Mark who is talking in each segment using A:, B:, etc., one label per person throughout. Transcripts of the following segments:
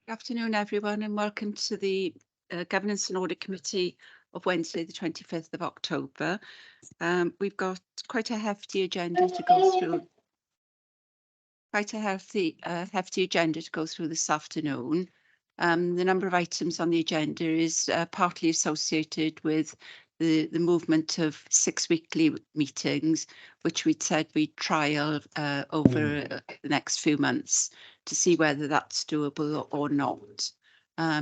A: Good afternoon, everyone, and welcome to the Governance and Audit Committee of Wednesday, the 25th of October. We've got quite a hefty agenda to go through. Quite a hefty agenda to go through this afternoon. The number of items on the agenda is partly associated with the movement of 6 weekly meetings, which we'd said we'd trial over the next few months to see whether that's doable or not.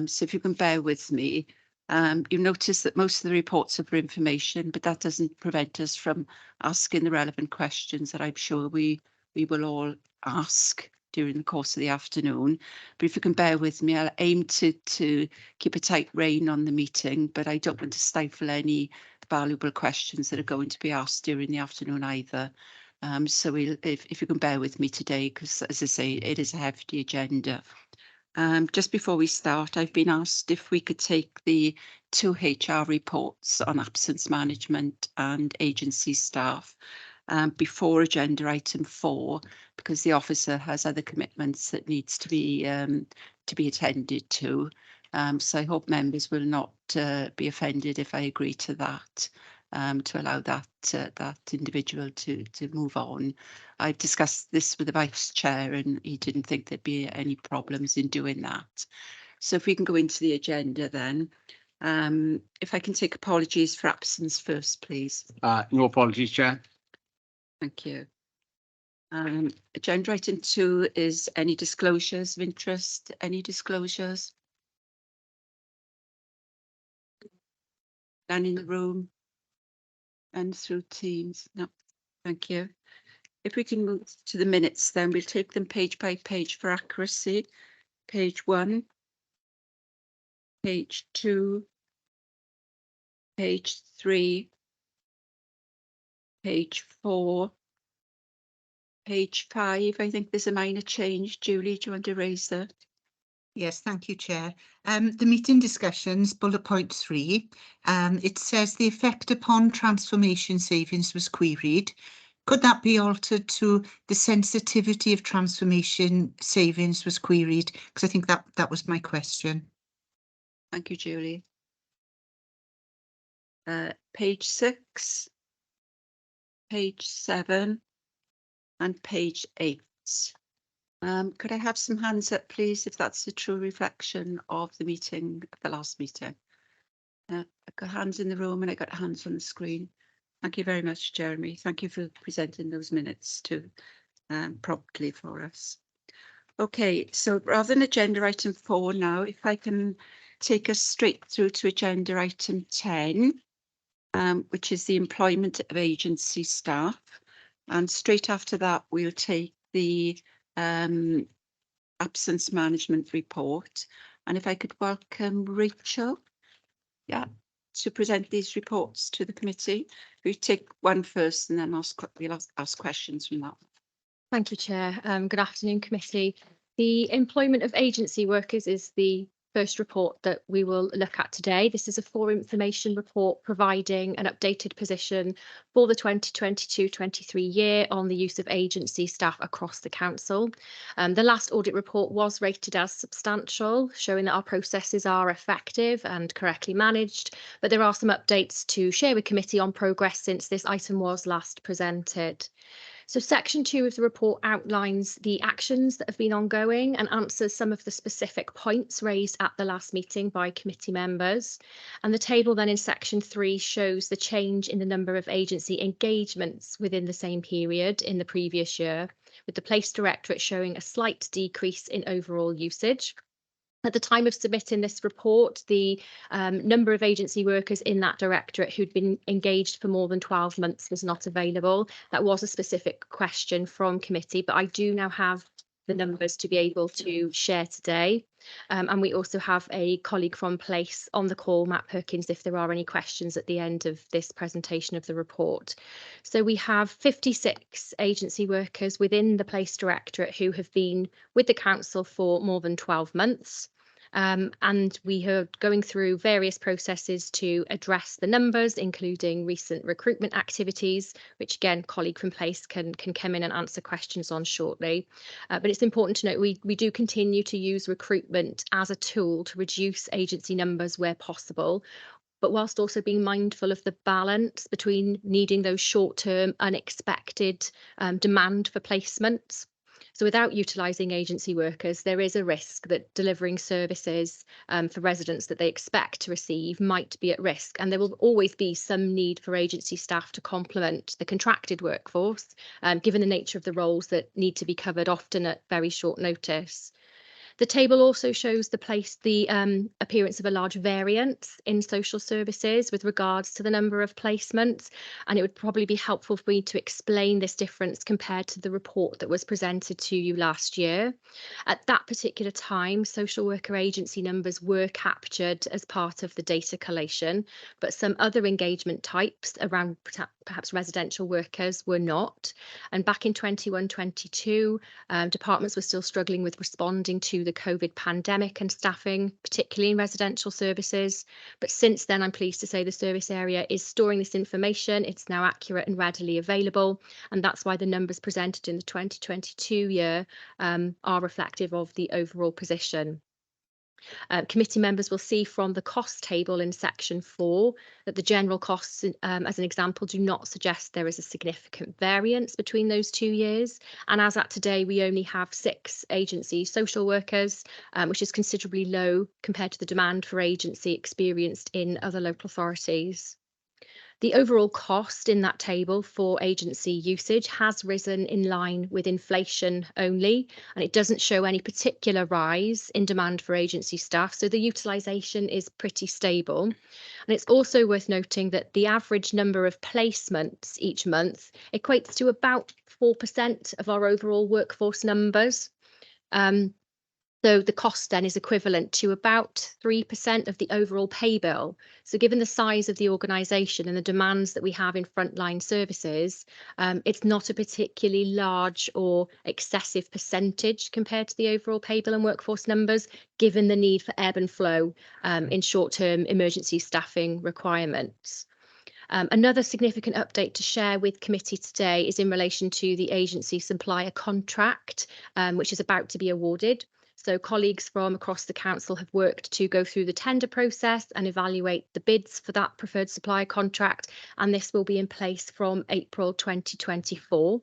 A: So if you can bear with me, you'll notice that most of the reports are for information, but that doesn't prevent us from asking the relevant questions that I'm sure we will all ask during the course of the afternoon. But if you can bear with me, I'll aim to keep a tight rein on the meeting, but I don't want to stifle any valuable questions that are going to be asked during the afternoon either. So if you can bear with me today, because as I say, it is a hefty agenda. Just before we start, I've been asked if we could take the 2 HR reports on absence management and agency staff before agenda item 4, because the officer has other commitments that needs to be attended to. So I hope members will not be offended if I agree to that, to allow that individual to move on. I've discussed this with the Vice Chair and he didn't think there'd be any problems in doing that. So if we can go into the agenda then. If I can take apologies for absence first, please.
B: No apologies, Chair.
A: Thank you. Agenda item 2 is any disclosures of interest. Any disclosures? None in the room? And through Teams? No. Thank you. If we can move to the minutes, then we'll take them page by page for accuracy. Page 1, page 2, page 3, page 4, page 5. I think there's a minor change. Julie, do you want to raise that?
C: Yes, thank you, Chair. The meeting discussions, bullet point 3, it says the effect upon transformation savings was queried. Could that be altered to the sensitivity of transformation savings was queried? Because I think that was my question.
A: Thank you, Julie. Page 6, page 7, and page 8. Could I have some hands up, please, if that's a true reflection of the meeting, the last meeting? I've got hands in the room and I got hands on the screen. Thank you very much, Jeremy. Thank you for presenting those minutes to promptly for us. Okay, so rather than agenda item 4 now, if I can take us straight through to agenda item 10, which is the employment of agency staff. And straight after that, we'll take the absence management report. And if I could welcome Rachel, to present these reports to the committee. We take one first and then we'll ask questions from that.
D: Thank you, Chair. Good afternoon, committee. The employment of agency workers is the first report that we will look at today. This is a for information report providing an updated position for the 2022-23 year on the use of agency staff across the council. The last audit report was rated as substantial, showing that our processes are effective and correctly managed, but there are some updates to share with committee on progress since this item was last presented. So section 2 of the report outlines the actions that have been ongoing and answers some of the specific points raised at the last meeting by committee members. And the table then in section 3 shows the change in the number of agency engagements within the same period in the previous year, with the Place Directorate showing a slight decrease in overall usage. At the time of submitting this report, the number of agency workers in that directorate who'd been engaged for more than 12 months was not available. That was a specific question from committee, but I do now have the numbers to be able to share today. And we also have a colleague from Place on the call, Matt Perkins, if there are any questions at the end of this presentation of the report. So we have 56 agency workers within the Place Directorate who have been with the council for more than 12 months. And we are going through various processes to address the numbers, including recent recruitment activities, which again, colleague from Place can come in and answer questions on shortly. But it's important to note we do continue to use recruitment as a tool to reduce agency numbers where possible, but whilst also being mindful of the balance between needing those short-term unexpected demand for placements. So without utilising agency workers, there is a risk that delivering services for residents that they expect to receive might be at risk, and there will always be some need for agency staff to complement the contracted workforce, given the nature of the roles that need to be covered often at very short notice. The table also shows the appearance of a large variance in social services with regards to the number of placements, and it would probably be helpful for me to explain this difference compared to the report that was presented to you last year. At that particular time, social worker agency numbers were captured as part of the data collation, but some other engagement types around perhaps residential workers were not. And back in 21-22, departments were still struggling with responding to the COVID pandemic and staffing, particularly in residential services. But since then, I'm pleased to say the service area is storing this information. It's now accurate and readily available. And that's why the numbers presented in the 2022 year are reflective of the overall position. Committee members will see from the cost table in section 4 that the general costs, as an example, do not suggest there is a significant variance between those 2 years. And as at today, we only have 6 agency social workers, which is considerably low compared to the demand for agency experienced in other local authorities. The overall cost in that table for agency usage has risen in line with inflation only, and it doesn't show any particular rise in demand for agency staff, so the utilisation is pretty stable. And it's also worth noting that the average number of placements each month equates to about 4% of our overall workforce numbers. So the cost then is equivalent to about 3% of the overall pay bill. So given the size of the organisation and the demands that we have in frontline services, it's not a particularly large or excessive percentage compared to the overall pay bill and workforce numbers, given the need for ebb and flow in short-term emergency staffing requirements. Another significant update to share with committee today is in relation to the agency supplier contract, which is about to be awarded. So colleagues from across the council have worked to go through the tender process and evaluate the bids for that preferred supplier contract, and this will be in place from April 2024.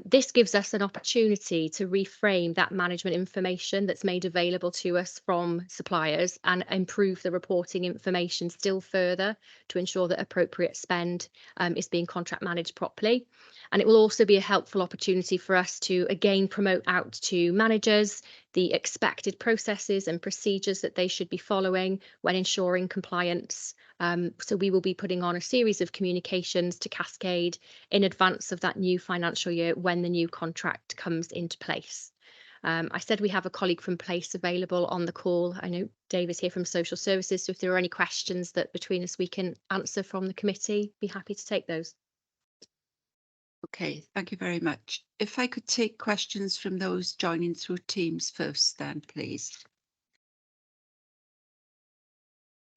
D: This gives us an opportunity to reframe that management information that's made available to us from suppliers and improve the reporting information still further to ensure that appropriate spend is being contract managed properly. And it will also be a helpful opportunity for us to again promote out to managers the expected processes and procedures that they should be following when ensuring compliance. So we will be putting on a series of communications to cascade in advance of that new financial year when the new contract comes into place. I said we have a colleague from Place available on the call. I know Dave is here from Social Services, so if there are any questions that between us we can answer from the committee, be happy to take those.
A: Okay, thank you very much. If I could take questions from those joining through Teams first then, please.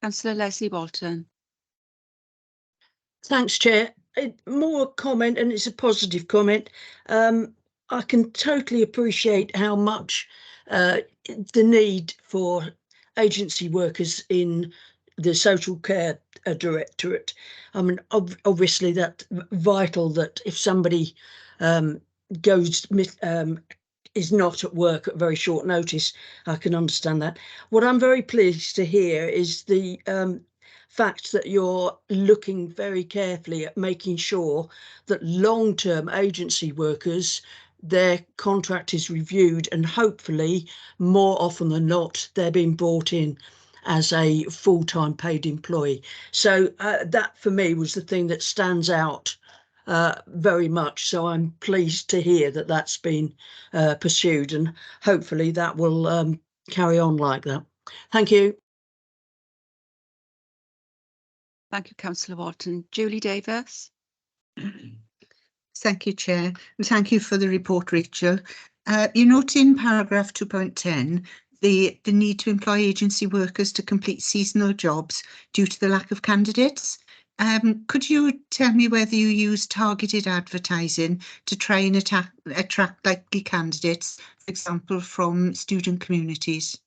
A: Councillor Leslie Walton.
B: Thanks, Chair. More a comment, and it's a positive comment. I can totally appreciate how much the need for agency workers in the social care directorate. I mean, obviously that's vital that if somebody is not at work at very short notice, I can understand that. What I'm very pleased to hear is the fact that you're looking very carefully at making sure that long-term agency workers, their contract is reviewed, and hopefully more often than not they're being brought in as a full-time paid employee. So that for me was the thing that stands out very much. So I'm pleased to hear that that's been pursued, and hopefully that will carry on like that. Thank you.
A: Thank you, Councillor Walton. Julie Davis.
C: Thank you, Chair, and thank you for the report, Rachel. You note in paragraph 2.10 the need to employ agency workers to complete seasonal jobs due to the lack of candidates. Could you tell me whether you use targeted advertising to try and attract likely candidates, for example, from student communities?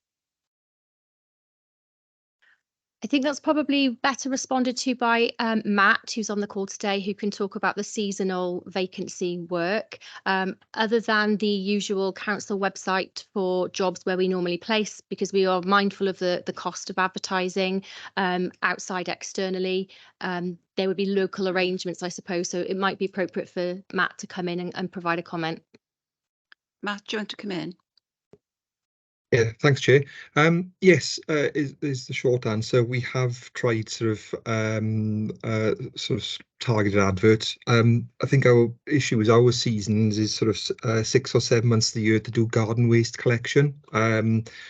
D: I think that's probably better responded to by Matt, who's on the call today, who can talk about the seasonal vacancy work. Other than the usual council website for jobs where we normally place, because we are mindful of the cost of advertising outside externally, there would be local arrangements, I suppose. So it might be appropriate for Matt to come in and provide a comment.
A: Matt, do you want to come in?
E: Yeah, thanks, Chair. Yes, is the short answer. We have tried sort of targeted adverts. I think our issue is our seasons is sort of 6 or 7 months of the year to do garden waste collection.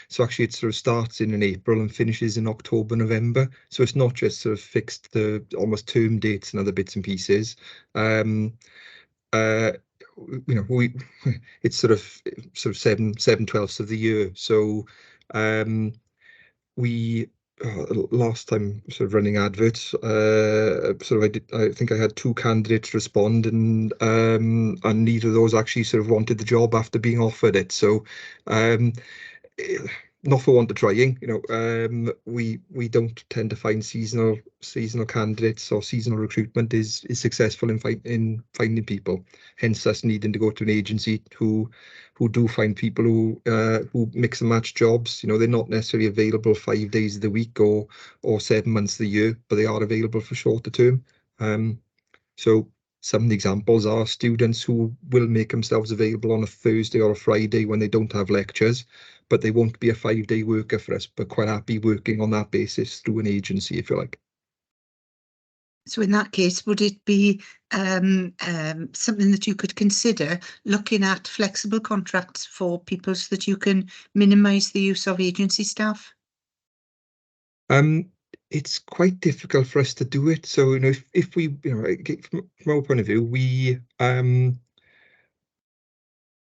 E: So actually it sort of starts in April and finishes in October, November. So it's not just sort of fixed the almost term dates and other bits and pieces. You know, it's sort of 7/12 of the year. So we last time sort of running adverts, I think I had 2 candidates respond, and neither of those actually sort of wanted the job after being offered it. So not for want of trying, you know, we don't tend to find seasonal candidates, or seasonal recruitment is successful in finding people. Hence us needing to go to an agency who do find people who mix and match jobs. You know, they're not necessarily available 5 days of the week or 7 months of the year, but they are available for shorter term. So some examples are students who will make themselves available on a Thursday or a Friday when they don't have lectures, but they won't be a 5-day worker for us, but quite happy working on that basis through an agency, if you like.
C: So in that case, would it be something that you could consider looking at flexible contracts for people so that you can minimise the use of agency staff?
E: It's quite difficult for us to do it. So, you know, if we, you know, from our point of view, we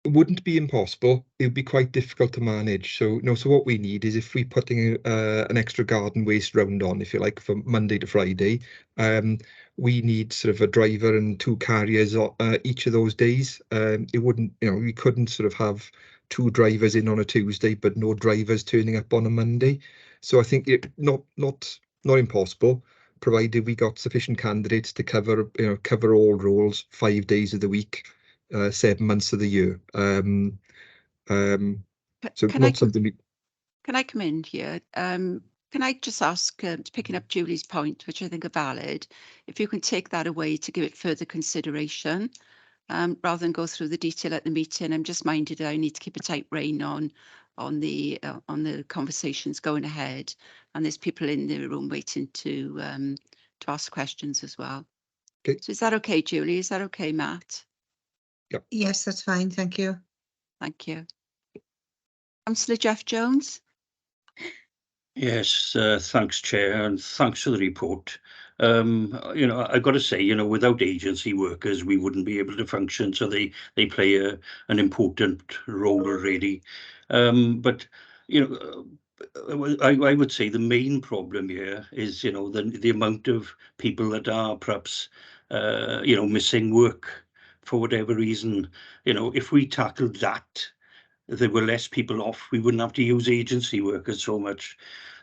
E: it wouldn't be impossible. It would be quite difficult to manage. So, you know, so what we need is, if we're putting an extra garden waste round on, if you like, from Monday to Friday, we need sort of a driver and 2 carriers each of those days. It wouldn't, you know, we couldn't sort of have 2 drivers in on a Tuesday, but no drivers turning up on a Monday. So I think it not impossible, provided we got sufficient candidates to cover all roles 5 days of the week, 7 months of the year. So not something we...
A: Can I come in here? Can I just ask, picking up Julie's point, which I think are valid, if you can take that away to give it further consideration, rather than go through the detail at the meeting. I'm just minded that I need to keep a tight rein on the conversations going ahead, and there's people in the room waiting to ask questions as well.
E: Okay.
A: So is that okay, Julie? Is that okay, Matt?
E: Yep.
C: Yes, that's fine. Thank you.
A: Thank you. Councillor Jeff Jones.
F: Yes, thanks, Chair, and thanks for the report. You know, I've got to say, you know, without agency workers, we wouldn't be able to function. So they play an important role already. But you know, I would say the main problem here is, you know, the amount of people that are perhaps you know, missing work for whatever reason. You know, if we tackled that, there were less people off, we wouldn't have to use agency workers so much.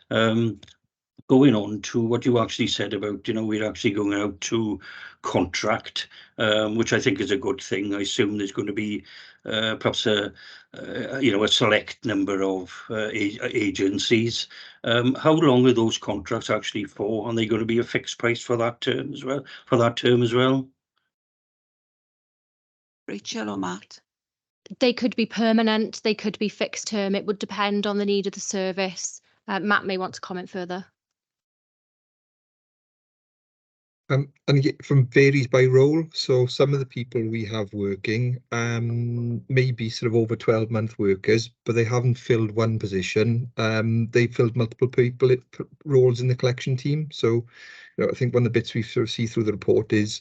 F: Going on to what you actually said about, you know, we're actually going out to contract, which I think is a good thing. I assume there's going to be perhaps you know, a select number of agencies. How long are those contracts actually for? Are they going to be a fixed price for that term as well?
A: Rachel or Matt?
D: They could be permanent, they could be fixed term. It would depend on the need of the service. Matt may want to comment further.
E: And from varies by role. So some of the people we have working may be sort of over 12-month workers, but they haven't filled one position. They filled multiple roles in the collection team. So, you know, I think one of the bits we sort of see through the report is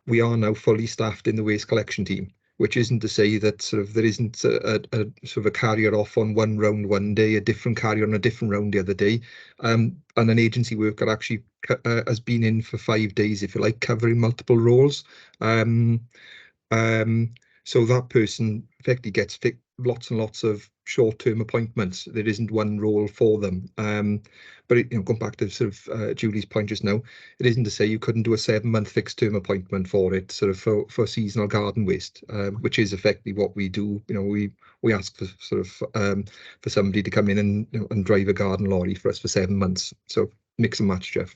E: we are now fully staffed in the waste collection team, which isn't to say that sort of there isn't a sort of a carrier off on one round one day, a different carrier on a different round the other day, and an agency worker actually has been in for 5 days, if you like, covering multiple roles. So that person effectively gets lots and lots of short-term appointments. There isn't one role for them. But you know, going back to sort of Julie's point just now, it isn't to say you couldn't do a 7-month fixed-term appointment for it, sort of for seasonal garden waste, which is effectively what we do. You know, we ask for sort of for somebody to come in and, you know, and drive a garden lorry for us for 7 months. So mix and match, Jeff.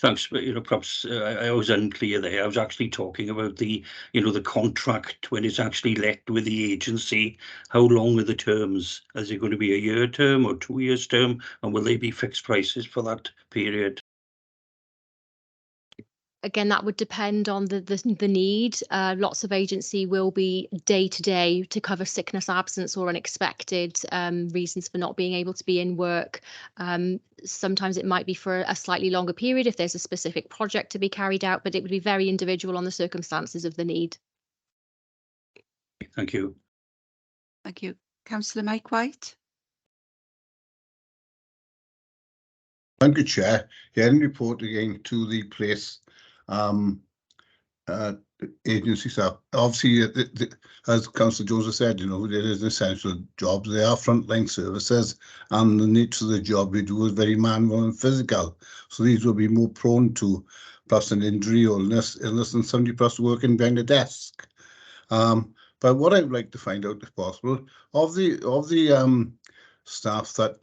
F: Thanks, but perhaps I was unclear there. I was actually talking about the the contract when it's actually let with the agency. How long are the terms? Is it going to be a year term or 2 years term, and will they be fixed prices for that period?
D: Again, that would depend on the need. Lots of agency will be day to day to cover sickness, absence, or unexpected reasons for not being able to be in work. Sometimes it might be for a slightly longer period if there's a specific project to be carried out, but it would be very individual on the circumstances of the need.
F: Thank you.
A: Thank you. Councillor Mike White.
G: Thank you, Chair. Yeah, in report again to the place agency staff. Obviously, as Councillor Jones has said, it is an essential job. They are frontline services, and the nature of the job we do is very manual and physical. So these will be more prone to plus an injury or illness than somebody plus working behind a desk. But what I would like to find out, if possible, of the staff that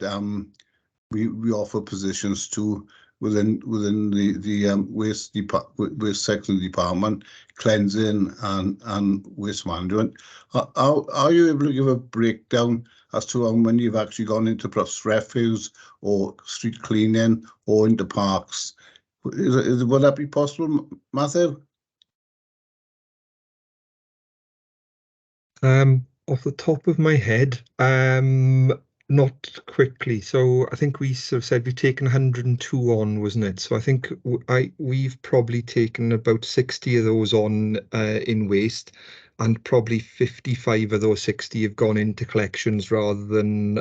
G: we offer positions to within the waste section department, cleansing and waste management. Are you able to give a breakdown as to how many have actually gone into perhaps refuse or street cleaning or into parks? Would that be possible, Matthew?
E: Off the top of my head, not quickly. So I think we sort of said we've taken 102 on, wasn't it? So I think we've probably taken about 60 of those on in waste, and probably 55 of those 60 have gone into collections rather than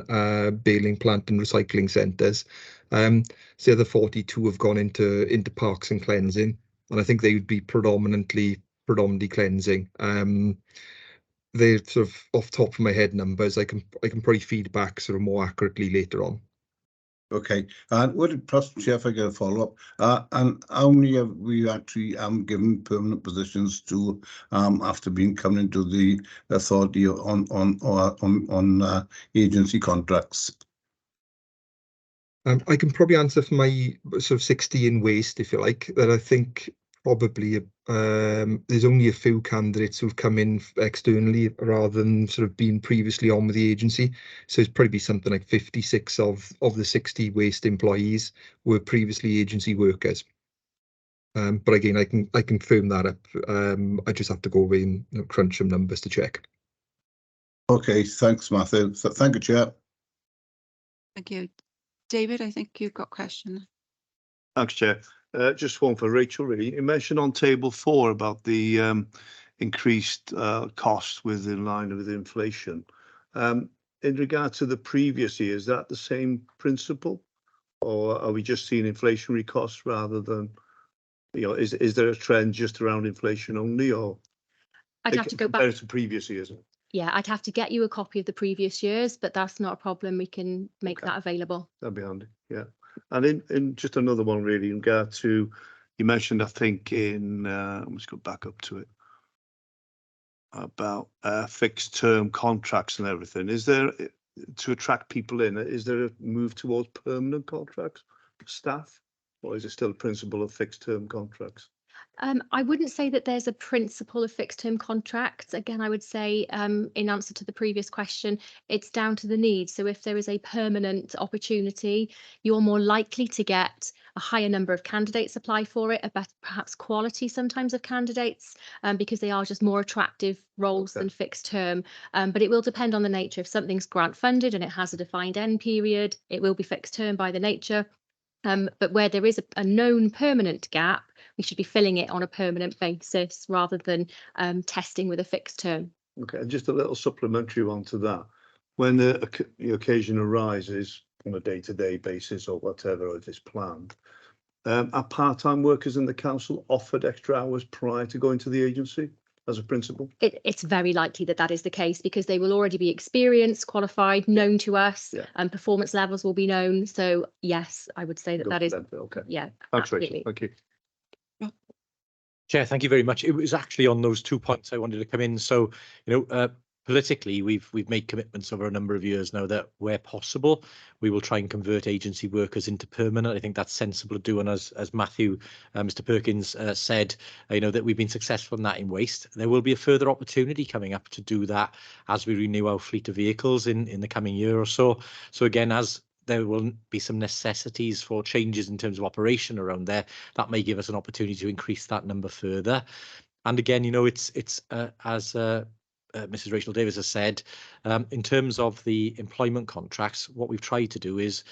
E: baling plant and recycling centres. So the other 42 have gone into parks and cleansing, and I think they would be predominantly cleansing. They're sort of off the top of my head numbers. I can probably feed back sort of more accurately later on.
G: Okay, and would it possible, Chair, if I get a follow up? And how many have we actually given permanent positions to after being coming into the authority on agency contracts?
E: I can probably answer for my sort of 60 in waste, if you like, that I think probably there's only a few candidates who've come in externally rather than sort of being previously on with the agency. So it's probably something like 56 of the 60 waste employees were previously agency workers. But again, I can firm that up. I just have to go away and crunch some numbers to check.
G: Okay, thanks, Matthew. Thank you, Chair.
A: Thank you. David, I think you've got a question.
H: Thanks, Chair. Just one for Rachel, really. You mentioned on table 4 about the increased costs in line with inflation. In regard to the previous year, is that the same principle, or are we just seeing inflationary costs rather than, is there a trend just around inflation only, or
D: I'd have to go back
H: to previous years?
D: Yeah, I'd have to get you a copy of the previous years, but that's not a problem. We can make that available.
H: That'd be handy, yeah. And in just another one, really, in regard to, you mentioned, I think let's go back up to it, about fixed term contracts and everything. Is there, to attract people in, is there a move towards permanent contracts for staff, or is it still a principle of fixed term contracts?
D: I wouldn't say that there's a principle of fixed term contracts. Again, I would say in answer to the previous question, it's down to the need. So if there is a permanent opportunity, you're more likely to get a higher number of candidates apply for it, a better perhaps quality sometimes of candidates, because they are just more attractive roles than fixed term. But it will depend on the nature. If something's grant funded and it has a defined end period, it will be fixed term by the nature. But where there is a known permanent gap, we should be filling it on a permanent basis rather than testing with a fixed term.
H: Okay, and just a little supplementary one to that. When the occasion arises on a day-to-day basis or whatever, if it's planned, are part-time workers in the council offered extra hours prior to going to the agency as a principal?
D: It's very likely that that is the case because they will already be experienced, qualified, known to us, and performance levels will be known. So yes, I would say that is,
H: okay.
D: Yeah,
H: Thanks,
D: absolutely.
H: Rachel. Thank you.
I: Chair, thank you very much. It was actually on those 2 points I wanted to come in. So, politically, we've made commitments over a number of years now that where possible, we will try and convert agency workers into permanent. I think that's sensible to do. And as Matthew, Mr. Perkins said, that we've been successful in that in waste. There will be a further opportunity coming up to do that as we renew our fleet of vehicles in the coming year or so. So again, as there will be some necessities for changes in terms of operation around there, that may give us an opportunity to increase that number further. And again, it's as Mrs. Rachel Davis has said, in terms of the employment contracts, what we've tried to do is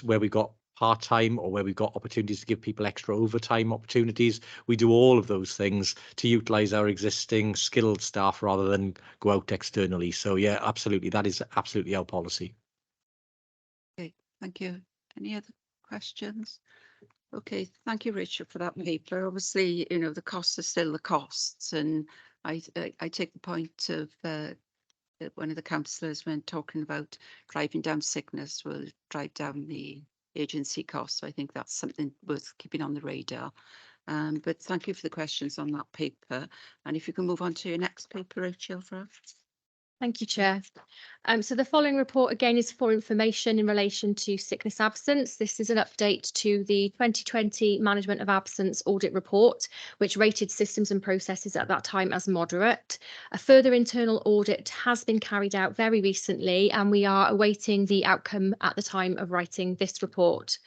I: where we've got part-time or where we've got opportunities to give people extra overtime opportunities, we do all of those things to utilise our existing skilled staff rather than go out externally. So yeah, absolutely, that is absolutely our policy.
A: Okay, thank you. Any other questions? Okay, thank you, Rachel, for that paper. Obviously, the costs are still the costs, and I take the point of one of the councillors when talking about driving down sickness will drive down the agency costs. So I think that's something worth keeping on the radar. But thank you for the questions on that paper. And if you can move on to your next paper, Rachel, for us.
D: Thank you, Chair. So the following report again is for information in relation to sickness absence. This is an update to the 2020 Management of Absence Audit Report, which rated systems and processes at that time as moderate. A further internal audit has been carried out very recently, and we are awaiting the outcome at the time of writing this report.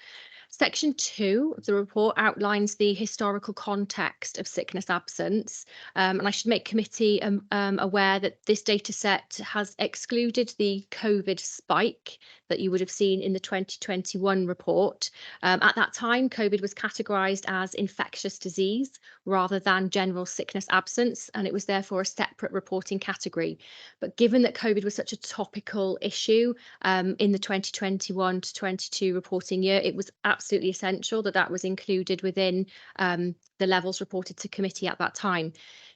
D: Section 2 of the report outlines the historical context of sickness absence, and I should make committee aware that this data set has excluded the COVID spike that you would have seen in the 2021 report. At that time, COVID was categorised as infectious disease rather than general sickness absence, and it was therefore a separate reporting category. But given that COVID was such a topical issue in the 2021 to 22 reporting year, it was absolutely essential that that was included within the levels reported to committee at that time.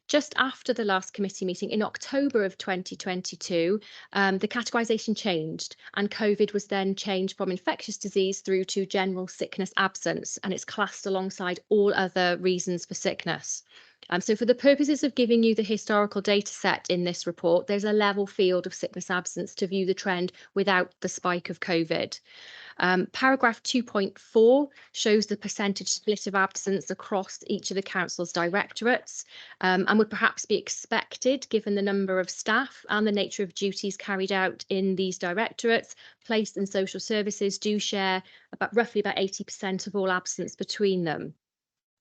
D: Just after the last committee meeting in October of 2022, the categorisation changed, and COVID was then changed from infectious disease through to general sickness absence, and it's classed alongside all other reasons for sickness. So for the purposes of giving you the historical data set in this report, there's a level field of sickness absence to view the trend without the spike of COVID. Paragraph 2.4 shows the percentage split of absence across each of the council's directorates, and would perhaps be expected given the number of staff and the nature of duties carried out in these directorates. Place and social services do share roughly about 80% of all absence between them.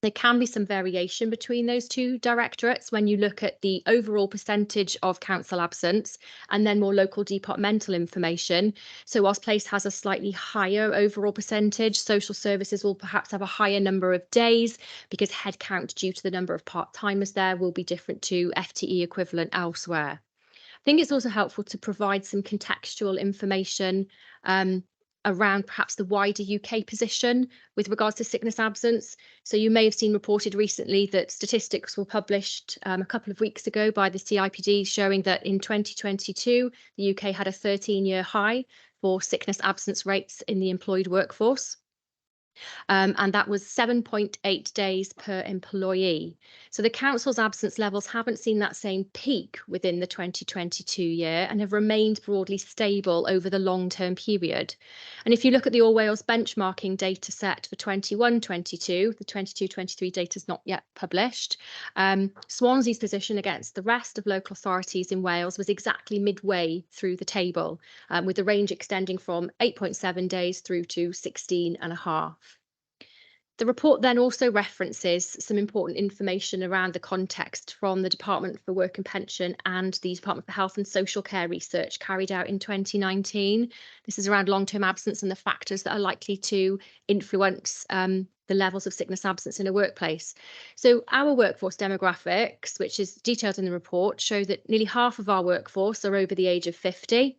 D: There can be some variation between those two directorates when you look at the overall percentage of council absence and then more local departmental information. So whilst Place has a slightly higher overall percentage, social services will perhaps have a higher number of days because headcount due to the number of part-timers there will be different to FTE equivalent elsewhere. I think it's also helpful to provide some contextual information around perhaps the wider UK position with regards to sickness absence. So you may have seen reported recently that statistics were published a couple of weeks ago by the CIPD showing that in 2022, the UK had a 13-year high for sickness absence rates in the employed workforce. And that was 7.8 days per employee. So the council's absence levels haven't seen that same peak within the 2022 year and have remained broadly stable over the long-term period. And if you look at the All Wales benchmarking data set for 21-22, the 22-23 data is not yet published. Swansea's position against the rest of local authorities in Wales was exactly midway through the table, with the range extending from 8.7 days through to 16.5. The report then also references some important information around the context from the Department for Work and Pension and the Department for Health and Social Care research carried out in 2019. This is around long-term absence and the factors that are likely to influence the levels of sickness absence in a workplace. So our workforce demographics, which is detailed in the report, show that nearly half of our workforce are over the age of 50.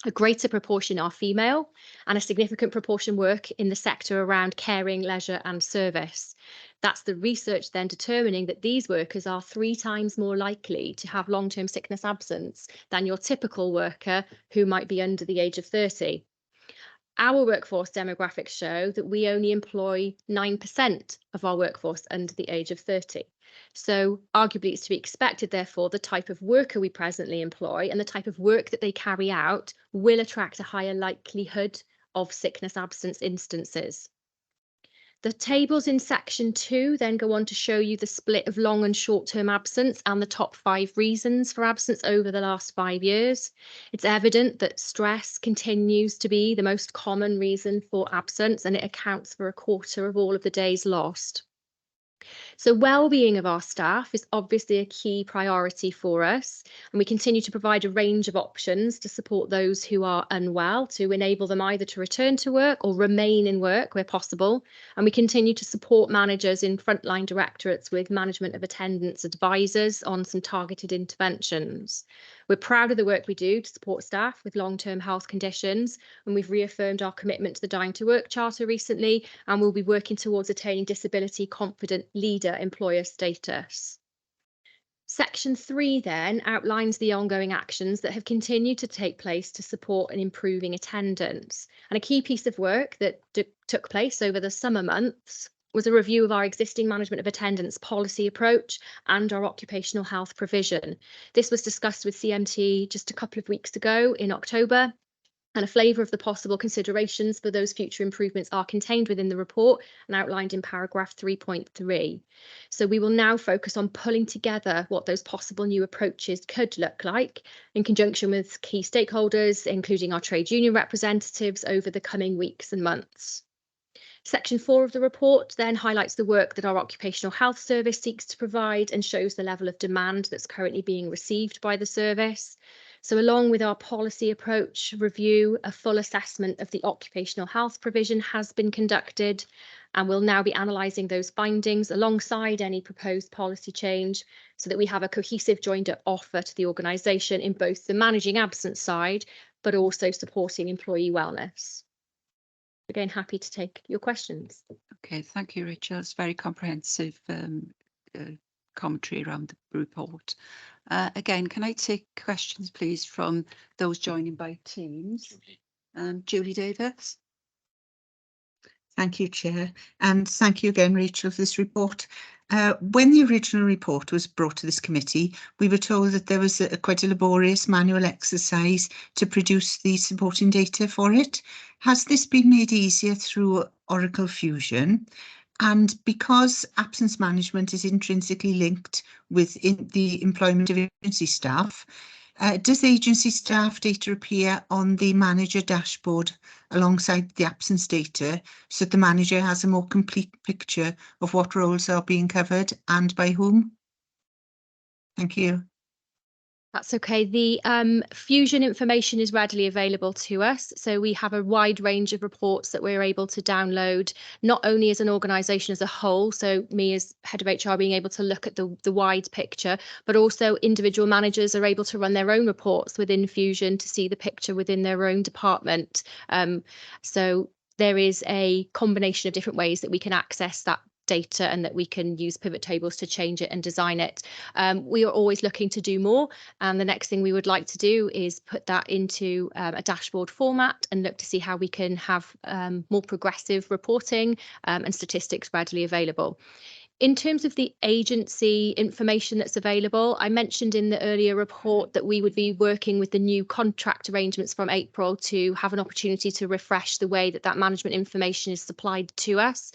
D: A greater proportion are female, and a significant proportion work in the sector around caring, leisure and service. That's the research then determining that these workers are 3 times more likely to have long-term sickness absence than your typical worker who might be under the age of 30. Our workforce demographics show that we only employ 9% of our workforce under the age of 30. So arguably it's to be expected, therefore, the type of worker we presently employ and the type of work that they carry out will attract a higher likelihood of sickness absence instances. The tables in section 2 then go on to show you the split of long and short-term absence and the top 5 reasons for absence over the last 5 years. It's evident that stress continues to be the most common reason for absence, and it accounts for 1/4 of all of the days lost. So well-being of our staff is obviously a key priority for us, and we continue to provide a range of options to support those who are unwell, to enable them either to return to work or remain in work where possible. And we continue to support managers in frontline directorates with management of attendance advisors on some targeted interventions. We're proud of the work we do to support staff with long-term health conditions, and we've reaffirmed our commitment to the Dying to Work Charter recently, and we'll be working towards attaining disability confident leader employer status. Section 3 then outlines the ongoing actions that have continued to take place to support and improving attendance. And a key piece of work that took place over the summer months was a review of our existing management of attendance policy approach and our occupational health provision. This was discussed with CMT just a couple of weeks ago in October, and a flavour of the possible considerations for those future improvements are contained within the report and outlined in paragraph 3.3. So we will now focus on pulling together what those possible new approaches could look like in conjunction with key stakeholders, including our trade union representatives, over the coming weeks and months. Section 4 of the report then highlights the work that our occupational health service seeks to provide and shows the level of demand that's currently being received by the service. So along with our policy approach review, a full assessment of the occupational health provision has been conducted, and we'll now be analysing those findings alongside any proposed policy change so that we have a cohesive joined up offer to the organisation in both the managing absence side, but also supporting employee wellness. Again, happy to take your questions.
A: Okay, thank you, Rachel. It's very comprehensive commentary around the report. Again, can I take questions, please, from those joining by Teams? Julie Davis.
C: Thank you, Chair, and thank you again, Rachel, for this report. When the original report was brought to this committee, we were told that there was quite a laborious manual exercise to produce the supporting data for it. Has this been made easier through Oracle Fusion? And because absence management is intrinsically linked with the employment of agency staff, does agency staff data appear on the manager dashboard alongside the absence data so that the manager has a more complete picture of what roles are being covered and by whom? Thank you.
D: That's okay. The Fusion information is readily available to us. So we have a wide range of reports that we're able to download, not only as an organisation as a whole, so me as head of HR being able to look at the wide picture, but also individual managers are able to run their own reports within Fusion to see the picture within their own department. So there is a combination of different ways that we can access that data and that we can use pivot tables to change it and design it. We are always looking to do more, and the next thing we would like to do is put that into a dashboard format and look to see how we can have more progressive reporting and statistics readily available. In terms of the agency information that's available, I mentioned in the earlier report that we would be working with the new contract arrangements from April to have an opportunity to refresh the way that that management information is supplied to us.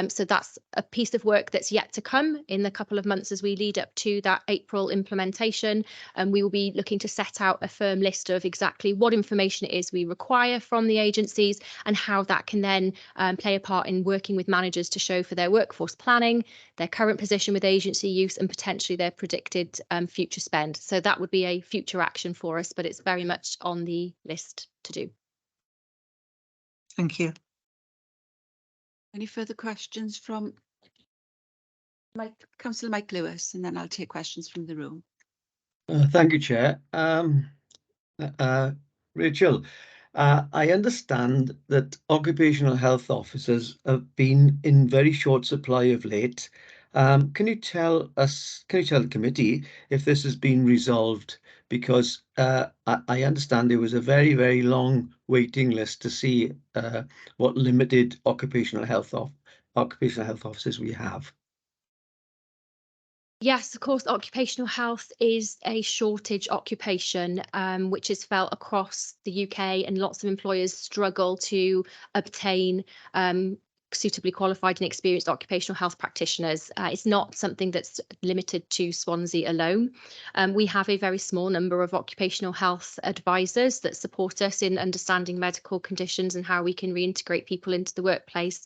D: So that's a piece of work that's yet to come in the couple of months as we lead up to that April implementation. And we will be looking to set out a firm list of exactly what information it is we require from the agencies and how that can then play a part in working with managers to show for their workforce planning, their current position with agency use, and potentially their predicted future spend. So that would be a future action for us, but it's very much on the list to do.
C: Thank you.
A: Any further questions from Councillor Mike Lewis, and then I'll take questions from the room.
J: Thank you, Chair. Rachel, I understand that occupational health officers have been in very short supply of late. Can you tell the committee if this has been resolved? Because I understand there was a very, very long waiting list to see what limited occupational health officers we have.
D: Yes, of course, occupational health is a shortage occupation, which is felt across the UK, and lots of employers struggle to obtain suitably qualified and experienced occupational health practitioners. It's not something that's limited to Swansea alone. We have a very small number of occupational health advisors that support us in understanding medical conditions and how we can reintegrate people into the workplace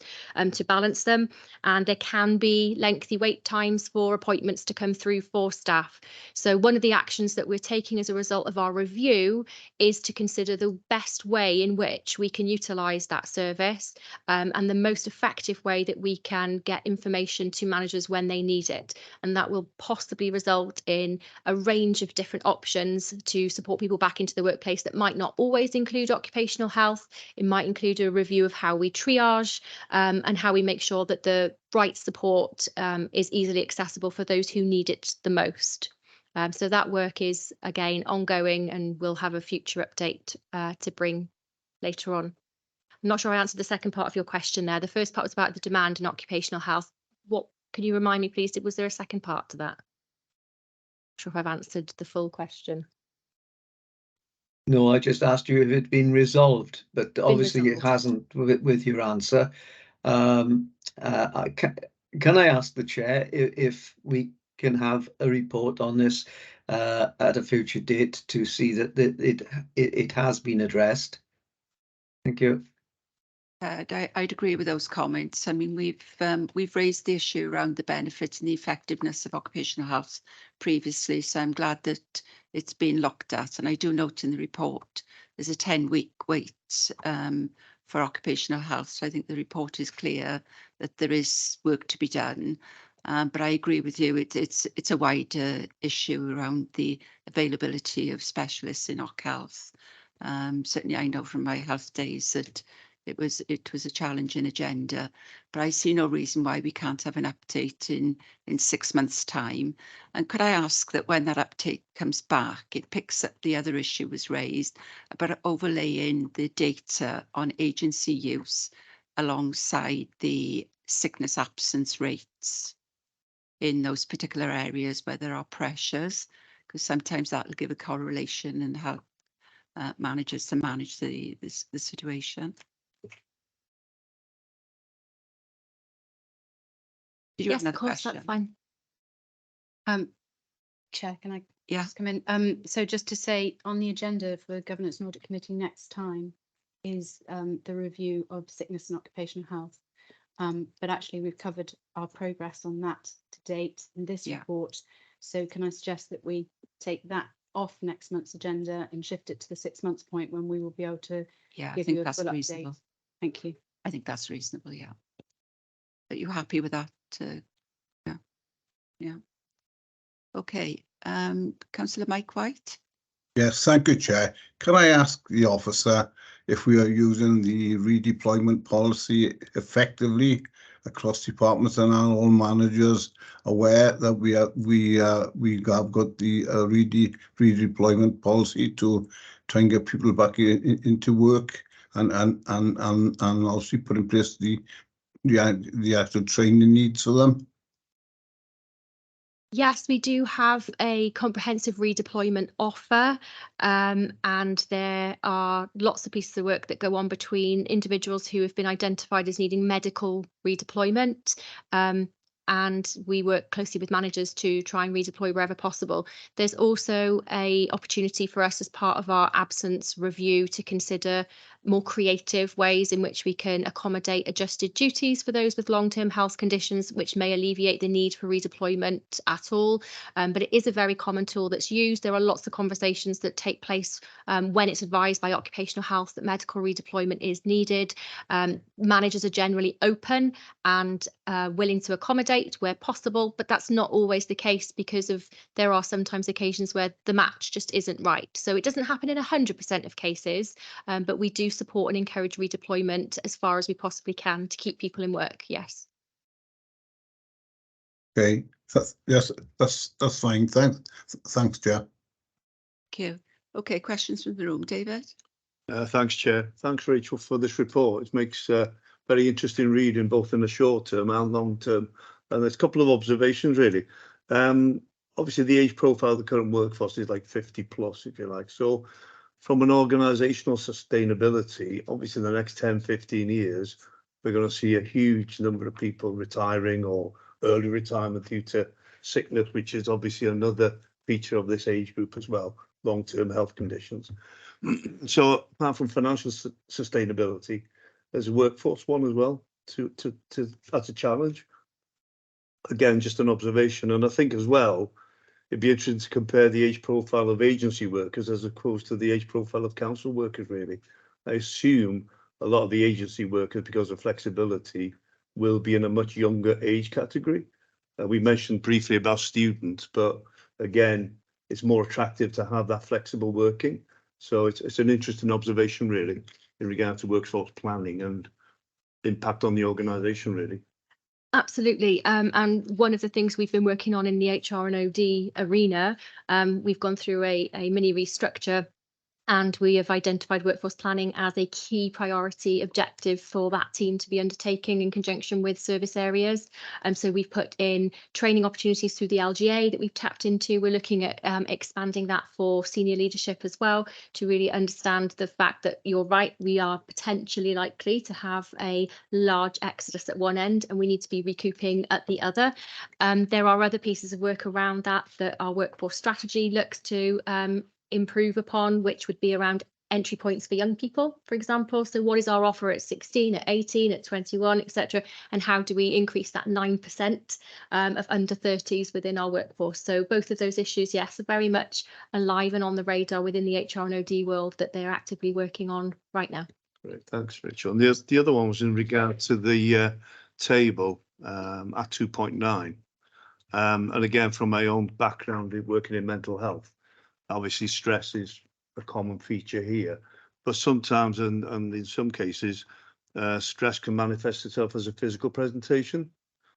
D: to balance them. And there can be lengthy wait times for appointments to come through for staff. So one of the actions that we're taking as a result of our review is to consider the best way in which we can utilise that service and the most effective way that we can get information to managers when they need it. And that will possibly result in a range of different options to support people back into the workplace that might not always include occupational health. It might include a review of how we triage and how we make sure that the right support is easily accessible for those who need it the most. So that work is, again, ongoing, and we'll have a future update to bring later on. I'm not sure I answered the second part of your question there. The first part was about the demand in occupational health. What, can you remind me, please? Was there a second part to that? I'm not sure if I've answered the full question.
J: No, I just asked you if it'd been resolved, but obviously it hasn't with your answer. Can I ask the chair if we can have a report on this at a future date to see that it has been addressed? Thank you.
A: I'd agree with those comments. I mean, we've raised the issue around the benefits and the effectiveness of occupational health previously, so I'm glad that it's been looked at. And I do note in the report there's a 10-week wait for occupational health. So I think the report is clear that there is work to be done. But I agree with you. It's a wider issue around the availability of specialists in occ health. Certainly, I know from my health days that it was a challenging agenda, but I see no reason why we can't have an update in 6 months' time. And could I ask that when that update comes back, it picks up the other issue was raised about overlaying the data on agency use alongside the sickness absence rates in those particular areas where there are pressures, because sometimes that will give a correlation and help managers to manage the situation.
D: Yes, of course, that's fine.
K: Chair, can I
A: Yeah.
K: just come in? So just to say, on the agenda for Governance and Audit Committee next time is the review of sickness and occupational health. But actually, we've covered our progress on that to date in this report. So can I suggest that we take that off next month's agenda and shift it to the 6 months point when we will be able to give you a full update? Thank you.
A: I think that's reasonable, yeah. Are you happy with that? Yeah. Okay. Councillor Mike White.
G: Yes, thank you, Chair. Can I ask the officer if we are using the redeployment policy effectively across departments, and are all managers aware that we have got the redeployment policy to try and get people back into work and obviously put in place the actual training needs for them?
D: Yes, we do have a comprehensive redeployment offer, and there are lots of pieces of work that go on between individuals who have been identified as needing medical redeployment, and we work closely with managers to try and redeploy wherever possible. There's also an opportunity for us as part of our absence review to consider more creative ways in which we can accommodate adjusted duties for those with long-term health conditions, which may alleviate the need for redeployment at all. But it is a very common tool that's used. There are lots of conversations that take place when it's advised by occupational health that medical redeployment is needed. Managers are generally open and willing to accommodate where possible, but that's not always the case because there are sometimes occasions where the match just isn't right. So it doesn't happen in 100% of cases, but we do support and encourage redeployment as far as we possibly can to keep people in work. Yes.
G: Okay, yes, that's fine. Thanks, Chair.
A: Thank you. Okay, questions from the room, David?
H: Thanks, Chair. Thanks, Rachel, for this report. It makes very interesting reading, both in the short term and long term. And there's a couple of observations, really. Obviously, the age profile of the current workforce is like 50 plus, if you like. So from an organisational sustainability, obviously, in the next 10, 15 years, we're going to see a huge number of people retiring or early retirement due to sickness, which is obviously another feature of this age group as well, long-term health conditions. So apart from financial sustainability, there's a workforce one as well. That's a challenge. Again, just an observation, and I think as well, it'd be interesting to compare the age profile of agency workers as opposed to the age profile of council workers. Really, I assume a lot of the agency workers, because of flexibility, will be in a much younger age category. We mentioned briefly about students, but again, it's more attractive to have that flexible working. So it's an interesting observation, really, in regard to workforce planning and impact on the organisation, really.
D: Absolutely. And one of the things we've been working on in the HR and OD arena, we've gone through a mini restructure, and we have identified workforce planning as a key priority objective for that team to be undertaking in conjunction with service areas. So we've put in training opportunities through the LGA that we've tapped into. We're looking at expanding that for senior leadership as well, to really understand the fact that you're right, we are potentially likely to have a large exodus at one end and we need to be recouping at the other. There are other pieces of work around that our workforce strategy looks to improve upon, which would be around entry points for young people, for example. So what is our offer at 16, at 18, at 21, etc., and how do we increase that 9% of under 30s within our workforce? So both of those issues, yes, are very much alive and on the radar within the HR and OD world that they're actively working on right now.
H: Great, thanks, Rachel. And the other one was in regard to the table at 2.9. And again, from my own background working in mental health, obviously stress is a common feature here, but sometimes and in some cases, stress can manifest itself as a physical presentation.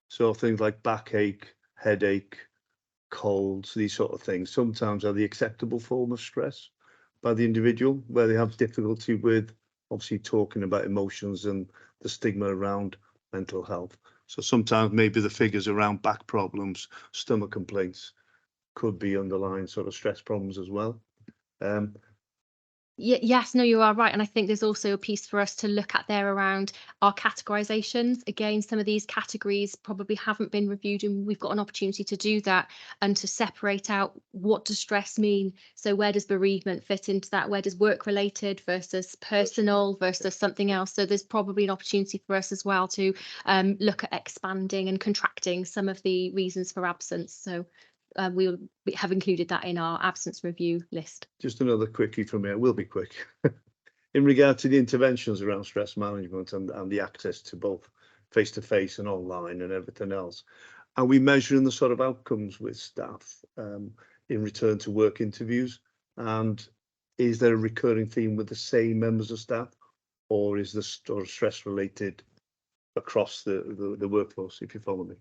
H: So things like backache, headache, colds, these sort of things sometimes are the acceptable form of stress by the individual, where they have difficulty with obviously talking about emotions and the stigma around mental health. So sometimes maybe the figures around back problems, stomach complaints, could be underlying sort of stress problems as well.
D: Yes, no, you are right. And I think there's also a piece for us to look at there around our categorizations. Again, some of these categories probably haven't been reviewed, and we've got an opportunity to do that and to separate out what does stress mean. So where does bereavement fit into that? Where does work related versus personal versus something else? So there's probably an opportunity for us as well to look at expanding and contracting some of the reasons for absence. So we'll have included that in our absence review list.
H: Just another quickie from me, it will be quick. In regard to the interventions around stress management and the access to both face-to-face and online and everything else, are we measuring the sort of outcomes with staff in return to work interviews? And is there a recurring theme with the same members of staff, or is the sort of stress related across the workforce, if you follow me,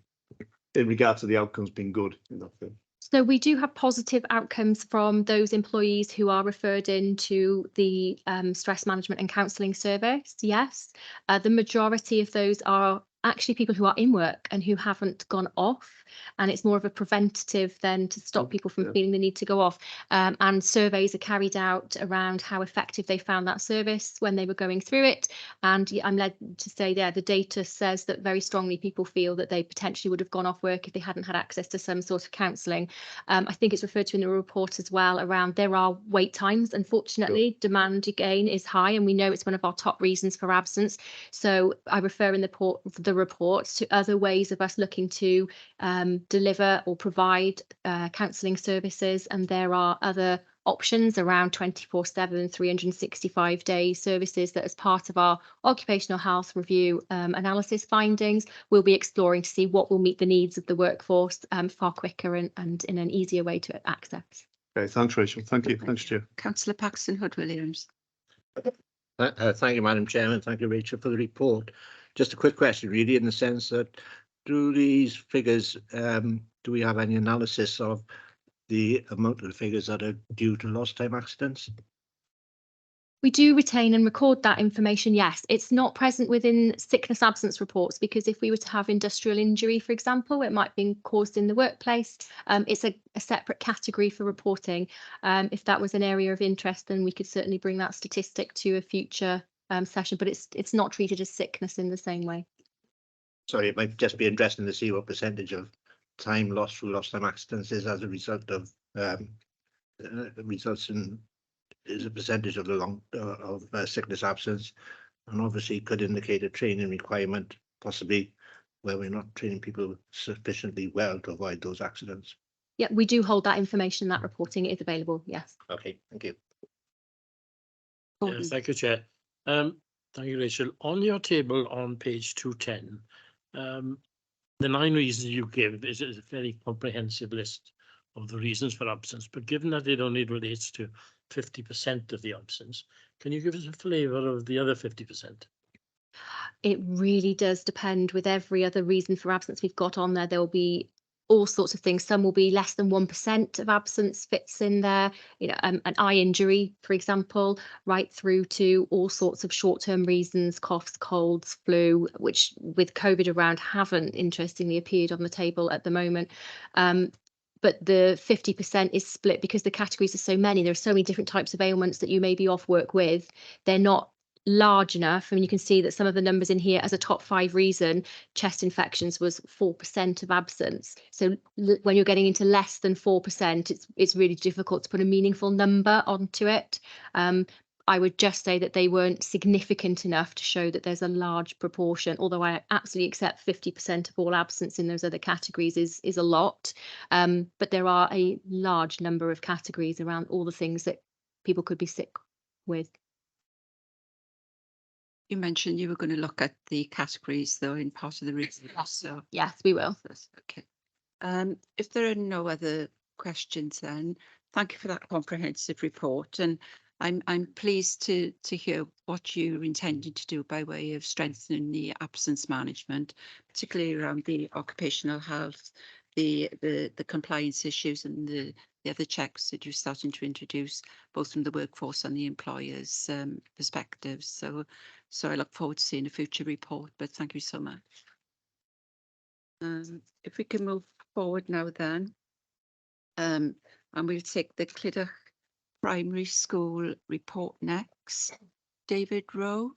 H: in regard to the outcomes being good in that thing?
D: So we do have positive outcomes from those employees who are referred into the stress management and counselling service. Yes, the majority of those are actually people who are in work and who haven't gone off, and it's more of a preventative than to stop people from feeling the need to go off. And surveys are carried out around how effective they found that service when they were going through it. And I'm led to say the data says that very strongly people feel that they potentially would have gone off work if they hadn't had access to some sort of counselling. I think it's referred to in the report as well around there are wait times. Unfortunately, demand again is high, and we know it's one of our top reasons for absence. So I refer in the report to other ways of us looking to deliver or provide counselling services, and there are other options around 24/7, 365-day services that, as part of our occupational health review analysis findings, we'll be exploring to see what will meet the needs of the workforce far quicker and in an easier way to access.
H: Okay, thanks, Rachel. Thank you. Thanks, Chair.
A: Councillor Paxton Hood-Williams.
L: Thank you, Madam Chairman. Thank you, Rachel, for the report. Just a quick question, really, in the sense that through these figures, do we have any analysis of the amount of the figures that are due to lost time accidents?
D: We do retain and record that information, yes. It's not present within sickness absence reports, because if we were to have industrial injury, for example, it might have been caused in the workplace. It's a separate category for reporting. If that was an area of interest, then we could certainly bring that statistic to a future session, but it's not treated as sickness in the same way.
L: Sorry, it might just be interesting to see what percentage of time lost through lost time accidents is as a result of results in is a percentage of the long sickness absence, and obviously could indicate a training requirement, possibly where we're not training people sufficiently well to avoid those accidents.
D: Yeah, we do hold that information. That reporting is available. Yes.
L: Okay, thank you.
M: Thank you, Chair. Thank you, Rachel. On your table on page 210, the 9 reasons you give is a very comprehensive list of the reasons for absence, but given that it only relates to 50% of the absence, can you give us a flavour of the other 50%?
D: It really does depend. With every other reason for absence we've got on there, there will be all sorts of things. Some will be less than 1% of absence fits in there, you know, an eye injury, for example, right through to all sorts of short-term reasons, coughs, colds, flu, which with COVID around haven't interestingly appeared on the table at the moment. But the 50% is split because the categories are so many. There are so many different types of ailments that you may be off work with. They're not large enough. I mean, you can see that some of the numbers in here as a top 5 reason, chest infections was 4% of absence. So when you're getting into less than 4%, it's really difficult to put a meaningful number onto it. I would just say that they weren't significant enough to show that there's a large proportion, although I absolutely accept 50% of all absence in those other categories is a lot. But there are a large number of categories around all the things that people could be sick with.
A: You mentioned you were going to look at the categories, though, in part of the review. So
D: yes, we will.
A: Okay. If there are no other questions, then thank you for that comprehensive report, and I'm pleased to hear what you're intending to do by way of strengthening the absence management, particularly around the occupational health, the compliance issues, and the other checks that you're starting to introduce, both from the workforce and the employers' perspectives. So I look forward to seeing a future report, but thank you so much. If we can move forward now then, and we'll take the Clydach Primary School report next. David Rowe.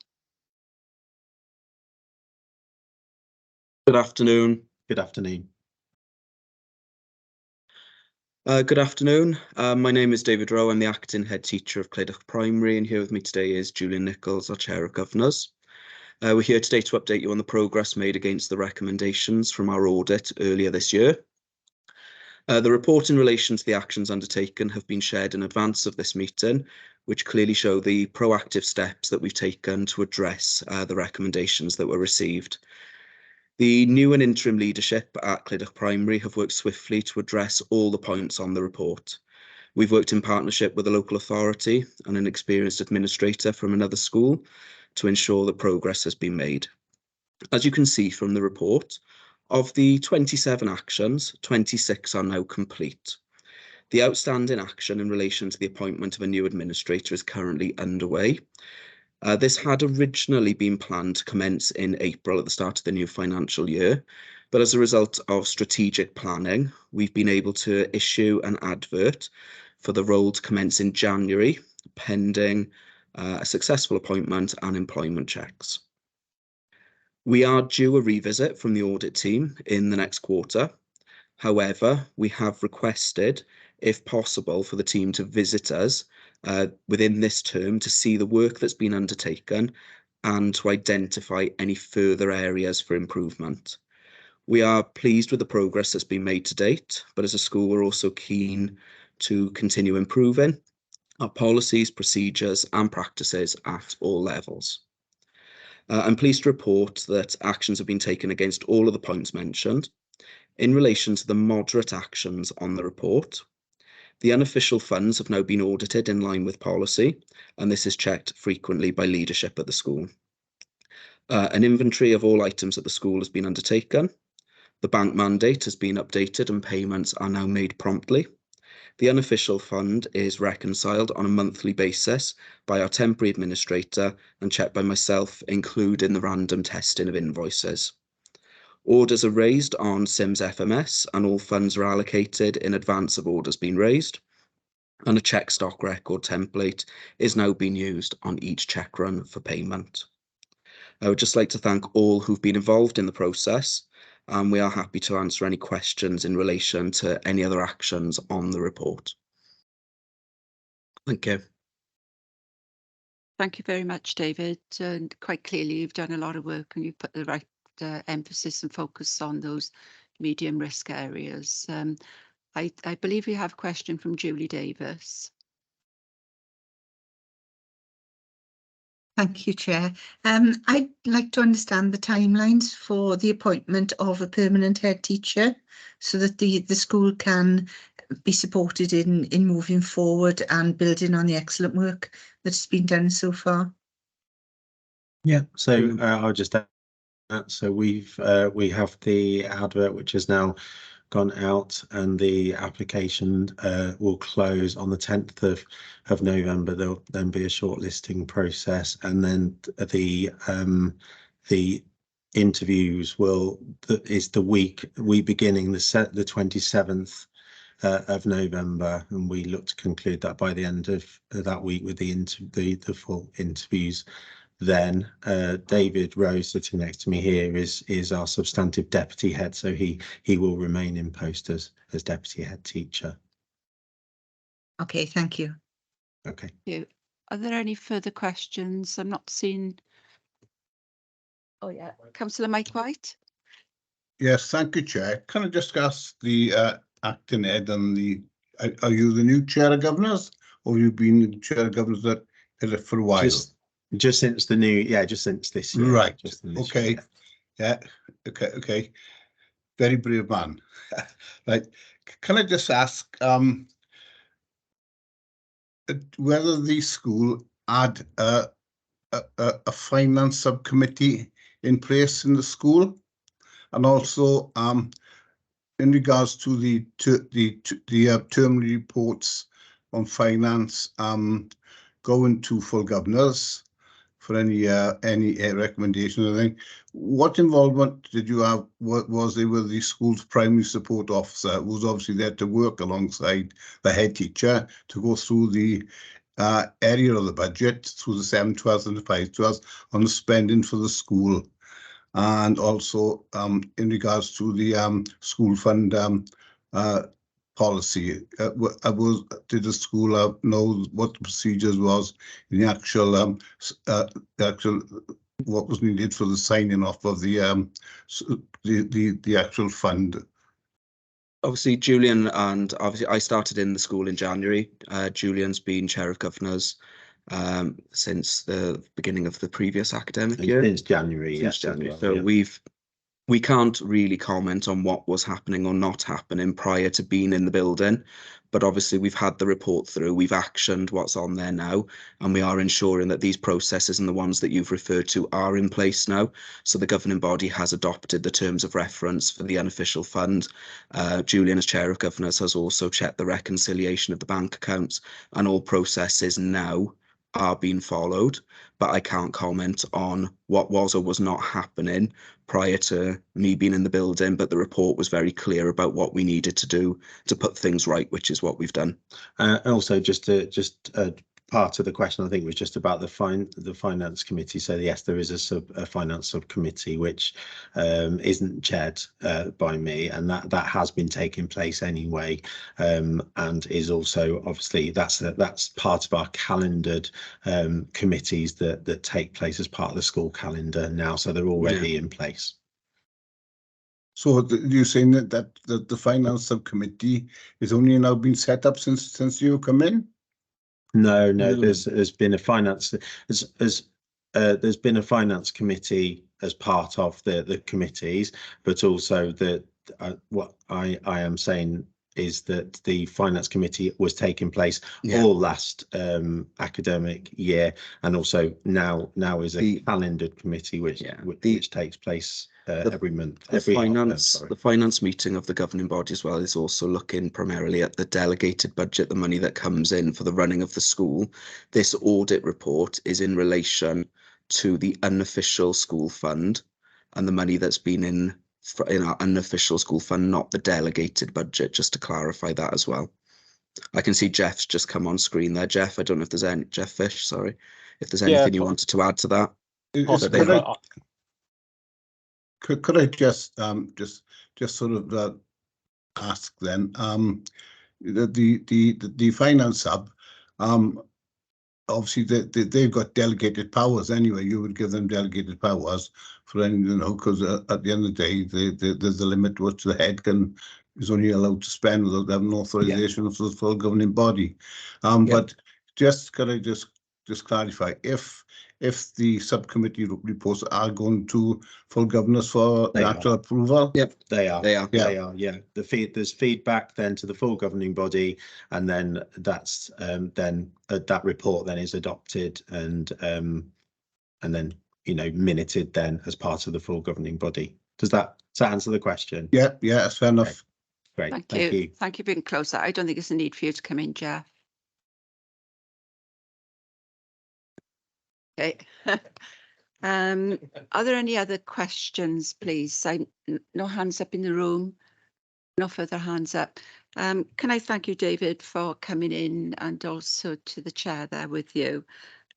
N: Good afternoon. Good afternoon. Good afternoon. My name is David Rowe. I'm the acting head teacher of Clydach Primary, and here with me today is Julian Nichols, our chair of governors. We're here today to update you on the progress made against the recommendations from our audit earlier this year. The report in relation to the actions undertaken have been shared in advance of this meeting, which clearly show the proactive steps that we've taken to address the recommendations that were received. The new and interim leadership at Clydach Primary have worked swiftly to address all the points on the report. We've worked in partnership with a local authority and an experienced administrator from another school to ensure that progress has been made. As you can see from the report, of the 27 actions, 26 are now complete. The outstanding action in relation to the appointment of a new administrator is currently underway. This had originally been planned to commence in April at the start of the new financial year, but as a result of strategic planning, we've been able to issue an advert for the role to commence in January, pending a successful appointment and employment checks. We are due a revisit from the audit team in the next quarter. However, we have requested, if possible, for the team to visit us within this term to see the work that's been undertaken and to identify any further areas for improvement. We are pleased with the progress that's been made to date, but as a school, we're also keen to continue improving our policies, procedures and practices at all levels. I'm pleased to report that actions have been taken against all of the points mentioned. In relation to the moderate actions on the report, the unofficial funds have now been audited in line with policy, and this is checked frequently by leadership at the school. An inventory of all items at the school has been undertaken. The bank mandate has been updated and payments are now made promptly. The unofficial fund is reconciled on a monthly basis by our temporary administrator and checked by myself, including the random testing of invoices. Orders are raised on Sims FMS and all funds are allocated in advance of orders being raised. And a check stock record template is now being used on each check run for payment. I would just like to thank all who've been involved in the process, and we are happy to answer any questions in relation to any other actions on the report. Thank you.
A: Thank you very much, David. And quite clearly, you've done a lot of work and you've put the right emphasis and focus on those medium risk areas. I believe we have a question from Julie Davis.
C: Thank you, Chair. I'd like to understand the timelines for the appointment of a permanent head teacher so that the school can be supported in moving forward and building on the excellent work that's been done so far.
O: Yeah, so I'll just add that. So we have the advert which has now gone out, and the application will close on the 10th of November. There'll then be a shortlisting process, and then the interviews is the week beginning the 27th of November, and we look to conclude that by the end of that week with the full interviews. Then David Rose, sitting next to me here, is our substantive deputy head, so he will remain in post as deputy head teacher.
C: Okay, thank you.
O: Okay.
A: Thank you. Are there any further questions? I'm not seeing. Oh yeah, Councillor Mike White.
G: Yes, thank you, Chair. Can I just ask the acting head and are you the new chair of governors, or have you been the chair of governors for a while?
O: Just since the new, just since this year.
G: Right.
O: Okay.
G: Year, yeah. Okay. Very brave man. Right. Can I just ask whether the school had a finance subcommittee in place in the school, and also in regards to the term reports on finance going to full governors for any recommendation or anything. What involvement did you have? Was there with the school's primary support officer, who was obviously there to work alongside the head teacher to go through the area of the budget, through the 7/12 and the 5/12 on the spending for the school, and also in regards to the school fund policy? Did the school know what the procedures was in the actual what was needed for the signing off of the actual fund?
N: Obviously, Julian, and obviously I started in the school in January. Julian's been chair of governors since the beginning of the previous academic year.
O: Since January, yes.
N: January. So we can't really comment on what was happening or not happening prior to being in the building, but obviously we've had the report through, we've actioned what's on there now, and we are ensuring that these processes and the ones that you've referred to are in place now. So the governing body has adopted the terms of reference for the unofficial fund. Julian, as chair of governors, has also checked the reconciliation of the bank accounts, and all processes now are being followed, but I can't comment on what was or was not happening prior to me being in the building. But the report was very clear about what we needed to do to put things right, which is what we've done.
O: And also, part of the question, I think, was just about the finance committee. So yes, there is a finance subcommittee which isn't chaired by me, and that has been taking place anyway, and is also obviously that's part of our calendared committees that take place as part of the school calendar now. So they're already in place.
G: So you're saying that the finance subcommittee is only now been set up since you come in?
O: No, there's been a finance there's been a finance committee as part of the committees, but also what I am saying is that the finance committee was taking place all last academic year, and also now is a calendared committee which takes place every month.
N: The finance meeting of the governing body as well is also looking primarily at the delegated budget, the money that comes in for the running of the school. This audit report is in relation to the unofficial school fund and the money that's been in our unofficial school fund, not the delegated budget, just to clarify that as well. I can see Jeff's just come on screen there. Jeff, I don't know if there's any, Jeff Fish, sorry, if there's anything you wanted to add to that.
G: Could I just sort of ask then, the finance sub, obviously they've got delegated powers anyway. You would give them delegated powers for any, because at the end of the day, there's a limit which the head is only allowed to spend without having authorization of the full governing body. But could I just clarify, if the subcommittee reports are going to full governors for actual approval?
O: Yep, they are.
G: Yeah.
O: There's feedback then to the full governing body, and then that's that report then is adopted and then minuted then as part of the full governing body. Does that answer the question?
G: Yeah, that's fair enough.
O: Great.
A: Thank you. Thank you for being closer. I don't think there's a need for you to come in, Jeff. Okay. Are there any other questions, please? No hands up in the room. No further hands up. Can I thank you, David, for coming in, and also to the chair there with you.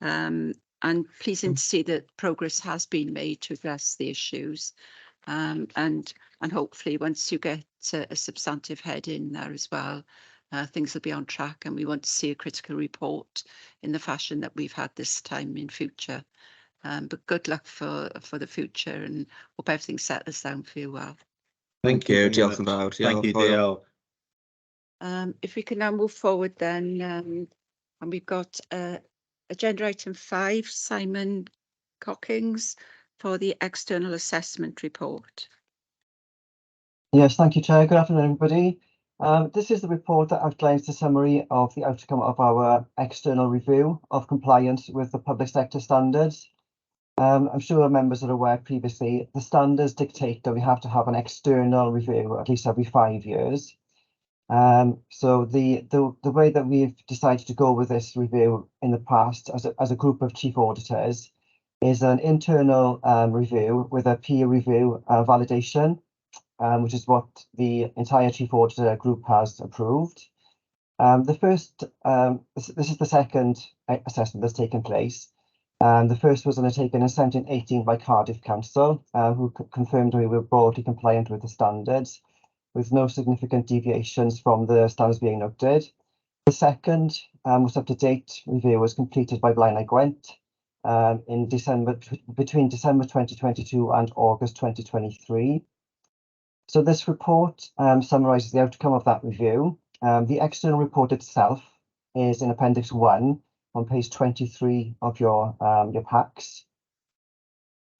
A: And pleasing to see that progress has been made to address the issues. And hopefully once you get a substantive head in there as well, things will be on track, and we want to see a critical report in the fashion that we've had this time in future. But good luck for the future, and hope everything settles down for you well.
N: Thank you.
O: Thank you, DL.
A: If we can now move forward then, and we've got agenda item 5, Simon Cockings, for the external assessment report.
P: Yes, thank you, Chair. Good afternoon, everybody. This is the report that outlines the summary of the outcome of our external review of compliance with the public sector standards. I'm sure members are aware previously, the standards dictate that we have to have an external review at least every 5 years. So the way that we've decided to go with this review in the past as a group of chief auditors is an internal review with a peer review validation, which is what the entire chief auditor group has approved. This is the second assessment that's taken place. The first was undertaken in 1718 by Cardiff Council, who confirmed we were broadly compliant with the standards, with no significant deviations from the standards being noted. The second was up-to-date review was completed by Blaenau Gwent between December 2022 and August 2023. So this report summarises the outcome of that review. The external report itself is in Appendix 1 on page 23 of your packs.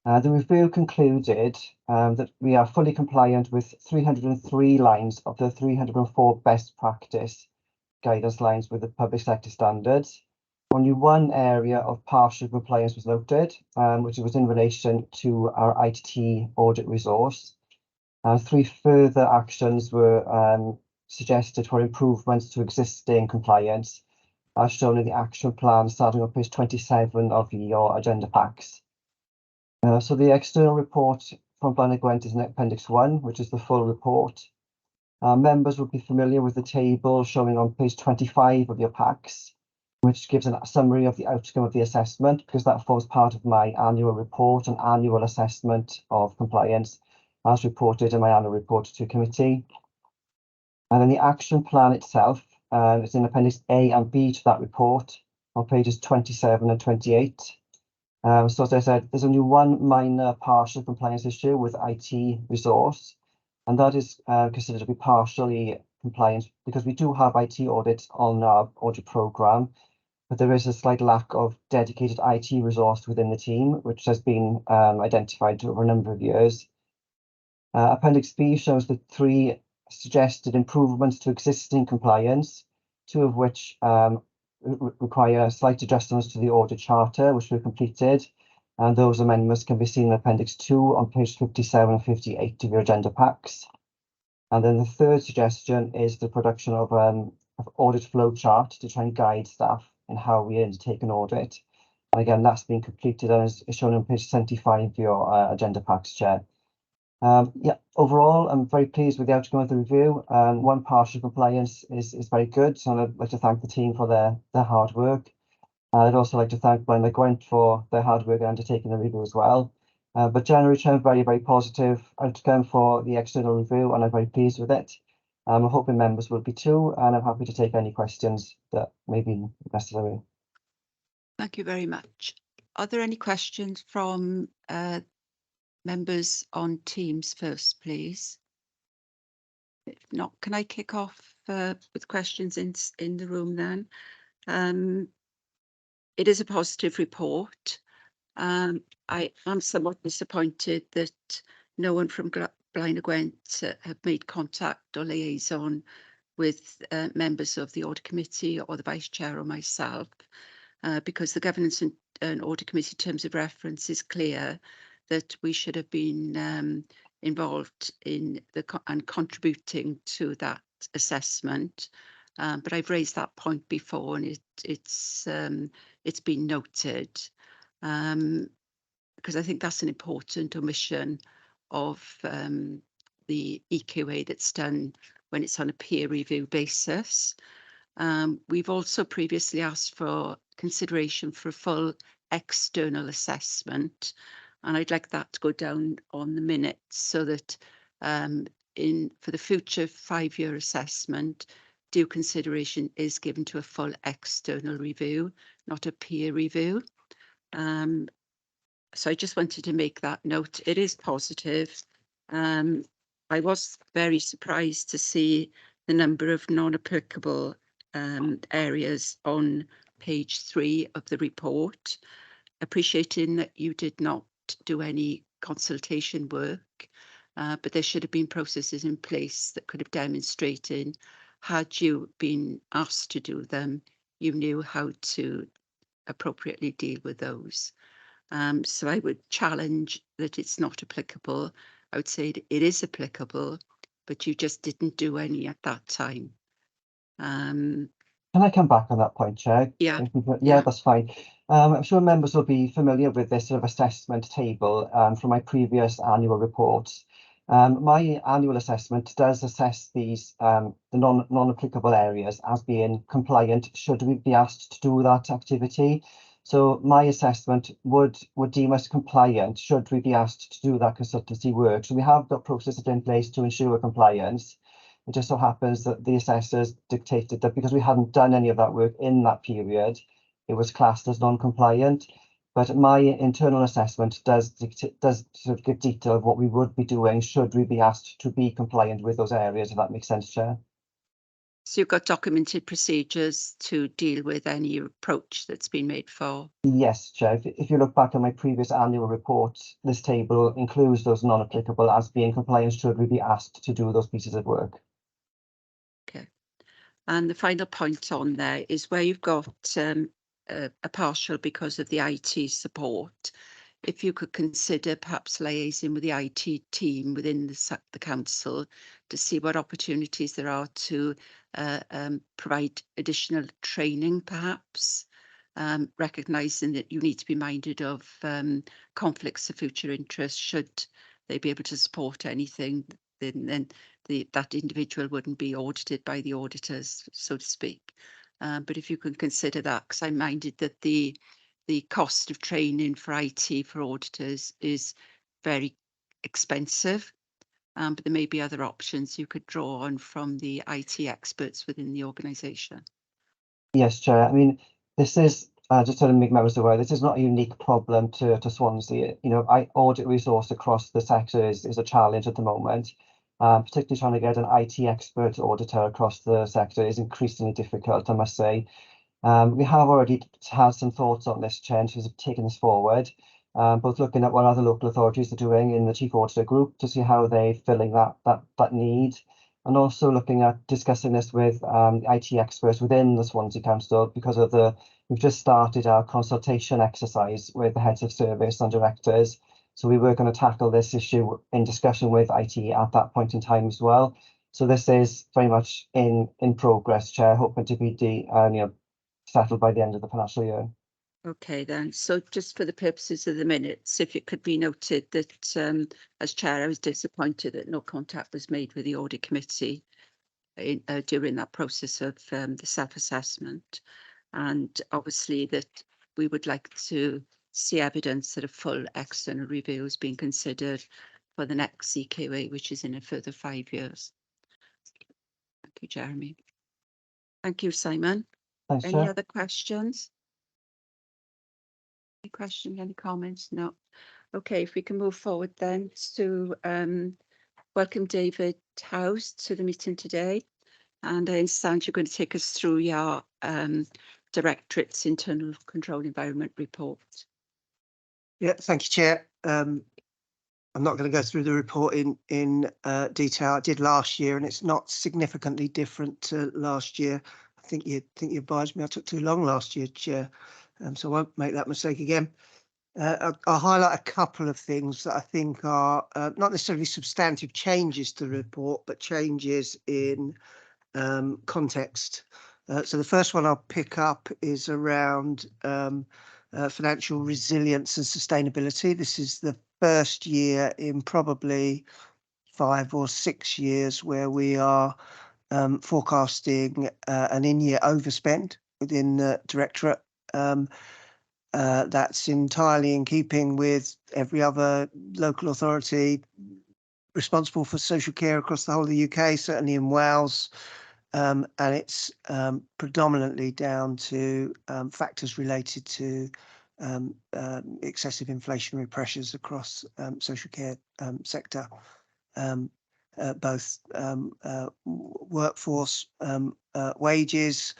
P: The review concluded that we are fully compliant with 303 lines of the 304 best practice guidance lines with the public sector standards. Only one area of partial compliance was noted, which was in relation to our IT audit resource. 3 further actions were suggested for improvements to existing compliance, as shown in the action plan starting on page 27 of your agenda packs. So the external report from Blaenau Gwent is in Appendix 1, which is the full report. Members will be familiar with the table showing on page 25 of your packs, which gives a summary of the outcome of the assessment, because that forms part of my annual report and annual assessment of compliance, as reported in my annual report to committee. And then the action plan itself is in Appendix A and B to that report on pages 27 and 28. So as I said, there's only one minor partial compliance issue with IT resource, and that is considered to be partially compliant because we do have IT audits on our audit programme, but there is a slight lack of dedicated IT resource within the team, which has been identified over a number of years. Appendix B shows the 3 suggested improvements to existing compliance, 2 of which require slight adjustments to the audit charter, which were completed, and those amendments can be seen in Appendix 2 on page 57 and 58 of your agenda packs. And then the 3rd suggestion is the production of audit flow chart to try and guide staff in how we undertake an audit. And again, that's been completed and is shown on page 75 of your agenda packs, Chair. Yeah, overall, I'm very pleased with the outcome of the review. One partial compliance is very good, so I'd like to thank the team for their hard work. I'd also like to thank Blaenau Gwent for their hard work in undertaking the review as well. But generally, I'm very, very positive outcome for the external review, and I'm very pleased with it. I'm hoping members will be too, and I'm happy to take any questions that may be necessary.
A: Thank you very much. Are there any questions from members on Teams first, please? If not, can I kick off with questions in the room then? It is a positive report. I am somewhat disappointed that no one from Blaenau Gwent have made contact or liaison with members of the Audit Committee or the Vice Chair or myself, because the Governance and Audit Committee terms of reference is clear that we should have been involved in and contributing to that assessment. But I've raised that point before, and it's been noted, because I think that's an important omission of the EQA that's done when it's on a peer review basis. We've also previously asked for consideration for a full external assessment, and I'd like that to go down on the minutes so that for the future 5-year assessment, due consideration is given to a full external review, not a peer review. So I just wanted to make that note. It is positive. I was very surprised to see the number of non-applicable areas on page 3 of the report, appreciating that you did not do any consultation work, but there should have been processes in place that could have demonstrated, had you been asked to do them, you knew how to appropriately deal with those. So I would challenge that it's not applicable. I would say it is applicable, but you just didn't do any at that time.
P: Can I come back on that point, Chair?
A: Yeah.
P: Yeah, that's fine. I'm sure members will be familiar with this sort of assessment table from my previous annual reports. My annual assessment does assess these the non-applicable areas as being compliant should we be asked to do that activity. So my assessment would deem us compliant should we be asked to do that consultancy work. So we have got processes in place to ensure compliance. It just so happens that the assessors dictated that because we hadn't done any of that work in that period, it was classed as non-compliant. But my internal assessment does sort of give detail of what we would be doing should we be asked to be compliant with those areas, if that makes sense, Chair.
A: So you've got documented procedures to deal with any approach that's been made for?
P: Yes, Chair. If you look back at my previous annual report, this table includes those non-applicable as being compliant should we be asked to do those pieces of work.
A: Okay. And the final point on there is where you've got a partial because of the IT support. if you could consider perhaps liaising with the IT team within the council to see what opportunities there are to provide additional training, perhaps, recognising that you need to be minded of conflicts of future interest. Should they be able to support anything, then that individual wouldn't be audited by the auditors, so to speak. But if you can consider that, because I'm minded that the cost of training for IT for auditors is very expensive, but there may be other options you could draw on from the IT experts within the organisation.
P: Yes, Chair. I mean, this is just to make members aware, this is not a unique problem to Swansea. You know, audit resource across the sector is a challenge at the moment. Particularly trying to get an IT expert auditor across the sector is increasingly difficult, I must say. We have already had some thoughts on this, Chair, in terms of taking this forward, both looking at what other local authorities are doing in the Chief Auditor Group to see how they're filling that need, and also looking at discussing this with IT experts within the Swansea Council, because we've just started our consultation exercise with the heads of service and directors. So we were going to tackle this issue in discussion with IT at that point in time as well. So this is very much in progress, Chair, hoping to be settled by the end of the financial year.
A: Okay, then. So just for the purposes of the minutes, if it could be noted that as chair, I was disappointed that no contact was made with the audit committee during that process of the self-assessment, and obviously that we would like to see evidence that a full external review is being considered for the next CQA, which is in a further 5 years. Thank you, Jeremy. Thank you, Simon.
P: Thanks,
A: Any
P: Chair.
A: other questions? Any questions, any comments? No. Okay, if we can move forward then to welcome David House to the meeting today. And I understand you're going to take us through your Directorate's Internal Control Environment report.
Q: Yeah, thank you, Chair. I'm not going to go through the report in detail. I did last year, and it's not significantly different to last year. I think you advised me I took too long last year, Chair, so I won't make that mistake again. I'll highlight a couple of things that I think are not necessarily substantive changes to the report, but changes in context. So the first one I'll pick up is around financial resilience and sustainability. This is the first year in probably 5 or 6 years where we are forecasting an in-year overspend within the Directorate. That's entirely in keeping with every other local authority responsible for social care across the whole of the UK, certainly in Wales. And it's predominantly down to factors related to excessive inflationary pressures across social care sector, both workforce wages.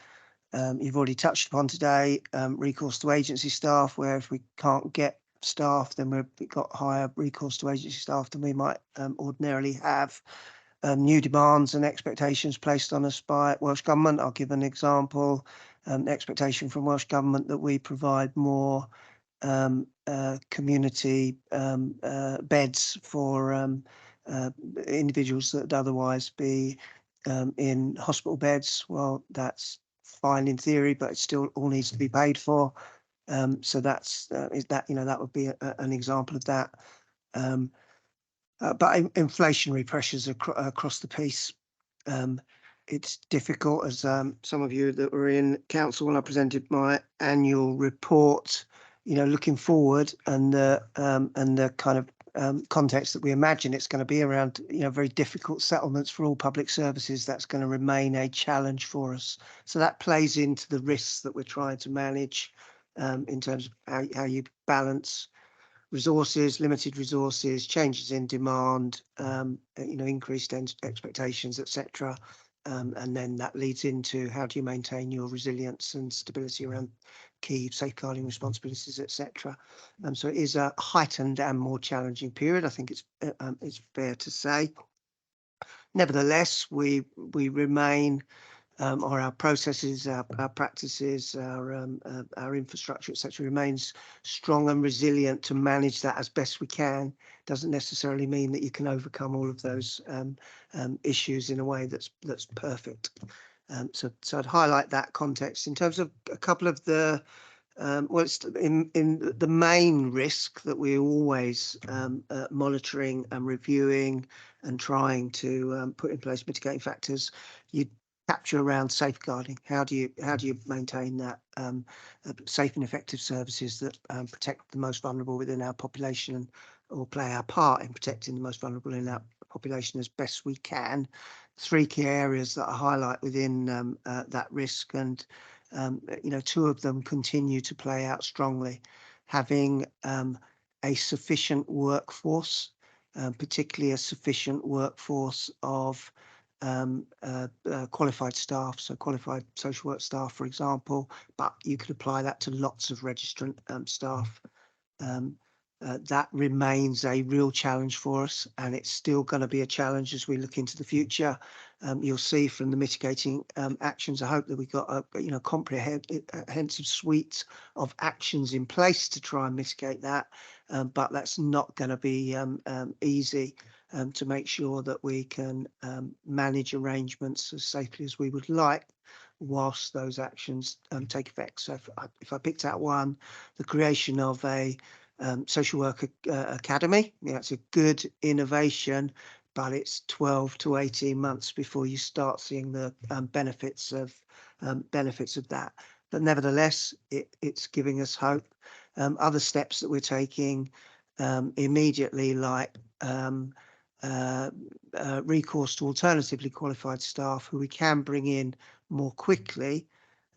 Q: You've already touched upon today recourse to agency staff, where if we can't get staff, then we've got higher recourse to agency staff than we might ordinarily have. New demands and expectations placed on us by Welsh Government. I'll give an example. Expectation from Welsh Government that we provide more community beds for individuals that would otherwise be in hospital beds. Well, that's fine in theory, but it still all needs to be paid for. So that's that would be an example of that. But inflationary pressures across the piece. It's difficult, as some of you that were in council when I presented my annual report, looking forward and the kind of context that we imagine it's going to be around, very difficult settlements for all public services. That's going to remain a challenge for us. So that plays into the risks that we're trying to manage in terms of how you balance resources, limited resources, changes in demand, increased expectations, etc. And then that leads into how do you maintain your resilience and stability around key safeguarding responsibilities, etc. So it is a heightened and more challenging period. I think it's fair to say. Nevertheless, we remain or our processes, our practices, our infrastructure, etc., remains strong and resilient to manage that as best we can, doesn't necessarily mean that you can overcome all of those issues in a way that's perfect. So I'd highlight that context in terms of a couple of the well, it's in the main risk that we're always monitoring and reviewing and trying to put in place mitigating factors. You capture around safeguarding. How do you maintain that safe and effective services that protect the most vulnerable within our population, or play our part in protecting the most vulnerable in our population as best we can? Three key areas that I highlight within that risk, and two of them continue to play out strongly. Having a sufficient workforce, particularly a sufficient workforce of qualified staff, so qualified social work staff, for example, but you could apply that to lots of registrant staff. That remains a real challenge for us, and it's still going to be a challenge as we look into the future. You'll see from the mitigating actions, I hope that we've got a comprehensive suite of actions in place to try and mitigate that, but that's not going to be easy to make sure that we can manage arrangements as safely as we would like whilst those actions take effect. So if I picked out one, the creation of a social work academy, it's a good innovation, but it's 12 to 18 months before you start seeing the benefits of that. But nevertheless, it's giving us hope. Other steps that we're taking immediately, like recourse to alternatively qualified staff who we can bring in more quickly,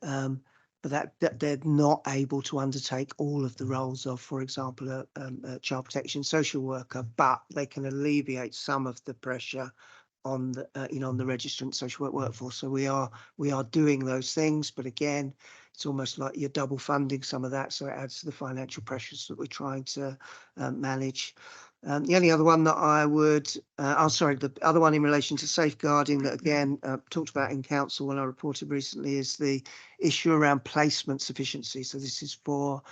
Q: but that they're not able to undertake all of the roles of, for example, a child protection social worker, but they can alleviate some of the pressure on the on the registrant social work workforce. So we are doing those things, but again, it's almost like you're double funding some of that, so it adds to the financial pressures that we're trying to manage. The only other one that I would, the other one in relation to safeguarding that again talked about in council when I reported recently, is the issue around placement sufficiency. So this is for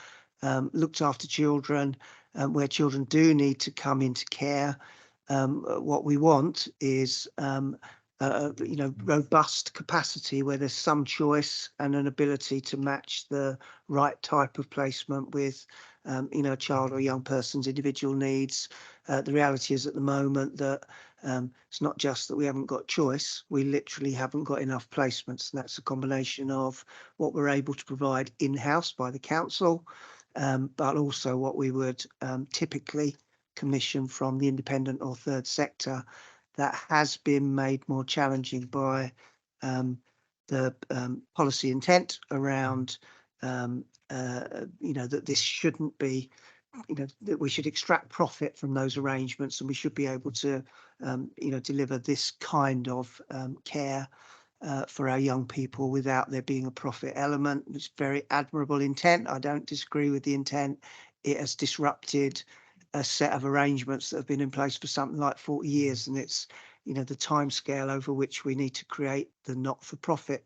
Q: looked after children where children do need to come into care. What we want is robust capacity where there's some choice and an ability to match the right type of placement with a child or young person's individual needs. The reality is at the moment that it's not just that we haven't got choice, we literally haven't got enough placements, and that's a combination of what we're able to provide in-house by the council, but also what we would typically commission from the independent or third sector. That has been made more challenging by the policy intent around that this shouldn't be, that we should extract profit from those arrangements, and we should be able to deliver this kind of care for our young people without there being a profit element. It's very admirable intent. I don't disagree with the intent. It has disrupted a set of arrangements that have been in place for something like 40 years, and it's the time scale over which we need to create the not-for-profit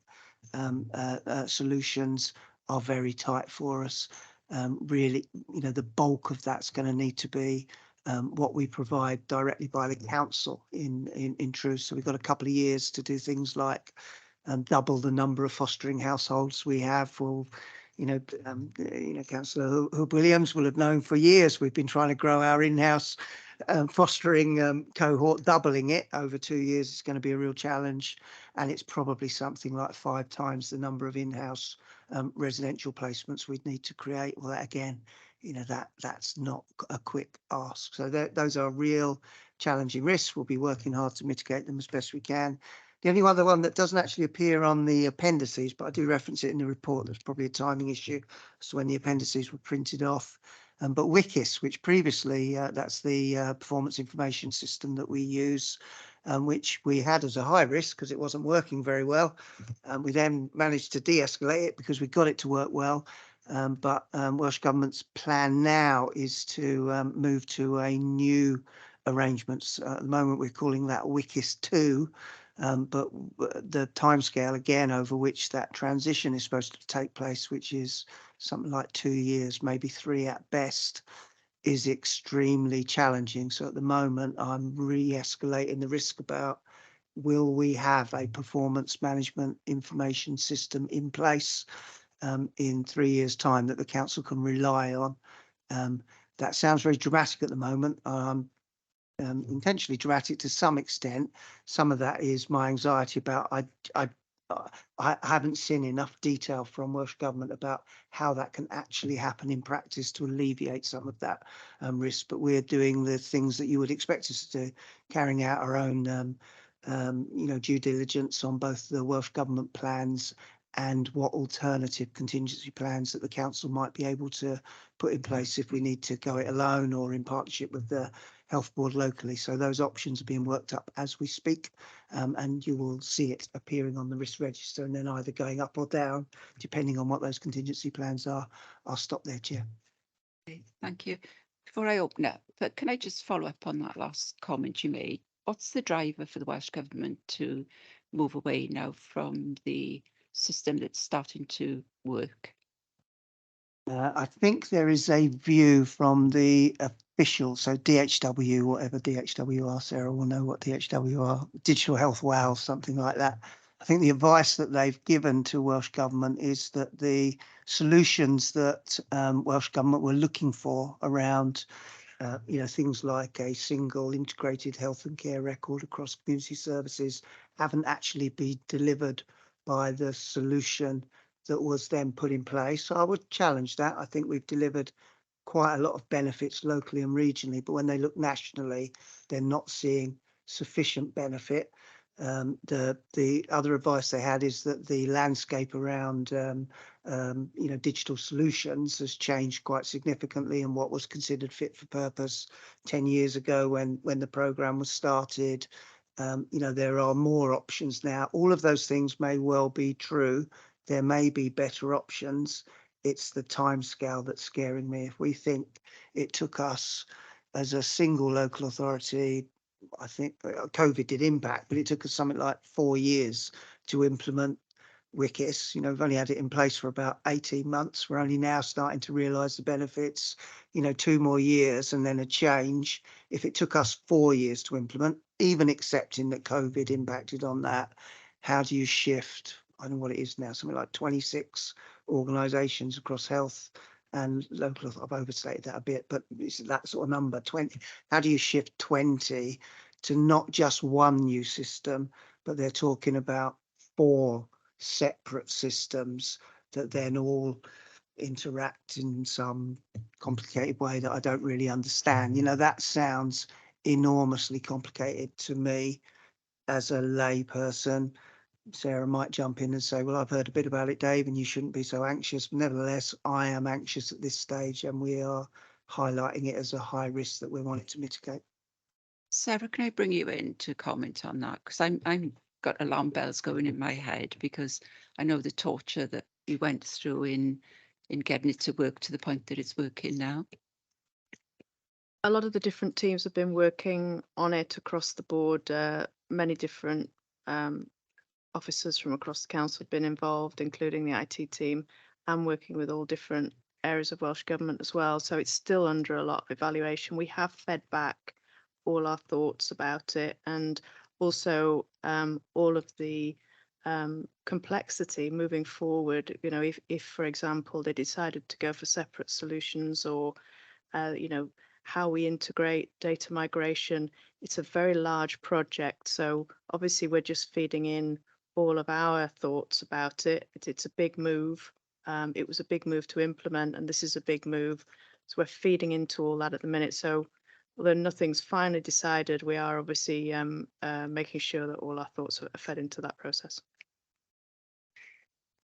Q: solutions are very tight for us. Really, the bulk of that's going to need to be what we provide directly by the council in truth. So we've got a couple of years to do things like double the number of fostering households we have. For Councillor Williams will have known for years we've been trying to grow our in-house fostering cohort. Doubling it over 2 years is going to be a real challenge, and it's probably something like 5 times the number of in-house residential placements we'd need to create. Well, that again, that's not a quick ask. So those are real challenging risks. We'll be working hard to mitigate them as best we can. The only other one that doesn't actually appear on the appendices, but I do reference it in the report, there's probably a timing issue as to when the appendices were printed off. But WICIS, which previously, that's the performance information system that we use, which we had as a high risk because it wasn't working very well. We then managed to de-escalate it because we got it to work well. But Welsh Government's plan now is to move to a new arrangements. At the moment, we're calling that WICIS 2. but the timescale again over which that transition is supposed to take place, which is something like 2 years, maybe 3 at best, is extremely challenging. So at the moment, I'm re-escalating the risk about, will we have a performance management information system in place in 3 years' time that the council can rely on? That sounds very dramatic at the moment. Intentionally dramatic to some extent. Some of that is my anxiety about I haven't seen enough detail from Welsh Government about how that can actually happen in practice to alleviate some of that risk. But we're doing the things that you would expect us to do, carrying out our own due diligence on both the Welsh Government plans and what alternative contingency plans that the council might be able to put in place if we need to go it alone or in partnership with the health board locally. So those options are being worked up as we speak, and you will see it appearing on the risk register and then either going up or down depending on what those contingency plans are. I'll stop there, Chair.
A: Okay, thank you. Before I open up, but can I just follow up on that last comment you made? What's the driver for the Welsh Government to move away now from the system that's starting to work?
Q: I think there is a view from the official, so DHW, whatever DHW are, Sarah will know what DHW are, Digital Health Wow, something like that. I think the advice that they've given to Welsh Government is that the solutions that Welsh Government were looking for around things like a single integrated health and care record across community services haven't actually been delivered by the solution that was then put in place. So I would challenge that. I think we've delivered quite a lot of benefits locally and regionally, but when they look nationally, they're not seeing sufficient benefit. The other advice they had is that the landscape around digital solutions has changed quite significantly, and what was considered fit for purpose 10 years ago when the program was started, there are more options now. All of those things may well be true. There may be better options. It's the timescale that's scaring me. If we think it took us as a single local authority, I think COVID did impact, but it took us something like 4 years to implement WICIS. We've only had it in place for about 18 months. We're only now starting to realise the benefits. 2 more years and then a change. If it took us 4 years to implement, even accepting that COVID impacted on that, how do you shift? I don't know what it is now, something like 26 organisations across health and local. I've overstated that a bit, but it's that sort of number, 20. How do you shift 20 to not just one new system, but they're talking about 4 separate systems that then all interact in some complicated way that I don't really understand. That sounds enormously complicated to me as a lay person. Sarah might jump in and say, well, I've heard a bit about it, Dave, and you shouldn't be so anxious. Nevertheless, I am anxious at this stage, and we are highlighting it as a high risk that we wanted to mitigate.
A: Sarah, can I bring you in to comment on that? Because I'm got alarm bells going in my head, because I know the torture that you went through in getting it to work to the point that it's working now.
R: A lot of the different teams have been working on it across the board. Many different officers from across the council have been involved, including the IT team, and working with all different areas of Welsh Government as well. So it's still under a lot of evaluation. We have fed back all our thoughts about it, and also all of the complexity moving forward. If for example they decided to go for separate solutions, or how we integrate data migration, it's a very large project. So obviously we're just feeding in all of our thoughts about it. It's a big move. It was a big move to implement, and this is a big move. So we're feeding into all that at the minute. So although nothing's finally decided, we are obviously making sure that all our thoughts are fed into that process.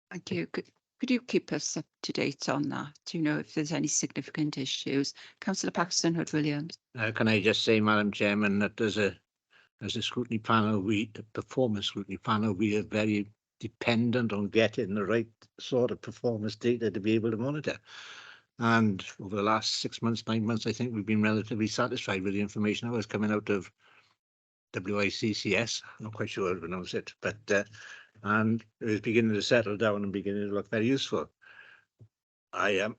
A: Thank you. Could you keep us up to date on that? Do you know if there's any significant issues? Councillor Paxton Hood-Williams.
L: Can I just say, Madam Chairman, that as a scrutiny panel, performance scrutiny panel, we are very dependent on getting the right sort of performance data to be able to monitor. And over the last 6 months, 9 months, I think we've been relatively satisfied with the information that was coming out of WICCS, I'm not quite sure how to pronounce it, but and it was beginning to settle down and beginning to look very useful. I am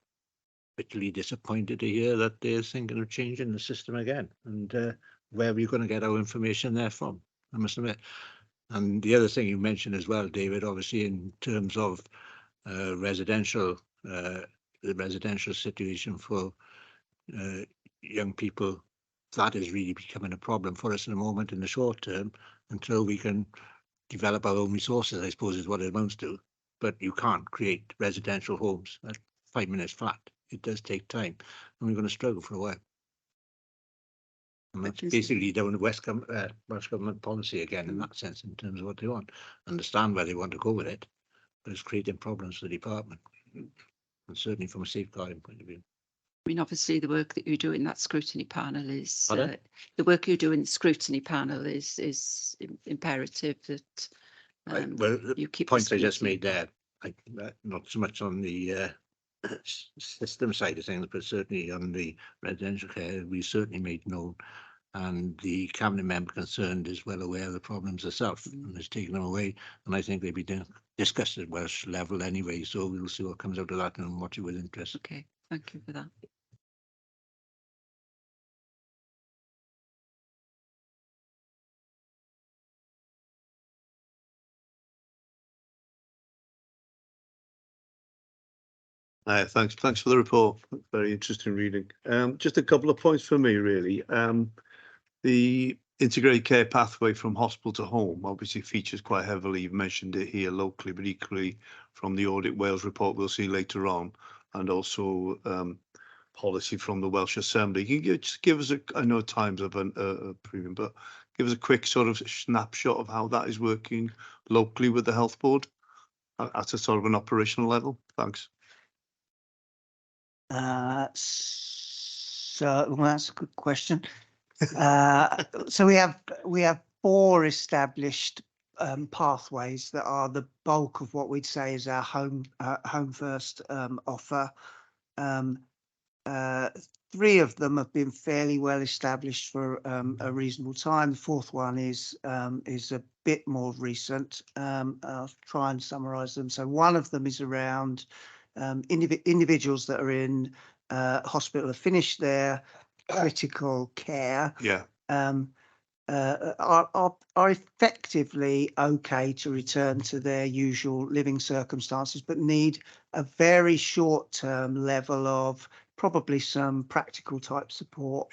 L: bitterly disappointed to hear that they're thinking of changing the system again, and where are we going to get our information there from? I must admit. And the other thing you mentioned as well, David, obviously in terms of residential, the residential situation for young people, that is really becoming a problem for us in the moment in the short term until we can develop our own resources, I suppose is what it amounts to. But you can't create residential homes at 5 minutes flat. It does take time, and we're going to struggle for a while. And that's basically down the Welsh Government policy again in that sense, in terms of what they want. Understand where they want to go with it, but it's creating problems for the department, and certainly from a safeguarding point of view.
A: I mean, obviously, the work that you do in that scrutiny panel is
L: Pardon?
A: the work you do in the scrutiny panel is imperative that
L: Well, the
A: you keep
L: point I
A: this
L: just
A: committee.
L: made there, not so much on the system side of things, but certainly on the residential care, we certainly made known, and the cabinet member concerned is well aware of the problems herself and has taken them away. And I think they'll be discussed at Welsh level anyway, so we'll see what comes out of that and watch it with interest.
A: Okay, thank you for that.
H: Thanks for the report. Very interesting reading. Just a couple of points for me, really. The integrated care pathway from hospital to home obviously features quite heavily. You've mentioned it here locally, but equally from the Audit Wales report we'll see later on, and also policy from the Welsh Assembly. Can you just give us I know times of a premium, but give us a quick sort of snapshot of how that is working locally with the Health Board at a sort of an operational level? Thanks.
Q: So well, that's a good question. So we have 4 established pathways that are the bulk of what we'd say is our home first offer. 3 of them have been fairly well established for a reasonable time. The 4th one is a bit more recent. I'll try and summarise them. So one of them is around individuals that are in hospital have finished their critical care.
H: Yeah.
Q: Are effectively okay to return to their usual living circumstances, but need a very short-term level of probably some practical type support.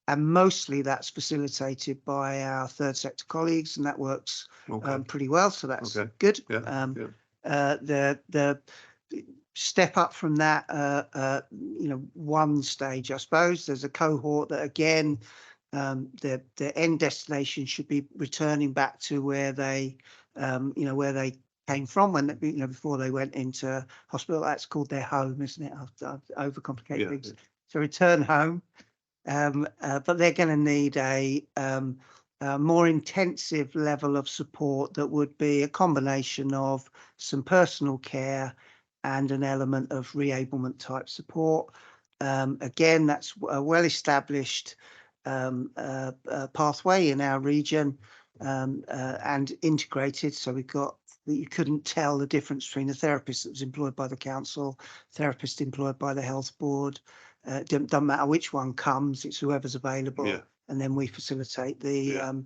Q: And mostly that's facilitated by our third sector colleagues, and that works pretty well. So that's good.
H: Yeah.
Q: The step up from that, one stage, I suppose, there's a cohort that again, the end destination should be returning back to where they, where they came from when, before they went into hospital. That's called their home, isn't it? I've overcomplicated things. So return home, but they're going to need a more intensive level of support that would be a combination of some personal care and an element of reablement type support. Again, that's a well-established pathway in our region and integrated. So we've got, you couldn't tell the difference between a therapist that was employed by the council, therapist employed by the health board. Doesn't matter which one comes, it's whoever's available.
H: Yeah.
Q: And then we facilitate the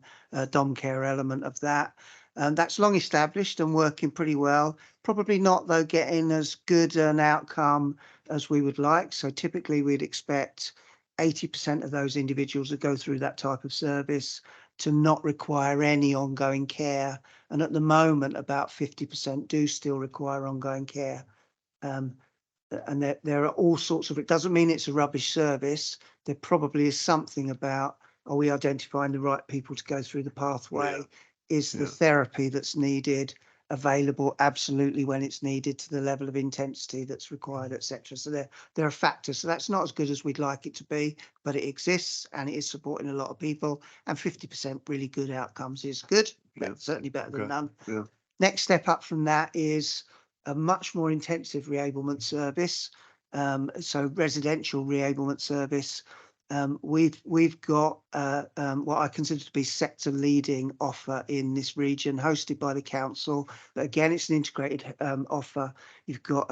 Q: dom care element of that. That's long established and working pretty well. Probably not, though, getting as good an outcome as we would like. So typically we'd expect 80% of those individuals that go through that type of service to not require any ongoing care. And at the moment, about 50% do still require ongoing care. And there are all sorts of, it doesn't mean it's a rubbish service. There probably is something about, are we identifying the right people to go through the pathway?
H: Yeah.
Q: Is the therapy that's needed available absolutely when it's needed to the level of intensity that's required, etc. So there are factors. So that's not as good as we'd like it to be, but it exists and it is supporting a lot of people. And 50% really good outcomes is good. Certainly better than none.
H: Yeah.
Q: Next step up from that is a much more intensive reablement service. So residential reablement service. We've got what I consider to be sector leading offer in this region, hosted by the council. But again, it's an integrated offer. You've got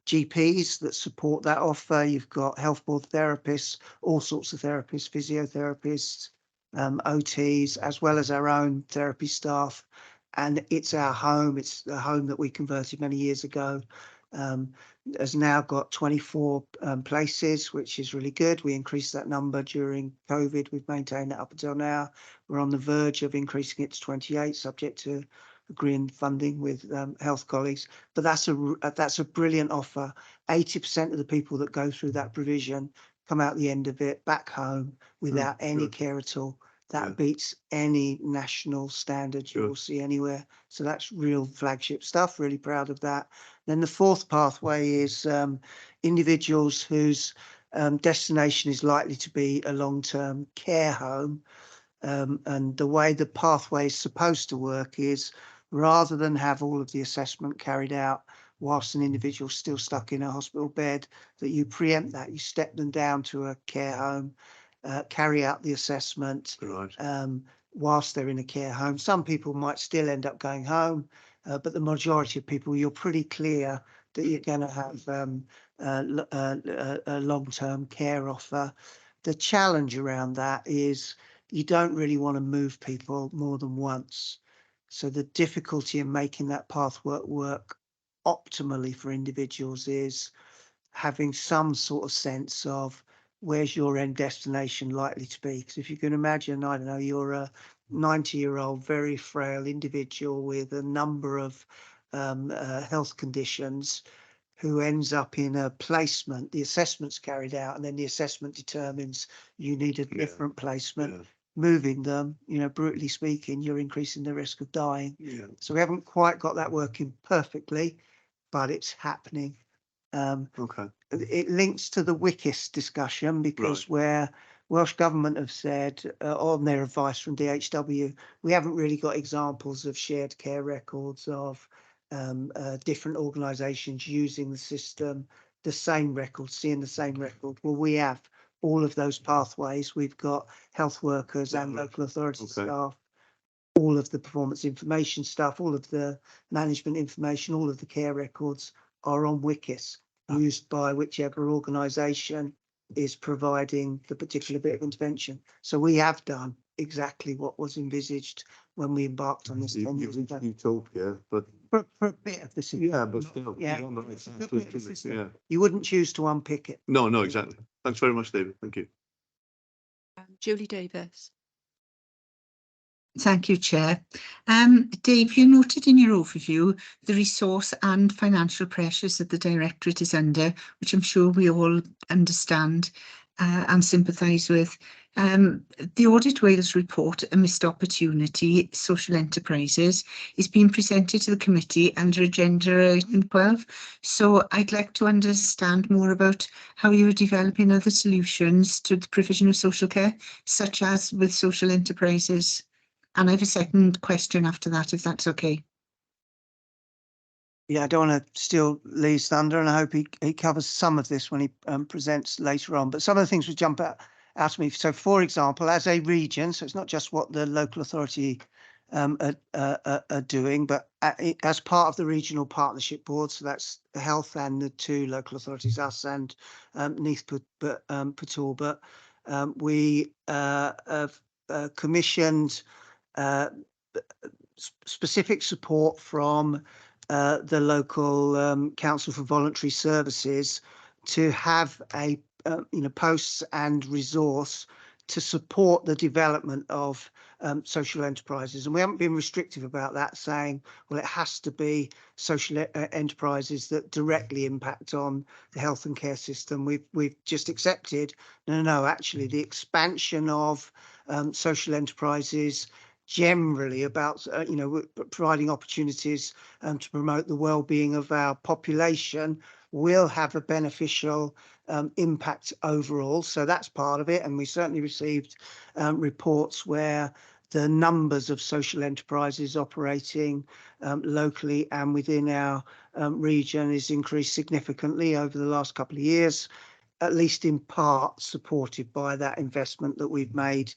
Q: GPs that support that offer. You've got health board therapists, all sorts of therapists, physiotherapists, OTs, as well as our own therapy staff. And it's our home. It's the home that we converted many years ago. Has now got 24 places, which is really good. We increased that number during COVID. We've maintained that up until now. We're on the verge of increasing it to 28, subject to agreeing funding with health colleagues. But that's a brilliant offer. 80% of the people that go through that provision come out the end of it back home without any care at all. That beats any national standard you will see anywhere. So that's real flagship stuff. Really proud of that. Then the fourth pathway is individuals whose destination is likely to be a long-term care home. And the way the pathway is supposed to work is, rather than have all of the assessment carried out whilst an individual's still stuck in a hospital bed, that you preempt that, you step them down to a care home, carry out the assessment whilst they're in a care home. Some people might still end up going home, but the majority of people, you're pretty clear that you're going to have a long-term care offer. The challenge around that is you don't really want to move people more than once. So the difficulty in making that path work optimally for individuals is having some sort of sense of where's your end destination likely to be. Because if you can imagine, I don't know, you're a 90-year-old, very frail individual with a number of health conditions who ends up in a placement, the assessment's carried out, and then the assessment determines you need a different placement. Moving them, brutally speaking, you're increasing the risk of dying. So we haven't quite got that working perfectly, but it's happening. It links to the WICIS discussion because where Welsh Government have said on their advice from DHW, we haven't really got examples of shared care records of different organisations using the system, the same record, seeing the same record. Well, we have all of those pathways. We've got health workers and local authority staff, all of the performance information stuff, all of the management information, all of the care records are on WICIS, used by whichever organisation is providing the particular bit of intervention. So we have done exactly what was envisaged when we embarked on this 10 years ago.
H: Utopia, but
Q: for a bit of the system.
H: Yeah, but still,
Q: You wouldn't choose to unpick it.
H: No, exactly. Thanks very much, David. Thank you.
A: Julie Davis.
C: Thank you, Chair. Dave, you noted in your overview the resource and financial pressures that the Directorate is under, which I'm sure we all understand and sympathise with. The Audit Wales report, A Missed Opportunity, Social Enterprises, is being presented to the committee under Agenda Item 12. So I'd like to understand more about how you're developing other solutions to the provision of social care, such as with social enterprises. And I have a second question after that, if that's okay.
Q: Yeah, I don't want to steal Lee's thunder, and I hope he covers some of this when he presents later on. But some of the things would jump out to me. So, for example, as a region, so it's not just what the local authority are doing, but as part of the regional partnership board, so that's the health and the two local authorities, us and Neath Port, we have commissioned specific support from the local Council for Voluntary Services to have a posts and resource to support the development of social enterprises. And we haven't been restrictive about that, saying, well, it has to be social enterprises that directly impact on the health and care system. We've just accepted, no, actually the expansion of social enterprises generally about, providing opportunities to promote the well-being of our population will have a beneficial impact overall. So that's part of it. And we certainly received reports where the numbers of social enterprises operating locally and within our region is increased significantly over the last couple of years. at least in part, supported by that investment that we've made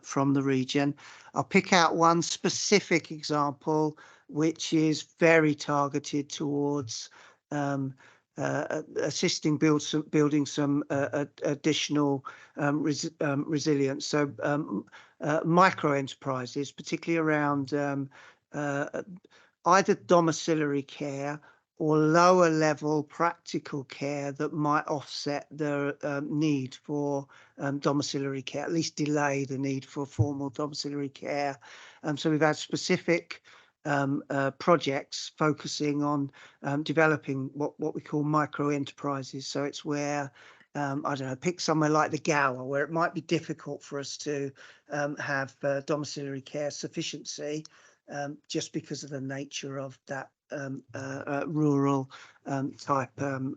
Q: from the region. I'll pick out one specific example, which is very targeted towards assisting building some additional resilience. So micro enterprises, particularly around either domiciliary care or lower level practical care that might offset the need for domiciliary care, at least delay the need for formal domiciliary care. So we've had specific projects focusing on developing what we call micro enterprises. So it's where I don't know, pick somewhere like the Gower, where it might be difficult for us to have domiciliary care sufficiency, just because of the nature of that rural type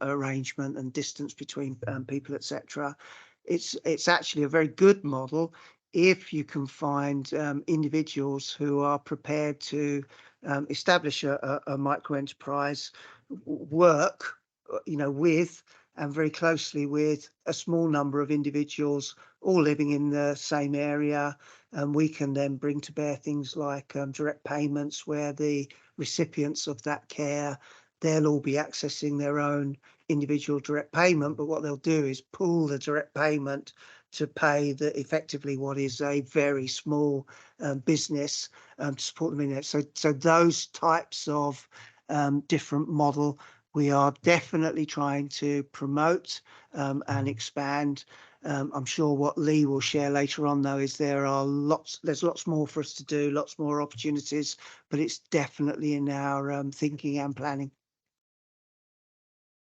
Q: arrangement and distance between people, etc. It's actually a very good model if you can find individuals who are prepared to establish a micro enterprise, work, with and very closely with a small number of individuals all living in the same area. And we can then bring to bear things like direct payments, where the recipients of that care, they'll all be accessing their own individual direct payment, but what they'll do is pool the direct payment to pay effectively what is a very small business to support them in it. So those types of different model we are definitely trying to promote and expand. I'm sure what Lee will share later on, though, is there's lots more for us to do, lots more opportunities, but it's definitely in our thinking and planning.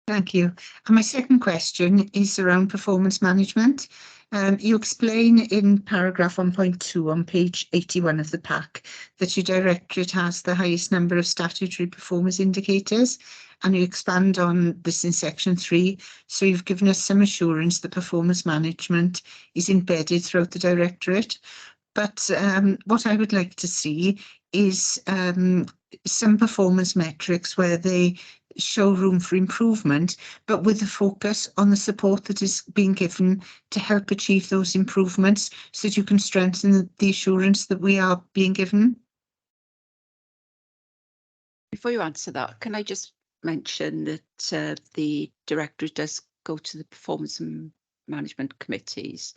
C: Thank you. And my second question is around performance management. You explain in paragraph 1.2 on page 81 of the pack that your directorate has the highest number of statutory performance indicators, and you expand on this in section 3. So you've given us some assurance that performance management is embedded throughout the directorate. But what I would like to see is some performance metrics where they show room for improvement, but with a focus on the support that is being given to help achieve those improvements, so that you can strengthen the assurance that we are being given.
A: Before you answer that, can I just mention that the directorate does go to the performance and management committees,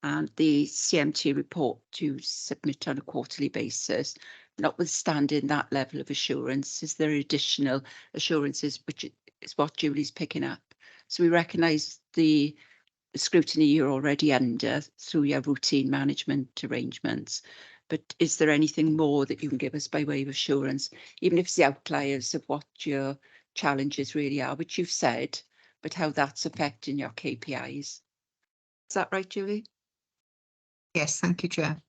A: and the CMT report to submit on a quarterly basis. Notwithstanding that level of assurance, is there additional assurances, which is what Julie's picking up? So we recognise the scrutiny you're already under through your routine management arrangements, but is there anything more that you can give us by way of assurance, even if it's the outliers of what your challenges really are, which you've said, but how that's affecting your KPIs? Is that right, Julie?
C: Yes, thank you, Chair.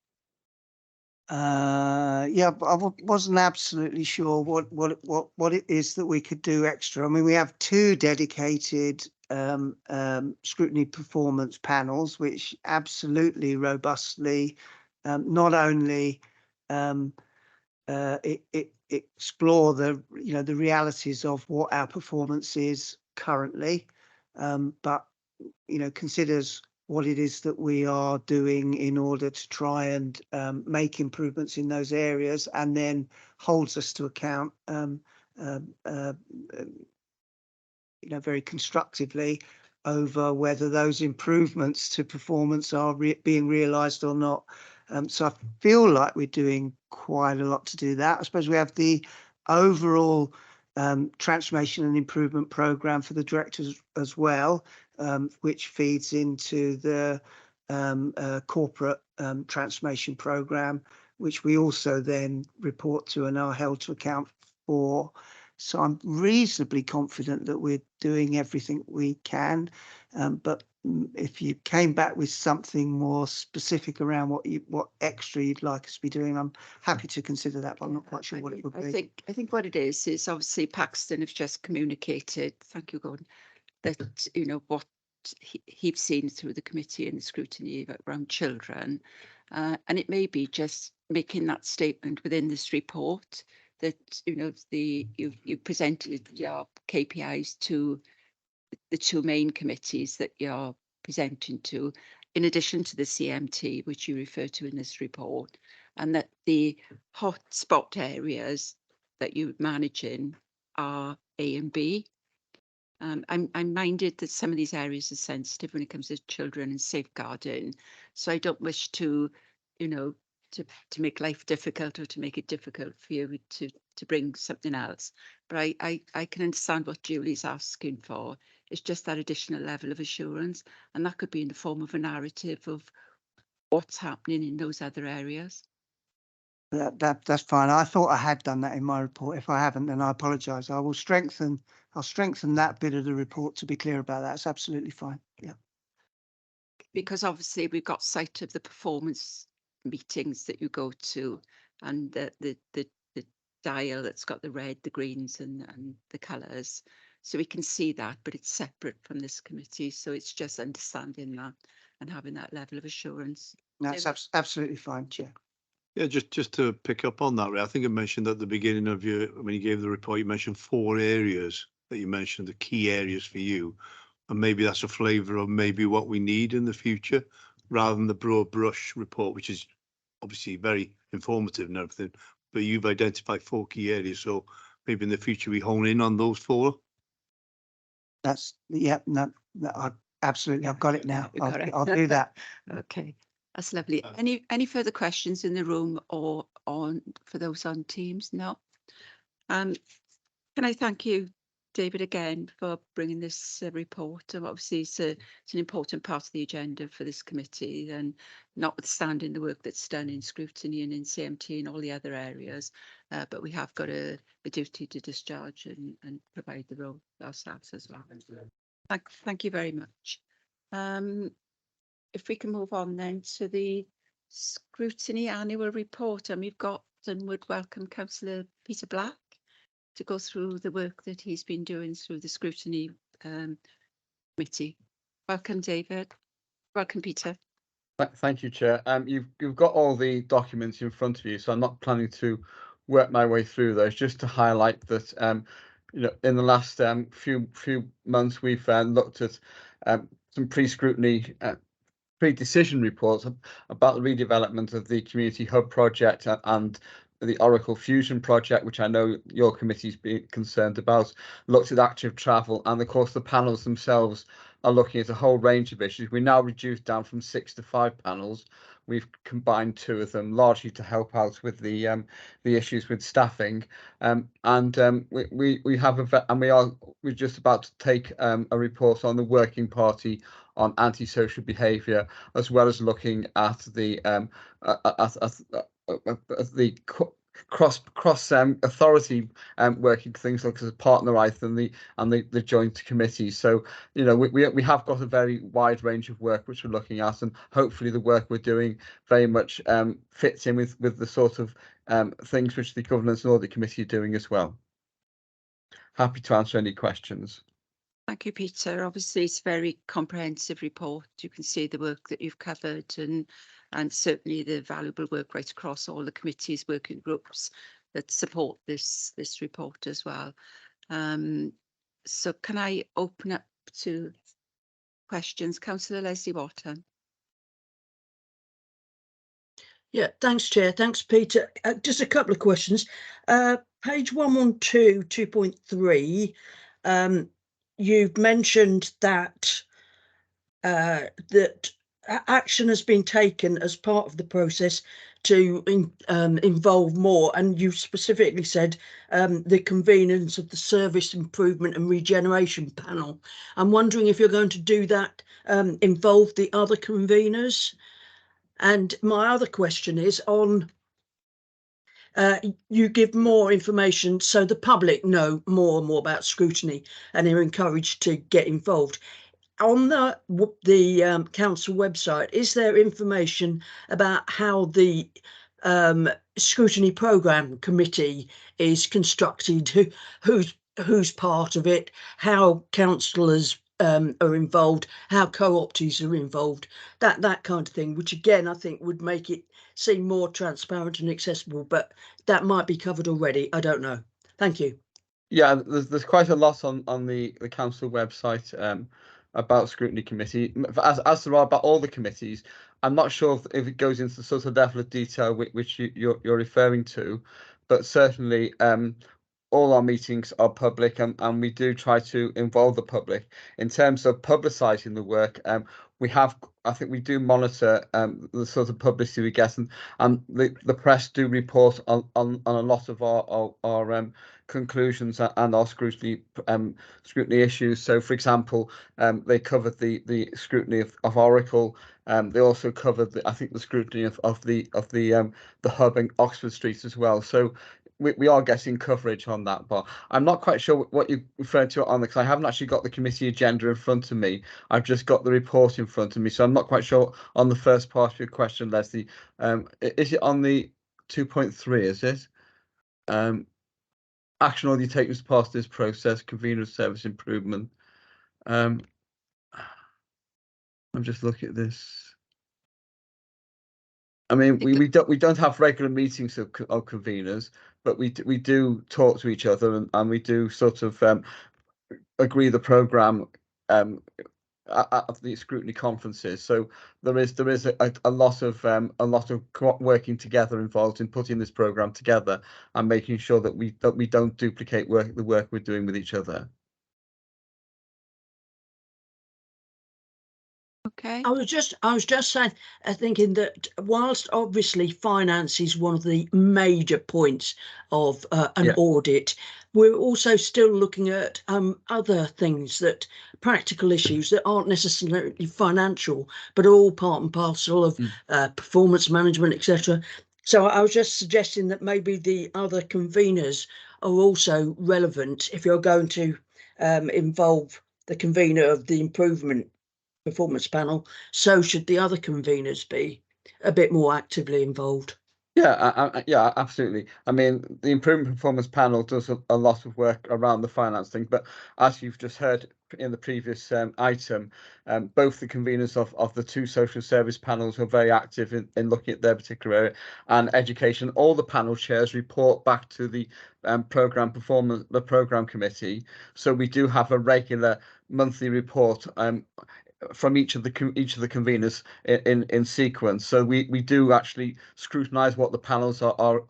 Q: Yeah, but I wasn't absolutely sure what it is that we could do extra. I mean, we have 2 dedicated scrutiny performance panels, which absolutely robustly not only explore the realities of what our performance is currently, but considers what it is that we are doing in order to try and make improvements in those areas, and then holds us to account very constructively over whether those improvements to performance are being realised or not. So I feel like we're doing quite a lot to do that. I suppose we have the overall transformation and improvement programme for the directors as well, which feeds into the corporate transformation programme, which we also then report to and are held to account for. So I'm reasonably confident that we're doing everything we can, but if you came back with something more specific around what extra you'd like us to be doing, I'm happy to consider that, but I'm not quite sure what it would be.
A: I think what it is obviously Paxton have just communicated, thank you, Gordon, that what he's seen through the committee and the scrutiny around children, and it may be just making that statement within this report that you presented your KPIs to the two main committees that you're presenting to, in addition to the CMT, which you refer to in this report, and that the hotspot areas that you're managing are A and B. I'm minded that some of these areas are sensitive when it comes to children and safeguarding, so I don't wish to, you know, to make life difficult or to make it difficult for you to bring something else. But I can understand what Julie's asking for. It's just that additional level of assurance, and that could be in the form of a narrative of what's happening in those other areas.
Q: That's fine. I thought I had done that in my report. If I haven't, then I apologise. I'll strengthen that bit of the report to be clear about that. It's absolutely fine. Yeah.
A: Because obviously we've got sight of the performance meetings that you go to, and the dial that's got the red, the greens and the colours. So we can see that, but it's separate from this committee. So it's just understanding that and having that level of assurance.
Q: That's absolutely fine, Chair.
H: Yeah, just to pick up on that, Ray, I think I mentioned at the beginning of when you gave the report, you mentioned 4 areas that you mentioned, the key areas for you. And maybe that's a flavour of maybe what we need in the future, rather than the broad brush report, which is obviously very informative and everything. But you've identified 4 key areas, so maybe in the future we hone in on those 4.
Q: No, absolutely. I've got it now. I'll do that.
A: Okay, that's lovely. Any further questions in the room or for those on Teams? No. Can I thank you, David, again for bringing this report? Obviously, it's an important part of the agenda for this committee, and notwithstanding the work that's done in scrutiny and in CMT and all the other areas, but we have got a duty to discharge and provide the role ourselves as well. Thank you very much. If we can move on then to the scrutiny annual report, and we've got and would welcome Councillor Peter Black to go through the work that he's been doing through the scrutiny committee. Welcome, David. Welcome, Peter.
S: Thank you, Chair. You've got all the documents in front of you, so I'm not planning to work my way through those. Just to highlight that, you know, in the last few months, we've looked at some pre-scrutiny, pre-decision reports about the redevelopment of the Community Hub project and the Oracle Fusion project, which I know your committee's been concerned about. Looked at active travel, and of course the panels themselves are looking at a whole range of issues. We now reduced down from 6 to 5 panels. We've combined 2 of them, largely to help out with the issues with staffing. We're just about to take a report on the Working Party on antisocial behaviour, as well as looking at the cross authority working things like as partner rights and the joint committees. So, you know, we have got a very wide range of work which we're looking at, and hopefully the work we're doing very much fits in with the sort of things which the Governance and Audit Committee are doing as well. Happy to answer any questions.
A: Thank you, Peter. Obviously, it's a very comprehensive report. You can see the work that you've covered, and certainly the valuable work right across all the committees, working groups that support this report as well. So can I open up to questions? Councillor Leslie Wharton.
B: Yeah, thanks, Chair. Thanks, Peter. Just a couple of questions. Page 112, 2.3. You've mentioned that that action has been taken as part of the process to involve more, and you specifically said the convenience of the Service Improvement and Regeneration Panel. I'm wondering if you're going to do that, involve the other conveners. And my other question is on you give more information so the public know more and more about scrutiny and are encouraged to get involved. On the council website, is there information about how the scrutiny programme committee is constructed, who's part of it, how councillors are involved, how co-optees are involved, that kind of thing, which again I think would make it seem more transparent and accessible, but that might be covered already. I don't know. Thank you.
S: Yeah, there's quite a lot on the council website about scrutiny committee, as there are about all the committees. I'm not sure if it goes into the sort of level of detail which you're referring to, but certainly all our meetings are public, and we do try to involve the public in terms of publicising the work. I think we do monitor the sort of publicity we get, and the press do report on a lot of our conclusions and our scrutiny issues. So, for example, they covered the scrutiny of Oracle. They also covered I think the scrutiny of the hub in Oxford Street as well. So we are getting coverage on that, but I'm not quite sure what you referred to on because I haven't actually got the committee agenda in front of me. I've just got the report in front of me, so I'm not quite sure on the first part of your question, Leslie. Is it on the 2.3? Is it? Action already taken as part of this process, convener of service improvement. I'm just looking at this. I mean, we don't have regular meetings of conveners, but we do talk to each other, and we do sort of agree the programme at the scrutiny conferences. So there is a lot of working together involved in putting this programme together and making sure that we don't duplicate the work we're doing with each other.
A: Okay.
B: I was just saying, thinking that whilst obviously finance is one of the major points of an audit, we're also still looking at other things, that practical issues that aren't necessarily financial, but are all part and parcel of performance management, etc. So I was just suggesting that maybe the other conveners are also relevant if you're going to involve the convener of the improvement performance panel, so should the other conveners be a bit more actively involved.
S: Yeah, absolutely. I mean, the improvement performance panel does a lot of work around the finance thing, but as you've just heard in the previous item, both the conveners of the two social service panels are very active in looking at their particular area, and education. All the panel chairs report back to the programme committee, so we do have a regular monthly report from each of the conveners in sequence. So we do actually scrutinise what the panels are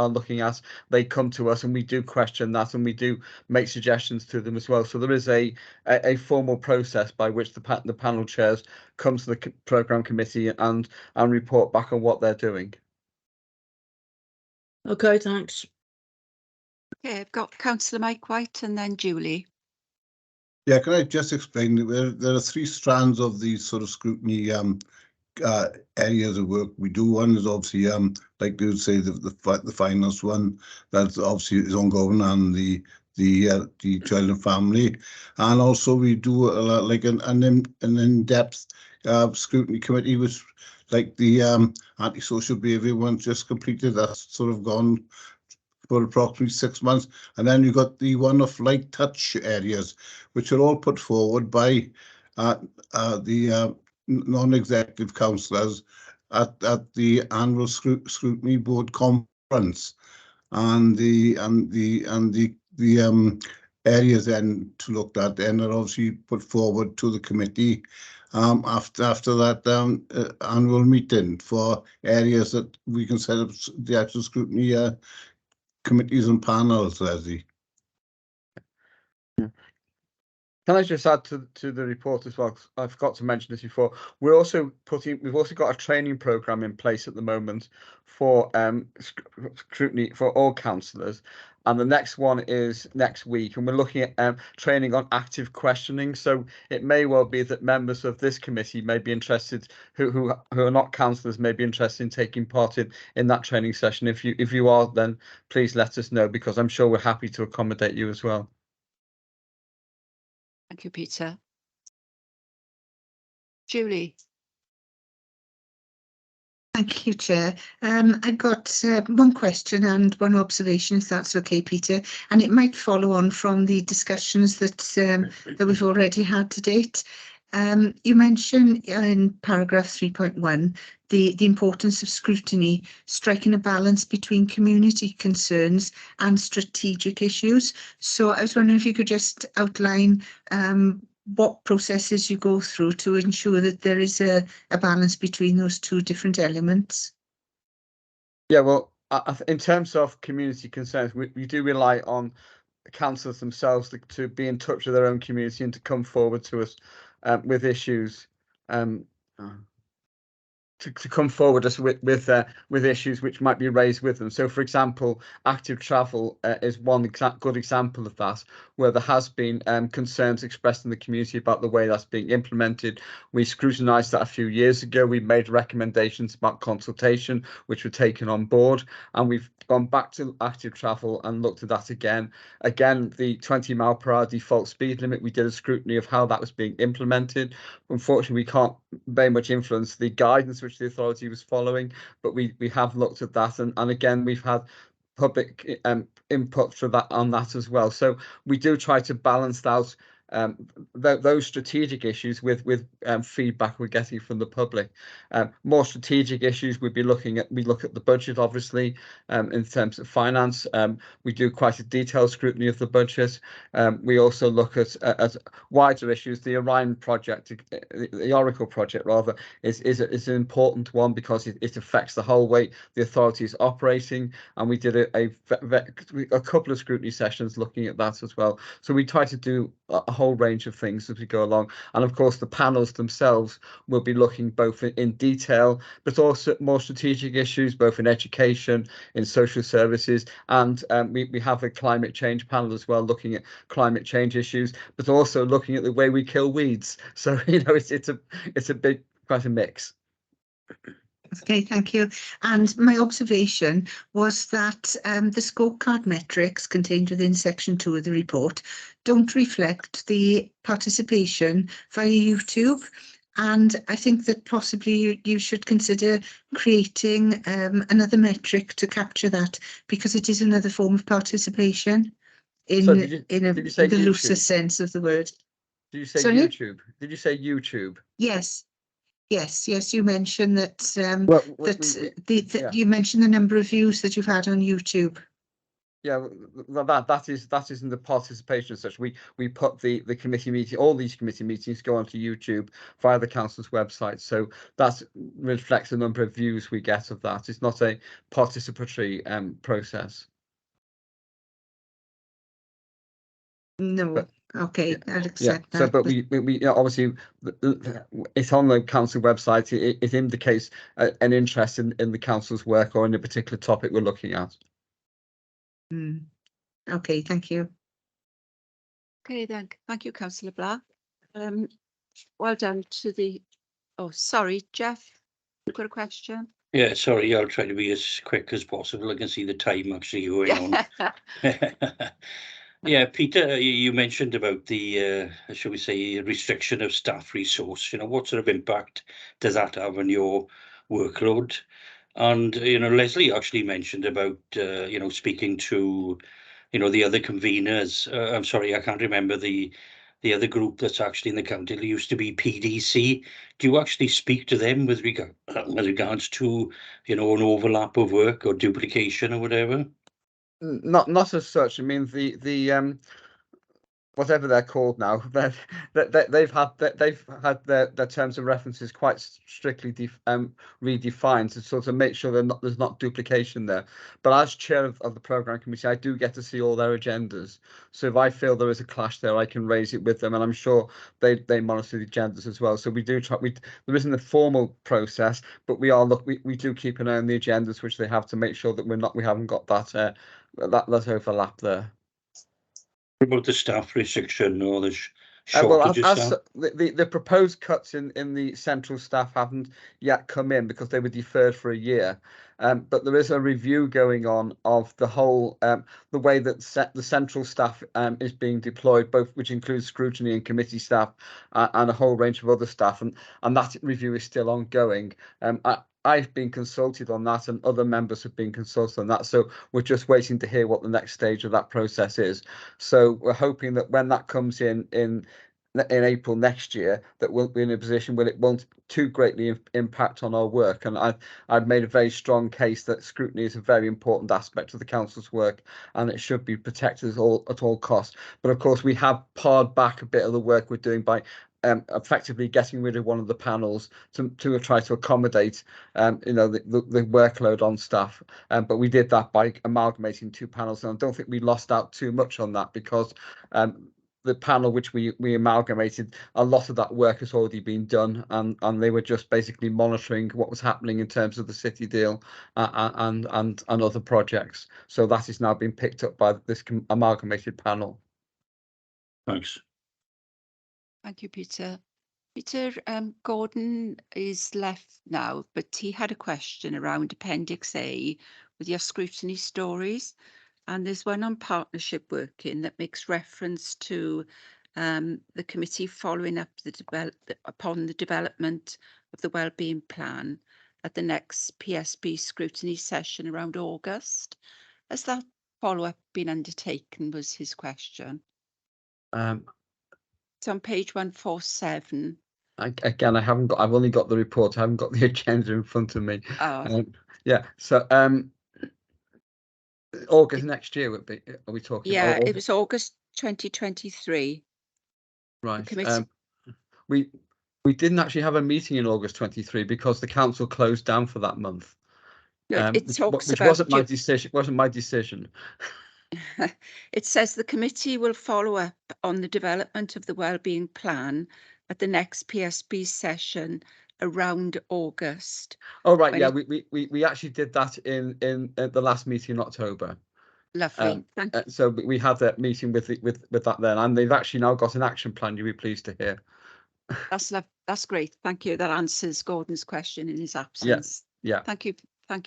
S: looking at. They come to us and we do question that, and we do make suggestions to them as well. So there is a formal process by which the panel chairs come to the programme committee and report back on what they're doing.
B: Okay, thanks.
A: Okay, I've got Councillor Mike White and then Julie.
G: Yeah, can I just explain? There are three strands of these sort of scrutiny areas of work we do. One is obviously, like you would say, the finance one, that obviously is ongoing, and the child and family, and also we do like an in-depth scrutiny committee, which like the antisocial behaviour one just completed. That's sort of gone for approximately 6 months, and then you've got the one of light touch areas, which are all put forward by the non-executive councillors at the annual scrutiny board conference, and the areas then to look at then are obviously put forward to the committee after that annual meeting for areas that we can set up the actual scrutiny committees and panels, Leslie.
S: Can I just add to the report as well? I forgot to mention this before. We've also got a training programme in place at the moment for scrutiny for all councillors, and the next one is next week, and we're looking at training on active questioning. So it may well be that members of this committee may be interested, who are not councillors, may be interested in taking part in that training session. If you are, then please let us know, because I'm sure we're happy to accommodate you as well.
A: Thank you, Peter. Julie.
C: Thank you, Chair. I've got one question and one observation, if that's okay, Peter, and it might follow on from the discussions that we've already had to date. You mentioned in paragraph 3.1 the importance of scrutiny, striking a balance between community concerns and strategic issues. So I was wondering if you could just outline what processes you go through to ensure that there is a balance between those two different elements.
S: Yeah, well, in terms of community concerns, we do rely on councillors themselves to be in touch with their own community and to come forward to us with issues. To come forward us with issues which might be raised with them. So, for example, active travel is one good example of that, where there has been concerns expressed in the community about the way that's being implemented. We scrutinised that a few years ago. We made recommendations about consultation, which were taken on board, and we've gone back to active travel and looked at that again. Again, the 20-mile-per-hour default speed limit, we did a scrutiny of how that was being implemented. Unfortunately, we can't very much influence the guidance which the authority was following, but we have looked at that, and again we've had public input for that on that as well. So we do try to balance out those strategic issues with feedback we're getting from the public. More strategic issues we'd be looking at. We look at the budget, obviously, in terms of finance. We do quite a detailed scrutiny of the budget. We also look at wider issues. The Orion project, the Oracle project rather, is an important one because it affects the whole way the authority is operating, and we did a couple of scrutiny sessions looking at that as well. So we try to do a whole range of things as we go along, and of course the panels themselves will be looking both in detail but also more strategic issues, both in education, in social services, and we have a climate change panel as well, looking at climate change issues, but also looking at the way we kill weeds. So it's a big, quite a mix.
C: Okay, thank you. And my observation was that the scorecard metrics contained within section 2 of the report don't reflect the participation via YouTube. And I think that possibly you should consider creating another metric to capture that, because it is another form of participation in the looser sense of the word.
S: Did you say
C: Sorry?
S: YouTube? Did you say YouTube?
C: Yes. Yes, you mentioned that
S: Yeah.
C: you mentioned the number of views that you've had on YouTube.
S: Yeah, that is in the participation as such. We put the committee meeting, all these committee meetings go onto YouTube via the council's website. So that reflects the number of views we get of that. It's not a participatory process.
C: No. Okay, I'll accept that.
S: So, but we obviously it's on the council website. It indicates an interest in the council's work or in a particular topic we're looking at.
C: Okay, thank you.
A: Okay, then. Thank you, Councillor Black. Well done to the. Oh, sorry, Jeff. You've got a question?
F: Yeah, sorry, I'll try to be as quick as possible. I can see the time actually going on. Yeah, Peter, you mentioned about the, shall we say, restriction of staff resource. What sort of impact does that have on your workload? And, Leslie actually mentioned about, speaking to, the other conveners. I'm sorry, I can't remember the other group that's actually in the county. It used to be PDC. Do you actually speak to them with regards to, an overlap of work or duplication or whatever?
S: Not as such. I mean, the whatever they're called now, they've had their terms of references quite strictly redefined to sort of make sure there's not duplication there. But as chair of the programme committee, I do get to see all their agendas. So if I feel there is a clash there, I can raise it with them, and I'm sure they monitor the agendas as well. So we do try. There isn't a formal process, but we do keep an eye on the agendas which they have to make sure that we haven't got that overlap there.
F: About the staff restriction or the
S: Well,
F: shortage of staff?
S: the proposed cuts in the central staff haven't yet come in because they were deferred for a year. But there is a review going on of the whole the way that the central staff is being deployed, both which includes scrutiny and committee staff and a whole range of other staff, and that review is still ongoing. I've been consulted on that, and other members have been consulted on that. So we're just waiting to hear what the next stage of that process is. So we're hoping that when that comes in in April next year, that we'll be in a position where it won't too greatly impact on our work. And I've made a very strong case that scrutiny is a very important aspect of the council's work, and it should be protected at all costs. But of course, we have pared back a bit of the work we're doing by effectively getting rid of one of the panels to try to accommodate the workload on staff. But we did that by amalgamating 2 panels, and I don't think we lost out too much on that, because the panel which we amalgamated, a lot of that work has already been done, and they were just basically monitoring what was happening in terms of the city deal and other projects. So that is now being picked up by this amalgamated panel.
F: Thanks.
A: Thank you, Peter. Peter, Gordon is left now, but he had a question around Appendix A with your scrutiny stories. And there's one on partnership working that makes reference to the committee following up upon the development of the wellbeing plan at the next PSB scrutiny session around August. Has that follow-up been undertaken, was his question. It's on page 147.
S: Again, I've only got the report. I haven't got the agenda in front of me.
A: Oh.
S: Yeah. So August next year would be. Are we talking?
A: Yeah,
S: August?
A: it was August 2023.
S: Right. We didn't actually have a meeting in August 23 because the council closed down for that month.
A: No, it talks
S: which
A: about
S: wasn't my decision. Wasn't my decision.
A: It says the committee will follow up on the development of the wellbeing plan at the next PSB session around August.
S: Oh right, yeah, we actually did that in the last meeting in October.
A: Lovely, thank you.
S: So we had that meeting with that then, and they've actually now got an action plan. You'll be pleased to hear.
A: That's great. Thank you. That answers Gordon's question in his absence.
S: Yeah.
A: Thank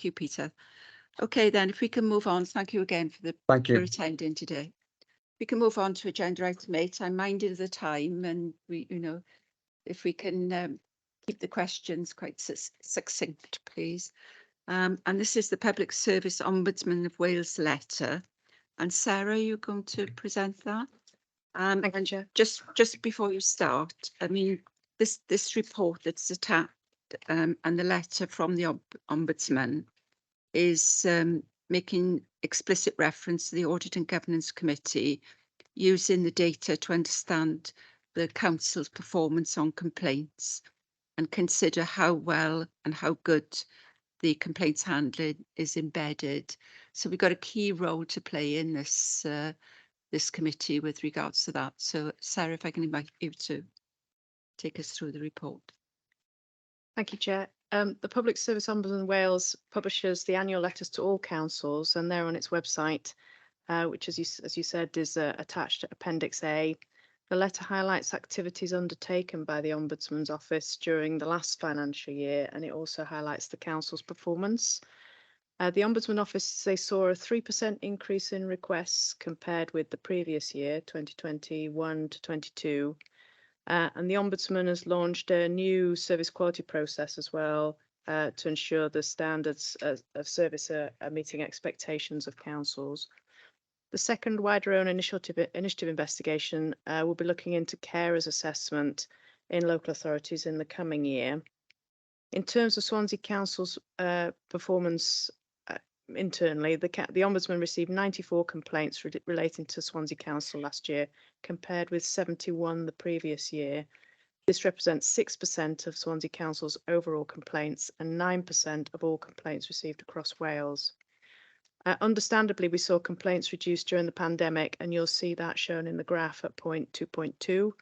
A: you, Peter. Okay, then if we can move on. Thank you again for for attending today. We can move on to agenda item 8. I'm minded of the time, and we, if we can keep the questions quite succinct, please. And this is the Public Service Ombudsman of Wales letter. And Sarah, you're going to present that. And just before you start, I mean, this report that's attached and the letter from the Ombudsman is making explicit reference to the Audit and Governance Committee using the data to understand the Council's performance on complaints and consider how well and how good the complaints handling is embedded. So we've got a key role to play in this this committee with regards to that. So Sarah, if I can invite you to take us through the report.
R: Thank you, Chair. The Public Service Ombudsman Wales publishes the annual letters to all councils, and they're on its website, which, as you said, is attached to Appendix A. The letter highlights activities undertaken by the Ombudsman's Office during the last financial year, and it also highlights the council's performance. The Ombudsman Office, they saw a 3% increase in requests compared with the previous year, 2021 to 22. And the Ombudsman has launched a new service quality process as well to ensure the standards of service are meeting expectations of councils. The second wider own initiative investigation will be looking into carers assessment in local authorities in the coming year. In terms of Swansea Council's performance internally, the Ombudsman received 94 complaints relating to Swansea Council last year, compared with 71 the previous year. This represents 6% of Swansea Council's overall complaints and 9% of all complaints received across Wales. Understandably, we saw complaints reduced during the pandemic, and you'll see that shown in the graph at point 2.2,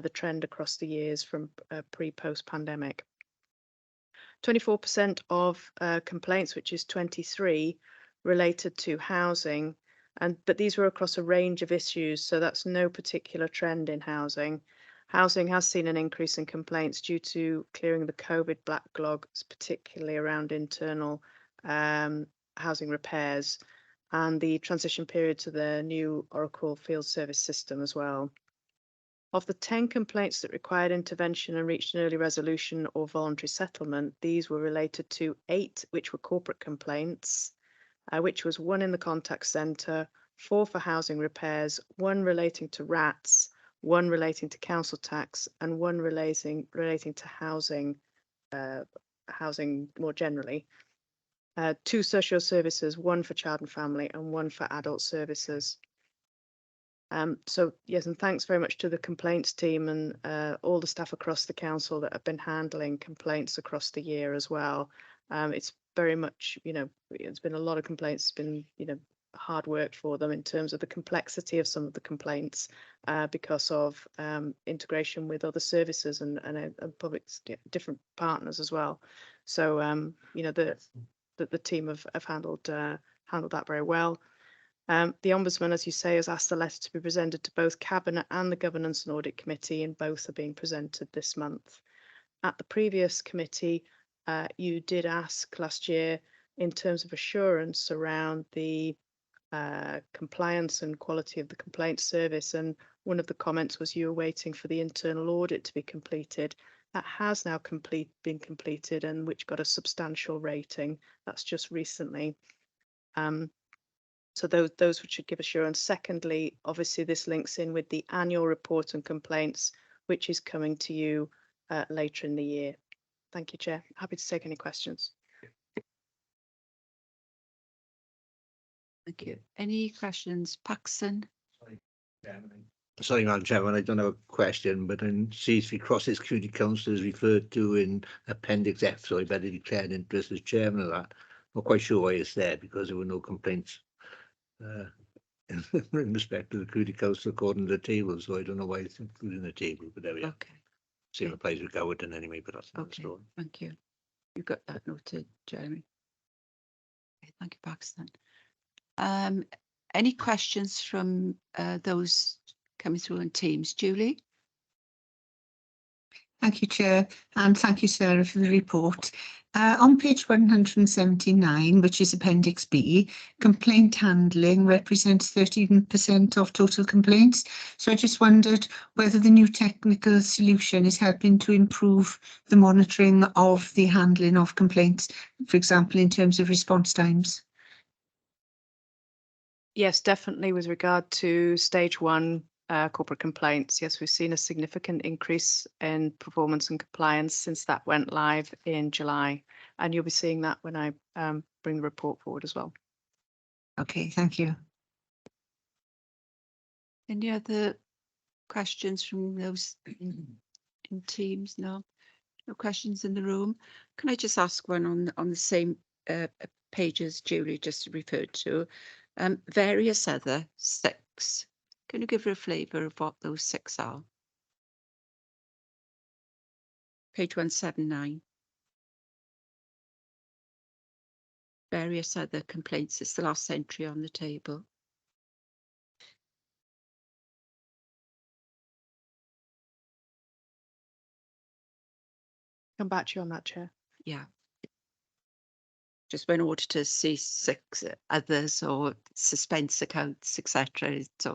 R: the trend across the years from pre-post pandemic. 24% of complaints, which is 23, related to housing, but these were across a range of issues, so that's no particular trend in housing. Housing has seen an increase in complaints due to clearing the COVID backlogs, particularly around internal housing repairs and the transition period to the new Oracle field service system as well. Of the 10 complaints that required intervention and reached an early resolution or voluntary settlement, these were related to 8 which were corporate complaints, which was 1 in the contact centre, 4 for housing repairs, 1 relating to rats, one relating to council tax, and one relating to housing, housing more generally. 2 social services, one for child and family and one for adult services. So yes, and thanks very much to the complaints team and all the staff across the council that have been handling complaints across the year as well. It's very much, you know, it's been a lot of complaints. It's been, you know, hard work for them in terms of the complexity of some of the complaints because of integration with other services and public different partners as well. So you know, the team have handled that very well. The Ombudsman, as you say, has asked the letter to be presented to both Cabinet and the Governance and Audit Committee, and both are being presented this month. At the previous committee, you did ask last year in terms of assurance around the compliance and quality of the complaint service, and one of the comments was you were waiting for the internal audit to be completed. That has now been completed, and which got a substantial rating. That's just recently. So those which should give assurance. Secondly, obviously this links in with the annual report and complaints, which is coming to you later in the year. Thank you, Chair. Happy to take any questions.
A: Thank you. Any questions? Paxton?
L: Sorry, Madam Chairman, I don't have a question, but in C3 crosses community council is referred to in Appendix F, so I better declare an interest as chairman of that. Not quite sure why it's there, because there were no complaints in respect to the community council according to the table, so I don't know why it's included in the table, but there we are.
A: Okay.
L: Same applies with Gowerton anyway, but that's another
A: Okay.
L: story.
A: Thank you. You got that noted, Jeremy. Okay, thank you, Paxton. Any questions from those coming through on Teams? Julie?
C: Thank you, Chair, and thank you, Sarah, for the report. On page 179, which is Appendix B, complaint handling represents 13% of total complaints. So I just wondered whether the new technical solution is helping to improve the monitoring of the handling of complaints, for example, in terms of response times.
R: Yes, definitely with regard to stage 1 corporate complaints. Yes, we've seen a significant increase in performance and compliance since that went live in July. And you'll be seeing that when I bring the report forward as well.
C: Okay, thank you.
A: Any other questions from those in Teams? No? No questions in the room? Can I just ask one on the same pages Julie just referred to? Various other 6. Can you give her a flavour of what those 6 are? Page 179. Various other complaints. It's the last entry on the table.
R: Come back to you on that, Chair.
A: Yeah. Just when auditors see 6 others or suspense accounts, etc., it's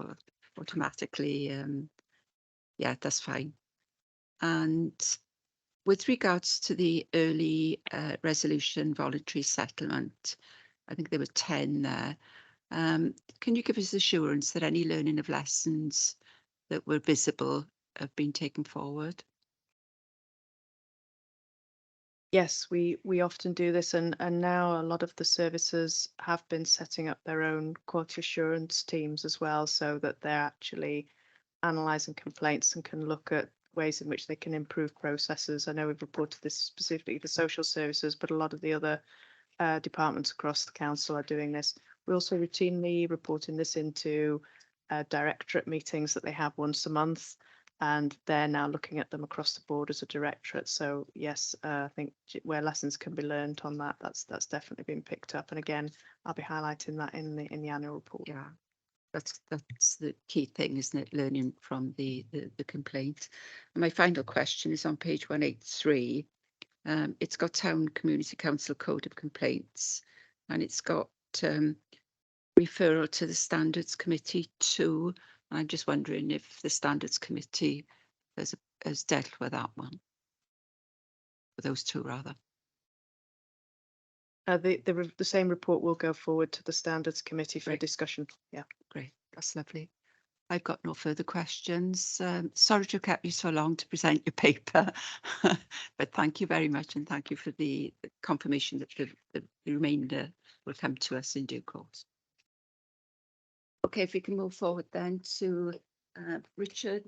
A: automatically, yeah, that's fine. And with regards to the early resolution voluntary settlement, I think there were 10 there. Can you give us assurance that any learning of lessons that were visible have been taken forward?
R: Yes, we often do this, and now a lot of the services have been setting up their own quality assurance teams as well, so that they're actually analysing complaints and can look at ways in which they can improve processes. I know we've reported this specifically for social services, but a lot of the other departments across the council are doing this. We also routinely reporting this into directorate meetings that they have once a month, and they're now looking at them across the board as a directorate. So yes, I think where lessons can be learned on that, that's definitely been picked up. And again, I'll be highlighting that in the annual report.
A: Yeah, that's the key thing, isn't it? Learning from the complaint. And my final question is on page 183. It's got Town Community Council Code of Complaints, and it's got referral to the Standards Committee too. I'm just wondering if the Standards Committee has dealt with that one, with those 2 rather.
R: The same report will go forward to the Standards Committee for
A: Great.
R: discussion. Yeah,
A: Great, that's lovely. I've got no further questions. Sorry to have kept you so long to present your paper, but thank you very much, and thank you for the confirmation that the remainder will come to us in due course. Okay, if we can move forward then to Richard,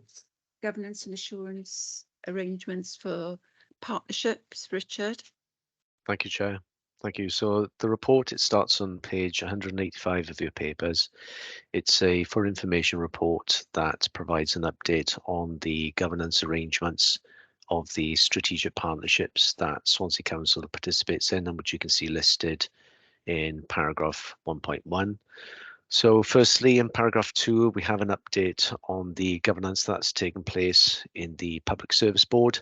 A: governance and assurance arrangements for partnerships. Richard.
T: Thank you, Chair. Thank you. So the report, it starts on page 185 of your papers. It's a for information report that provides an update on the governance arrangements of the strategic partnerships that Swansea Council participates in, and which you can see listed in paragraph 1.1. So firstly, in paragraph 2, we have an update on the governance that's taken place in the Public Service Board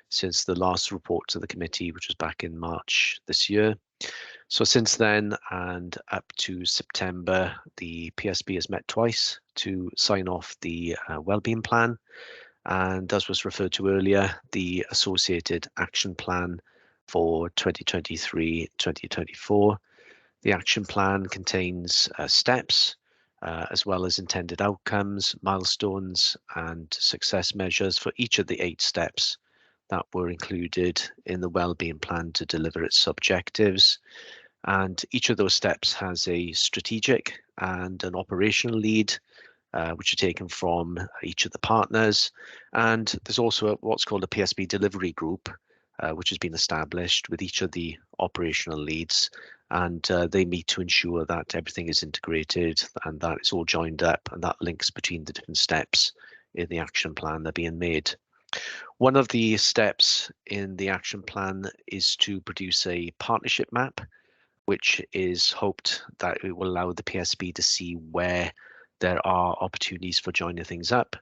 T: since the last report to the committee, which was back in March this year. So since then and up to September, the PSB has met twice to sign off the wellbeing plan. And as was referred to earlier, the associated action plan for 2023-2024. The action plan contains steps as well as intended outcomes, milestones and success measures for each of the 8 steps that were included in the wellbeing plan to deliver its objectives. And each of those steps has a strategic and an operational lead, which are taken from each of the partners. And there's also what's called a PSB delivery group, which has been established with each of the operational leads. And they meet to ensure that everything is integrated and that it's all joined up, and that links between the different steps in the action plan that are being made. One of the steps in the action plan is to produce a partnership map, which is hoped that it will allow the PSB to see where there are opportunities for joining things up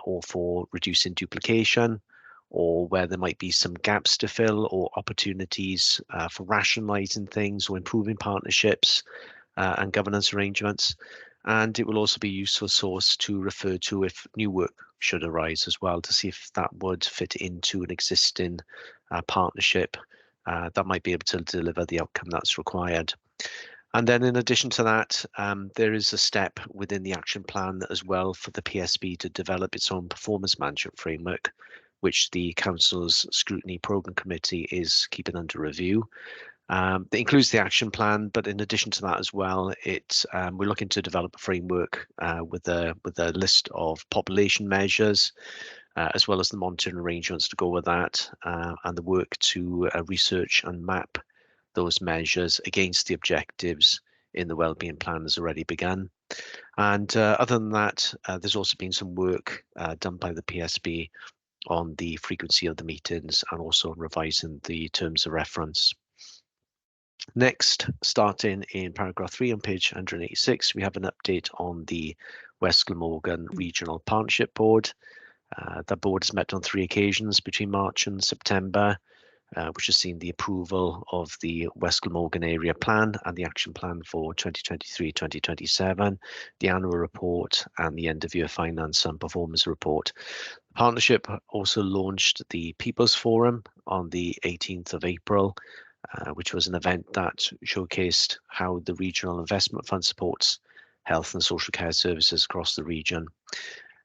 T: or for reducing duplication, or where there might be some gaps to fill or opportunities for rationalising things or improving partnerships and governance arrangements. And it will also be a useful source to refer to if new work should arise as well, to see if that would fit into an existing partnership that might be able to deliver the outcome that's required. And then in addition to that, there is a step within the action plan as well for the PSB to develop its own performance management framework, which the Council's Scrutiny Programme Committee is keeping under review. It includes the action plan, but in addition to that as well, we're looking to develop a framework with a list of population measures, as well as the monitoring arrangements to go with that, and the work to research and map those measures against the objectives in the wellbeing plan has already begun. And other than that, there's also been some work done by the PSB on the frequency of the meetings and also revising the terms of reference. Next, starting in paragraph 3 on page 186, we have an update on the West Glamorgan Regional Partnership Board. The board has met on 3 occasions between March and September, which has seen the approval of the West Glamorgan Area Plan and the Action Plan for 2023-2027, the annual report and the end-of-year finance and performance report. The partnership also launched the People's Forum on the 18th of April, which was an event that showcased how the Regional Investment Fund supports health and social care services across the region.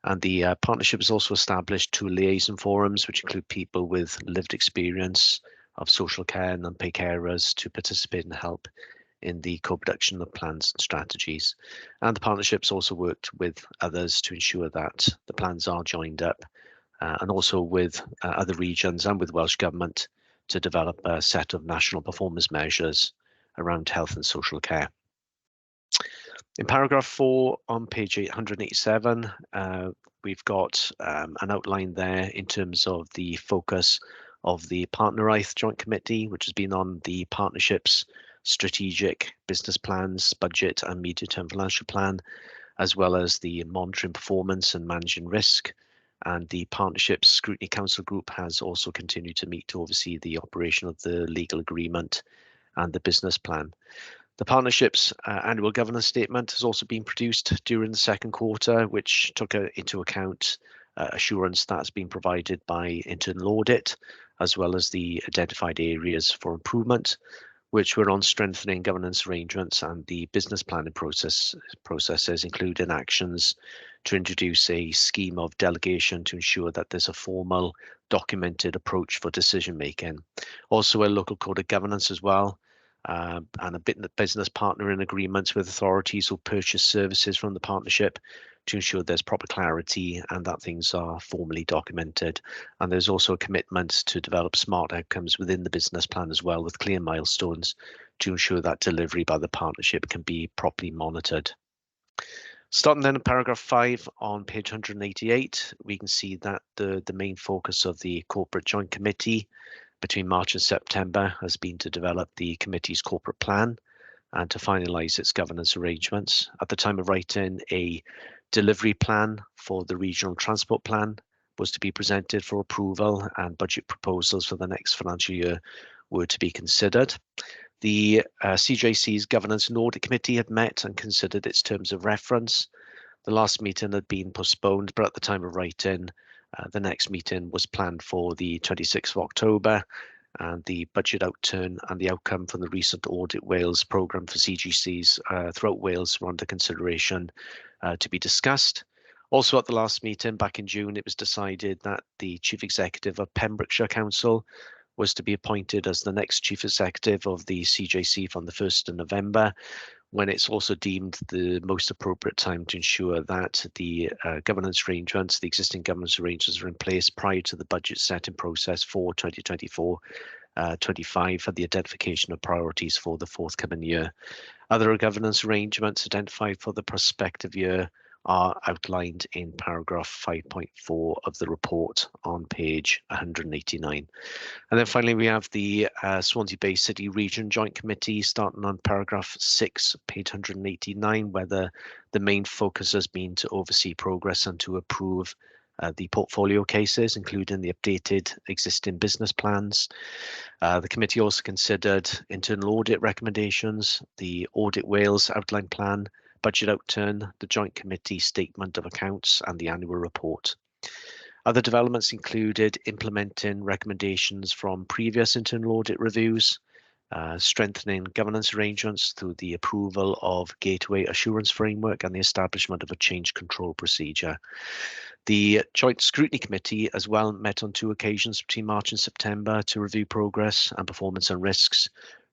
T: And the partnership has also established 2 liaison forums, which include people with lived experience of social care and unpaid carers to participate and help in the co-production of plans and strategies. And the partnership's also worked with others to ensure that the plans are joined up, and also with other regions and with Welsh Government to develop a set of national performance measures around health and social care. In paragraph 4 on page 887, we've got an outline there in terms of the focus of the Partneriaeth Joint Committee, which has been on the partnership's strategic business plans, budget and medium-term financial plan, as well as the monitoring performance and managing risk. And the Partnerships Scrutiny Council Group has also continued to meet to oversee the operation of the legal agreement and the business plan. The partnership's annual governance statement has also been produced during the second quarter, which took into account assurance that's been provided by internal audit, as well as the identified areas for improvement, which were on strengthening governance arrangements and the business planning processes, including actions to introduce a scheme of delegation to ensure that there's a formal documented approach for decision making. Also a local code of governance as well, and a business partnering agreements with authorities who purchase services from the partnership to ensure there's proper clarity and that things are formally documented. And there's also a commitment to develop smart outcomes within the business plan as well, with clear milestones to ensure that delivery by the partnership can be properly monitored. Starting then in paragraph 5 on page 188, we can see that the main focus of the corporate joint committee between March and September has been to develop the committee's corporate plan and to finalise its governance arrangements. At the time of writing, a delivery plan for the regional transport plan was to be presented for approval, and budget proposals for the next financial year were to be considered. The CJC's Governance and Audit Committee had met and considered its terms of reference. The last meeting had been postponed, but at the time of writing, the next meeting was planned for the 26th of October, and the budget outturn and the outcome from the recent Audit Wales programme for CGCs throughout Wales were under consideration to be discussed. Also at the last meeting back in June, it was decided that the Chief Executive of Pembrokeshire Council was to be appointed as the next Chief Executive of the CJC from the 1st of November, when it's also deemed the most appropriate time to ensure that the governance arrangements, the existing governance arrangements are in place prior to the budget setting process for 2024-25 for the identification of priorities for the forthcoming year. Other governance arrangements identified for the prospective year are outlined in paragraph 5.4 of the report on page 189. And then finally, we have the Swansea Bay City Region Joint Committee starting on paragraph 6, page 189, where the main focus has been to oversee progress and to approve the portfolio cases, including the updated existing business plans. The committee also considered internal audit recommendations, the Audit Wales outline plan, budget outturn, the joint committee statement of accounts, and the annual report. Other developments included implementing recommendations from previous internal audit reviews, strengthening governance arrangements through the approval of Gateway Assurance Framework and the establishment of a change control procedure. The Joint Scrutiny Committee as well met on 2 occasions between March and September to review progress and performance and risks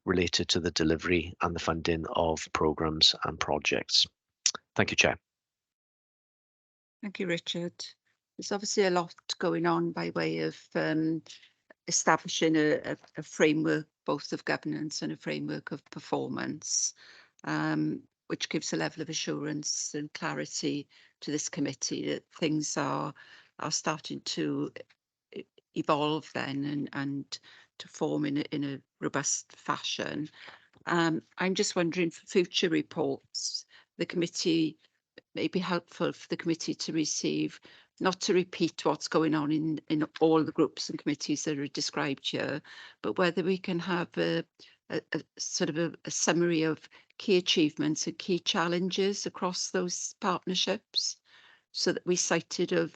T: related to the delivery and the funding of programmes and projects. Thank you, Chair.
A: Thank you, Richard. There's obviously a lot going on by way of establishing a framework, both of governance and a framework of performance, which gives a level of assurance and clarity to this committee that things are starting to evolve then and to form in a robust fashion. I'm just wondering, for future reports, the committee, may be helpful for the committee to receive, not to repeat what's going on in all the groups and committees that are described here, but whether we can have a sort of a summary of key achievements and key challenges across those partnerships, so that we cited of,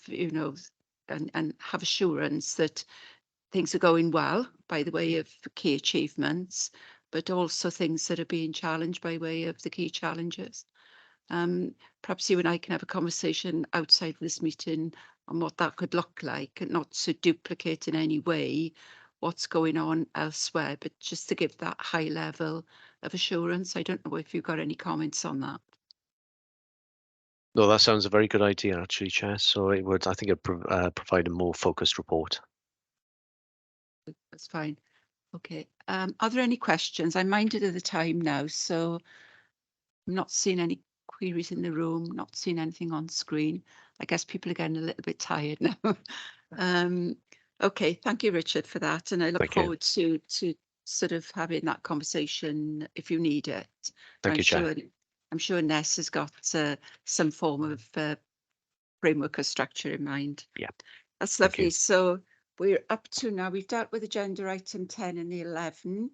A: and have assurance that things are going well by the way of key achievements, but also things that are being challenged by way of the key challenges. Perhaps you and I can have a conversation outside of this meeting on what that could look like, and not to duplicate in any way what's going on elsewhere, but just to give that high level of assurance. I don't know if you've got any comments on that.
T: No, that sounds a very good idea, actually, Chair. So it would, I think, it provide a more focused report.
A: That's fine. Okay. Are there any questions? I'm minded of the time now, so I'm not seeing any queries in the room, not seeing anything on screen. I guess people are getting a little bit tired now. Okay, thank you, Richard, for that. And I look forward to sort of having that conversation if you need it.
T: Thank you, Chair.
A: I'm sure Ness has got some form of framework or structure in mind.
T: Yeah.
A: That's lovely. So we're up to now, we've dealt with agenda item 10 and the 11,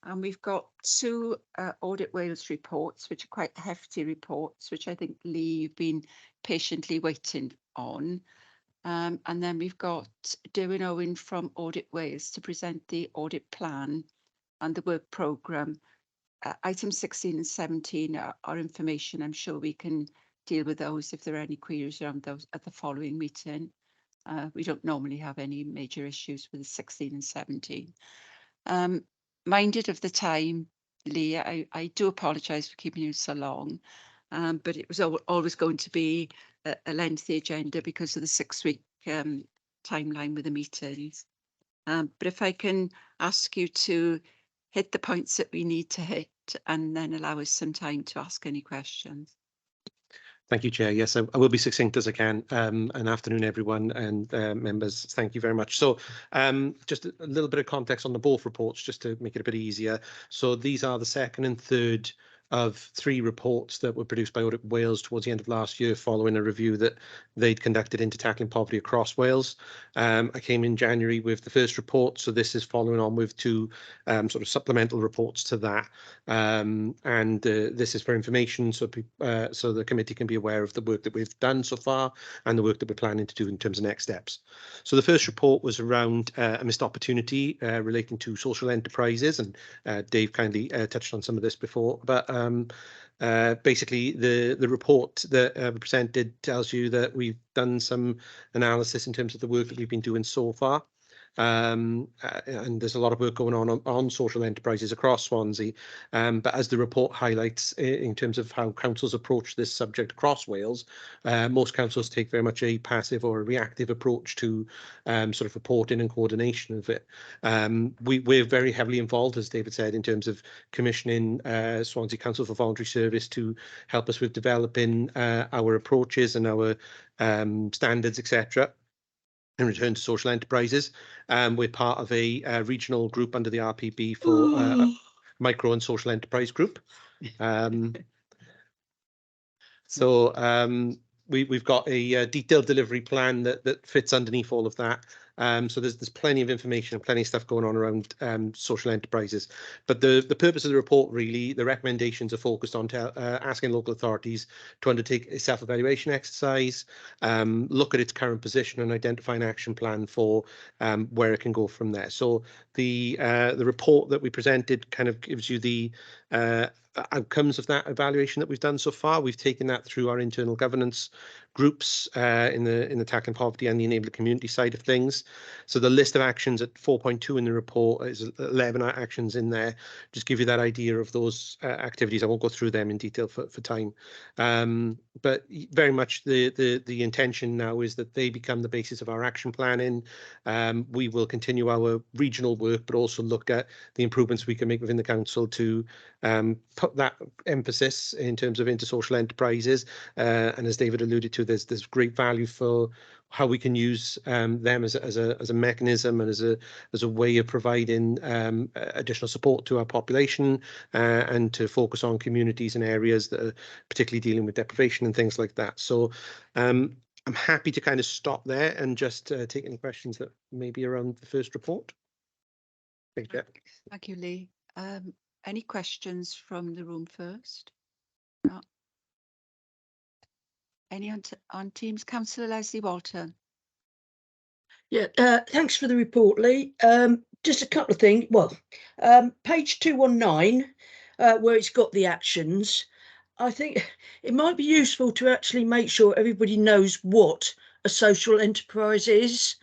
A: and we've got 2 Audit Wales reports, which are quite hefty reports, which I think, Lee, you've been patiently waiting on. And then we've got Derwyn Owen from Audit Wales to present the audit plan and the work programme. Items 16 and 17 are information. I'm sure we can deal with those if there are any queries around those at the following meeting. We don't normally have any major issues with the 16 and 17. Minded of the time, Lee, I do apologise for keeping you so long, but it was always going to be a lengthy agenda because of the 6-week timeline with the meetings. But if I can ask you to hit the points that we need to hit and then allow us some time to ask any questions.
S: Thank you, Chair. Yes, I will be succinct as I can. An afternoon, everyone, and members. Thank you very much. So just a little bit of context on the both reports, just to make it a bit easier. So these are the second and third of 3 reports that were produced by Audit Wales towards the end of last year, following a review that they'd conducted into tackling poverty across Wales. I came in January with the first report, so this is following on with 2 sort of supplemental reports to that. This is for information, so so the committee can be aware of the work that we've done so far and the work that we're planning to do in terms of next steps. So the first report was around a missed opportunity relating to social enterprises, and Dave kindly touched on some of this before, but basically the report that we presented tells you that we've done some analysis in terms of the work that we've been doing so far. And there's a lot of work going on social enterprises across Swansea, but as the report highlights in terms of how councils approach this subject across Wales, most councils take very much a passive or a reactive approach to sort of reporting and coordination of it. We're very heavily involved, as David said, in terms of commissioning Swansea Council for Voluntary Service to help us with developing our approaches and our standards, etc. in return to social enterprises. We're part of a regional group under the RPB for micro and social enterprise group. We've got a detailed delivery plan that fits underneath all of that. So there's plenty of information and plenty of stuff going on around social enterprises. But the purpose of the report, really, the recommendations are focused on asking local authorities to undertake a self-evaluation exercise, look at its current position and identify an action plan for where it can go from there. So the report that we presented kind of gives you the outcomes of that evaluation that we've done so far. We've taken that through our internal governance groups in the tackling poverty and the enabling community side of things. So the list of actions at 4.2 in the report is 11 actions in there. Just give you that idea of those activities. I won't go through them in detail for time. But very much the intention now is that they become the basis of our action planning. We will continue our regional work, but also look at the improvements we can make within the council to put that emphasis in terms of into social enterprises. And as David alluded to, there's great value for how we can use them as a mechanism and as a way of providing additional support to our population and to focus on communities and areas that are particularly dealing with deprivation and things like that. So I'm happy to kind of stop there and just take any questions that may be around the first report. Thank you.
A: Thank you, Lee. Any questions from the room first? No. Any on Teams? Councillor Leslie Walton.
B: Yeah, thanks for the report, Lee. Just a couple of things. Well, page 219, where it's got the actions, I think it might be useful to actually make sure everybody knows what a social enterprise is.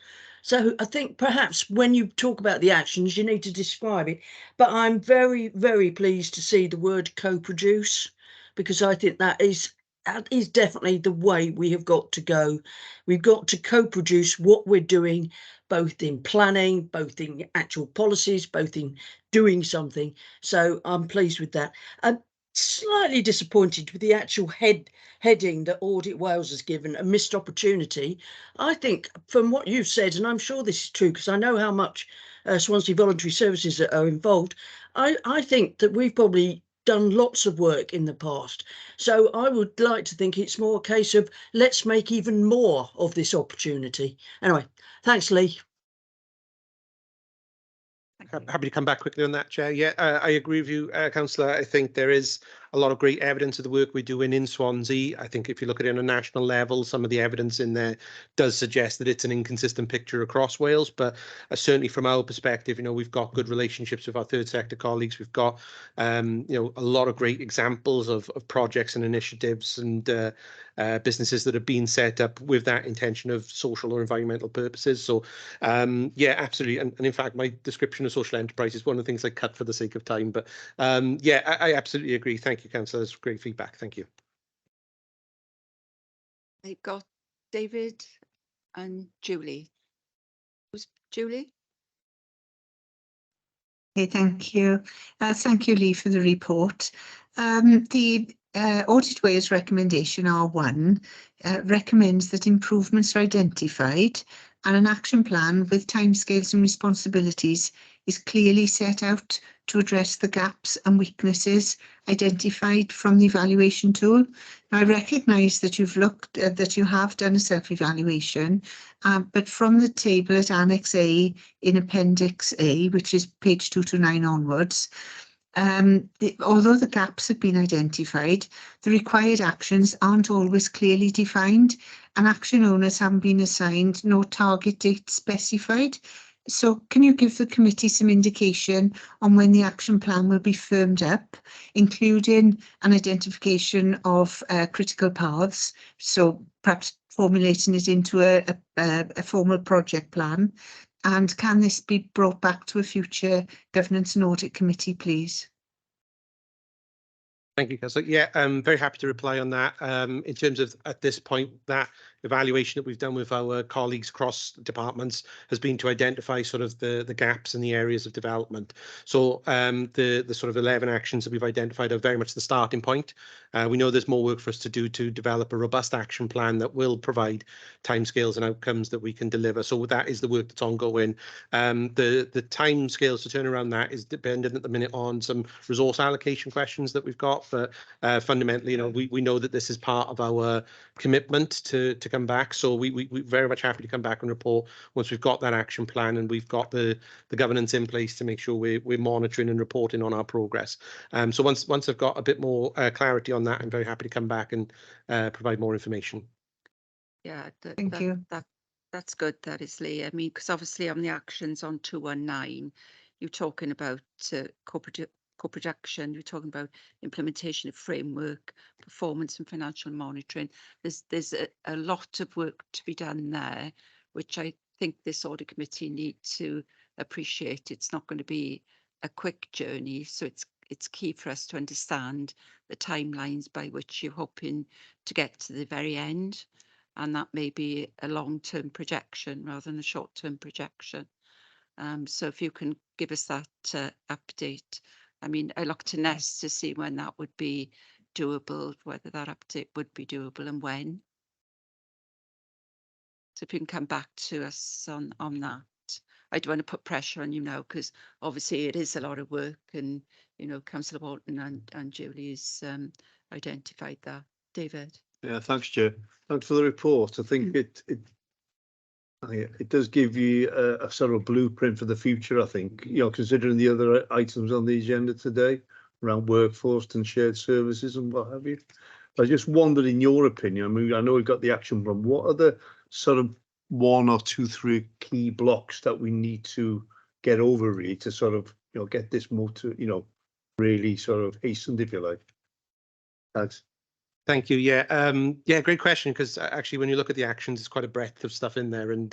B: So I think perhaps when you talk about the actions, you need to describe it. But I'm very, very pleased to see the word co-produce, because I think that is definitely the way we have got to go. We've got to co-produce what we're doing, both in planning, both in actual policies, both in doing something. So I'm pleased with that. I'm slightly disappointed with the actual heading that Audit Wales has given, a missed opportunity. I think from what you've said, and I'm sure this is true because I know how much Swansea Voluntary Services are involved, I think that we've probably done lots of work in the past. So I would like to think it's more a case of let's make even more of this opportunity. Anyway, thanks, Lee.
U: happy to come back quickly on that, Chair. Yeah, I agree with you, Councillor. I think there is a lot of great evidence of the work we're doing in Swansea. I think if you look at it on a national level, some of the evidence in there does suggest that it's an inconsistent picture across Wales. But certainly from our perspective, you know, we've got good relationships with our third sector colleagues. We've got, you know, a lot of great examples of projects and initiatives and businesses that have been set up with that intention of social or environmental purposes. So, yeah, absolutely. And in fact, my description of social enterprise is one of the things I cut for the sake of time. But yeah, I absolutely agree. Thank you, Councillor. That's great feedback. Thank you.
A: I got David and Julie. Who's Julie?
C: Okay, thank you. Thank you, Lee, for the report. The Audit Wales recommendation R1 recommends that improvements are identified and an action plan with timescales and responsibilities is clearly set out to address the gaps and weaknesses identified from the evaluation tool. Now, I recognise that you've looked that you have done a self-evaluation, but from the table at Annex A in Appendix A, which is page 229 onwards, although the gaps have been identified, the required actions aren't always clearly defined and action owners haven't been assigned nor target dates specified. So can you give the committee some indication on when the action plan will be firmed up, including an identification of critical paths, so perhaps formulating it into a formal project plan? And can this be brought back to a future Governance and Audit Committee, please?
U: Thank you, Councillor. Yeah, I'm very happy to reply on that. In terms of, at this point, that evaluation that we've done with our colleagues across departments has been to identify sort of the gaps and the areas of development. So the sort of 11 actions that we've identified are very much the starting point. We know there's more work for us to do to develop a robust action plan that will provide timescales and outcomes that we can deliver. So that is the work that's ongoing. The timescales to turn around that is dependent at the minute on some resource allocation questions that we've got. But fundamentally, you know, we know that this is part of our commitment to come back. So we're very much happy to come back and report once we've got that action plan and we've got the governance in place to make sure we're monitoring and reporting on our progress. So once I've got a bit more clarity on that, I'm very happy to come back and provide more information.
A: Yeah,
C: Thank you.
A: That's good, that is, Lee. I mean, because obviously on the actions on 219, you're talking about co-production, you're talking about implementation of framework, performance and financial monitoring. There's a lot of work to be done there, which I think this audit committee need to appreciate. It's not going to be a quick journey, so it's key for us to understand the timelines by which you're hoping to get to the very end. And that may be a long-term projection rather than a short-term projection. So if you can give us that update. I mean, I look to Nest to see when that would be doable, whether that update would be doable and when. So if you can come back to us on that. I don't want to put pressure on you now, because obviously it is a lot of work, and, you know, Councillor Walton and Julie's identified that. David?
H: Yeah, thanks, Chair. Thanks for the report. I think it does give you a sort of blueprint for the future, I think, you know, considering the other items on the agenda today around workforce and shared services and what have you. I just wondered, in your opinion, I mean, I know we've got the action plan, what are the sort of 1 or 2, 3 key blocks that we need to get over, really, to sort of, you know, get this motor, you know, really sort of hastened, if you like? Thanks.
U: Thank you. Yeah, yeah, great question, because actually when you look at the actions, there's quite a breadth of stuff in there, and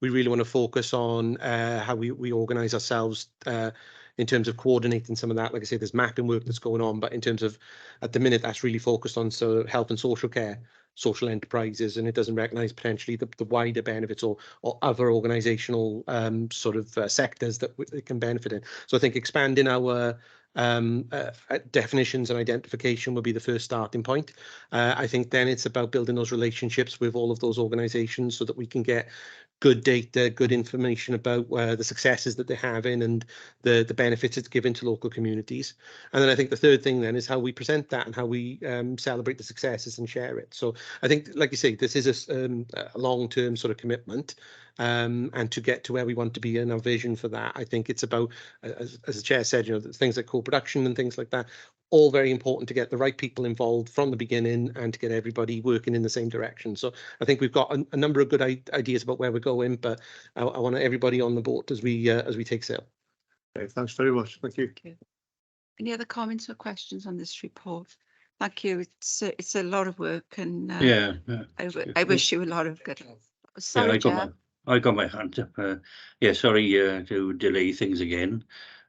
U: we really want to focus on how we organise ourselves in terms of coordinating some of that. Like I say, there's mapping work that's going on, but in terms of, at the minute, that's really focused on health and social care, social enterprises, and it doesn't recognise potentially the wider benefits or other organisational sort of sectors that it can benefit in. So I think expanding our definitions and identification will be the first starting point. I think then it's about building those relationships with all of those organisations so that we can get good data, good information about the successes that they're having and the benefits it's given to local communities. And then I think the third thing then is how we present that and how we celebrate the successes and share it. So I think, like you say, this is a long-term sort of commitment, and to get to where we want to be in our vision for that, I think it's about, as the chair said, things like co-production and things like that, all very important to get the right people involved from the beginning and to get everybody working in the same direction. So I think we've got a number of good ideas about where we're going, but I want everybody on the board as we take sail.
H: Okay, thanks very much. Thank you.
A: Any other comments or questions on this report? Thank you. It's a lot of work, and I wish you a lot of good. Sorry,
F: yeah, I got my hand up. Yeah, sorry to delay things again.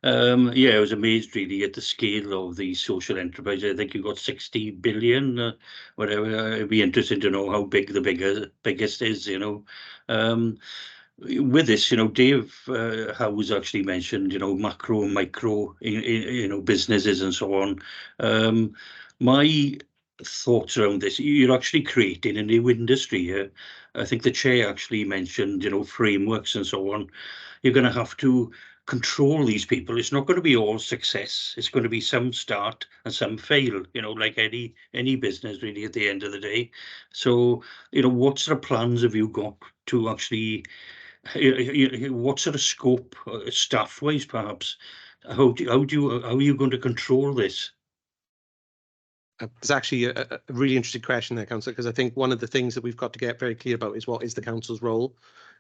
F: Yeah, I was amazed really at the scale of the social enterprise. I think you got 60 billion, whatever. It'd be interesting to know how big the biggest is, with this, Dave Howes actually mentioned, macro and micro, businesses and so on. My thoughts around this, you're actually creating a new industry here. I think the chair actually mentioned, frameworks and so on. You're going to have to control these people. It's not going to be all success. It's going to be some start and some fail, like any business really at the end of the day. So, what sort of plans have you got to actually, what sort of scope, staff-wise perhaps, how are you going to control this?
U: It's actually a really interesting question there, Councillor, because I think one of the things that we've got to get very clear about is what is the council's role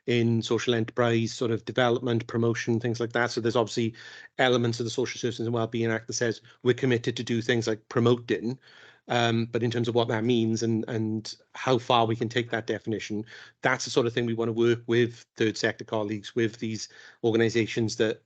U: in social enterprise sort of development, promotion, things like that. So there's obviously elements of the Social Services and Wellbeing Act that says we're committed to do things like promoting, but in terms of what that means and how far we can take that definition, that's the sort of thing we want to work with third sector colleagues, with these organisations that,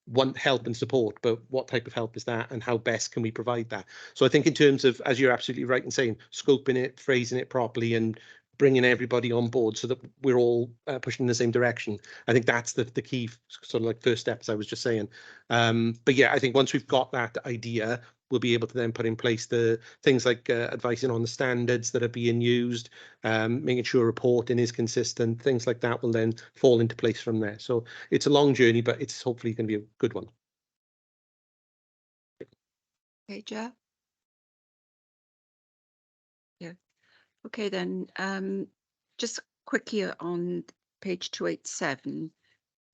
U: want help and support, but what type of help is that and how best can we provide that? So I think in terms of, as you're absolutely right in saying, scoping it, phrasing it properly and bringing everybody on board so that we're all pushing in the same direction. I think that's the key sort of like first step, as I was just saying. But yeah, I think once we've got that idea, we'll be able to then put in place the things like advising on the standards that are being used, making sure reporting is consistent, things like that will then fall into place from there. So it's a long journey, but it's hopefully going to be a good one.
A: Okay, Jeff? Yeah. Okay, then, just quickly on page 287,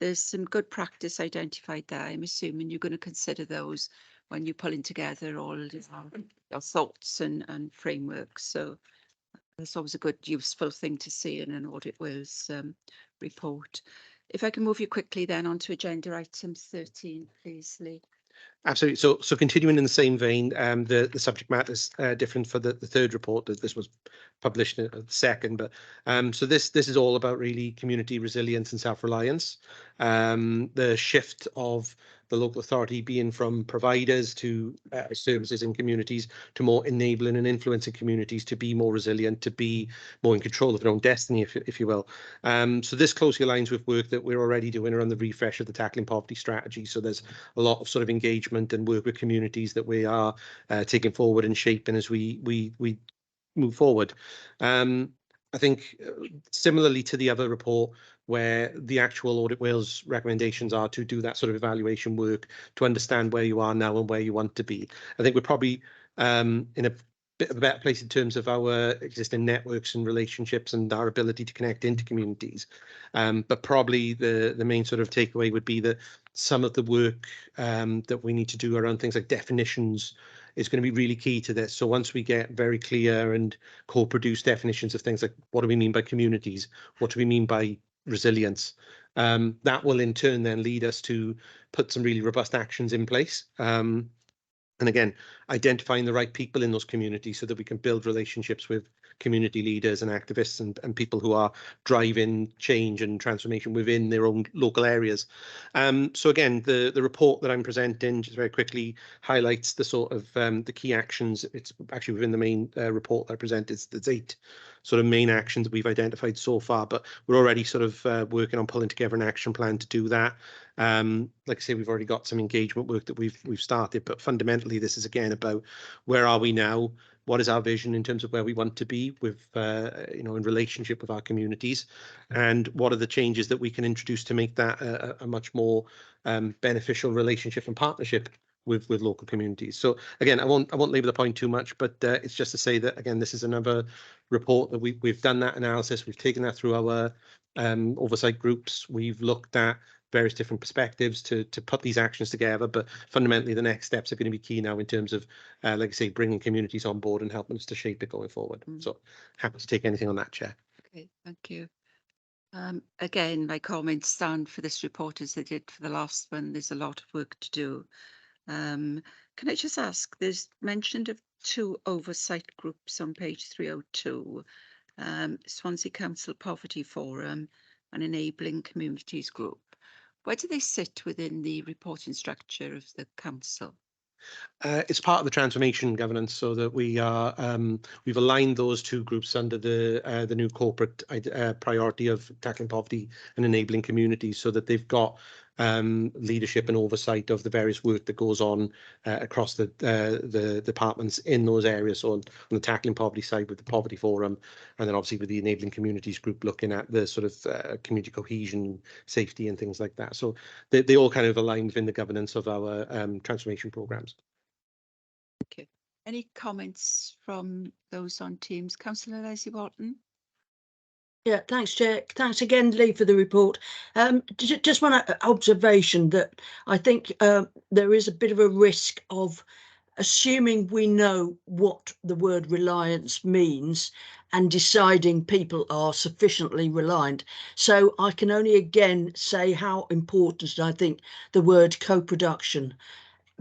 A: there's some good practice identified there. I'm assuming you're going to consider those when you're pulling together all your thoughts and frameworks. So that's always a good, useful thing to see in an Audit Wales report. If I can move you quickly then on to agenda item 13, please, Lee.
U: Absolutely. So continuing in the same vein, the subject matter is different for the third report. That this was published in the second, but so this is all about really community resilience and self-reliance. The shift of the local authority being from providers to services in communities to more enabling and influencing communities to be more resilient, to be more in control of their own destiny, if you will. So this closely aligns with work that we're already doing around the refresh of the Tackling Poverty strategy. So there's a lot of sort of engagement and work with communities that we are taking forward and shaping as we move forward. I think similarly to the other report, where the actual Audit Wales recommendations are to do that sort of evaluation work to understand where you are now and where you want to be. I think we're probably in a bit of a better place in terms of our existing networks and relationships and our ability to connect into communities. But probably the main sort of takeaway would be that some of the work that we need to do around things like definitions is going to be really key to this. So once we get very clear and co-produce definitions of things like what do we mean by communities, what do we mean by resilience, that will in turn then lead us to put some really robust actions in place. And again, identifying the right people in those communities so that we can build relationships with community leaders and activists and people who are driving change and transformation within their own local areas. So again, the report that I'm presenting just very quickly highlights the sort of the key actions. It's actually within the main report that I presented. There's 8 sort of main actions that we've identified so far, but we're already sort of working on pulling together an action plan to do that. Like I say, we've already got some engagement work that we've started, but fundamentally this is again about where are we now? What is our vision in terms of where we want to be with, you know, in relationship with our communities, and what are the changes that we can introduce to make that a much more beneficial relationship and partnership with local communities. So again, I won't labour the point too much, but it's just to say that again, this is another report that we've done that analysis, we've taken that through our oversight groups, we've looked at various different perspectives to put these actions together, but fundamentally the next steps are going to be key now in terms of, like I say, bringing communities on board and helping us to shape it going forward. So happy to take anything on that, Chair.
A: Okay, thank you. Again, my comments stand for this report as they did for the last one. There's a lot of work to do. Can I just ask, there's mentioned of 2 oversight groups on page 302, Swansea Council Poverty Forum and Enabling Communities Group. Where do they sit within the reporting structure of the council?
U: It's part of the transformation governance, so that we are we've aligned those 2 groups under the new corporate priority of tackling poverty and enabling communities, so that they've got leadership and oversight of the various work that goes on across the departments in those areas. So on the tackling poverty side with the Poverty Forum, and then obviously with the Enabling Communities Group looking at the sort of community cohesion, safety and things like that. So they all kind of align within the governance of our transformation programmes.
A: Okay. Any comments from those on Teams? Councillor Leslie Walton?
B: Yeah, thanks, Chair. Thanks again, Lee, for the report. Just one observation that I think there is a bit of a risk of assuming we know what the word reliance means and deciding people are sufficiently reliant. So I can only again say how important I think the word co-production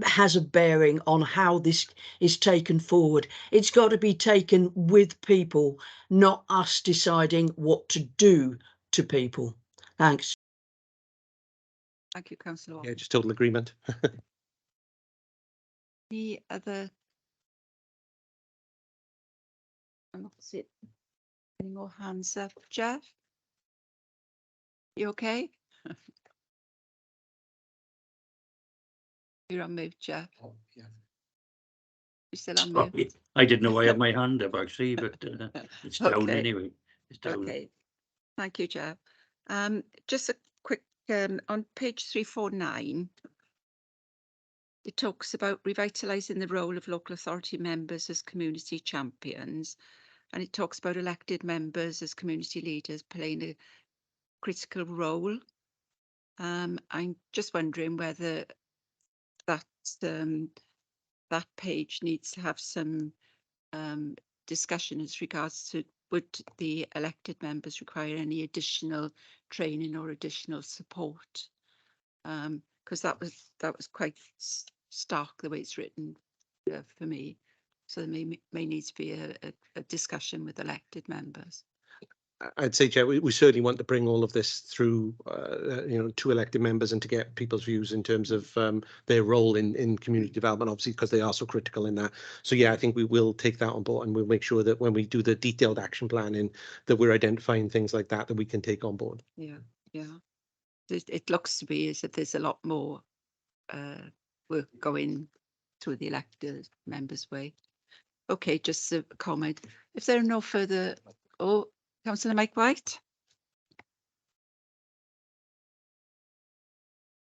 B: has a bearing on how this is taken forward. It's got to be taken with people, not us deciding what to do to people. Thanks.
A: Thank you, Councillor
U: Yeah,
A: Walton.
U: just total agreement.
A: Any other? I'm not seeing any more hands up. Jeff? You okay? You're on mute, Jeff.
F: Oh, yeah.
A: You're still on
F: Sorry,
A: mute.
F: I didn't know I had my hand up actually, but it's down
A: Okay.
F: anyway. It's down.
A: Okay. Thank you, Jeff. Just a quick, on page 349, it talks about revitalising the role of local authority members as community champions, and it talks about elected members as community leaders playing a critical role. I'm just wondering whether that that page needs to have some discussion as regards to would the elected members require any additional training or additional support? Because that was quite stark the way it's written for me. So there may need to be a discussion with elected members.
U: I'd say, Chair, we certainly want to bring all of this through, you know, to elected members and to get people's views in terms of their role in community development, obviously, because they are so critical in that. So, yeah, I think we will take that on board, and we'll make sure that when we do the detailed action planning, that we're identifying things like that we can take on board.
A: Yeah, yeah. It looks to be as if there's a lot more work going through the elected members' way. Okay, just a comment. If there are no further, Councillor Mike White.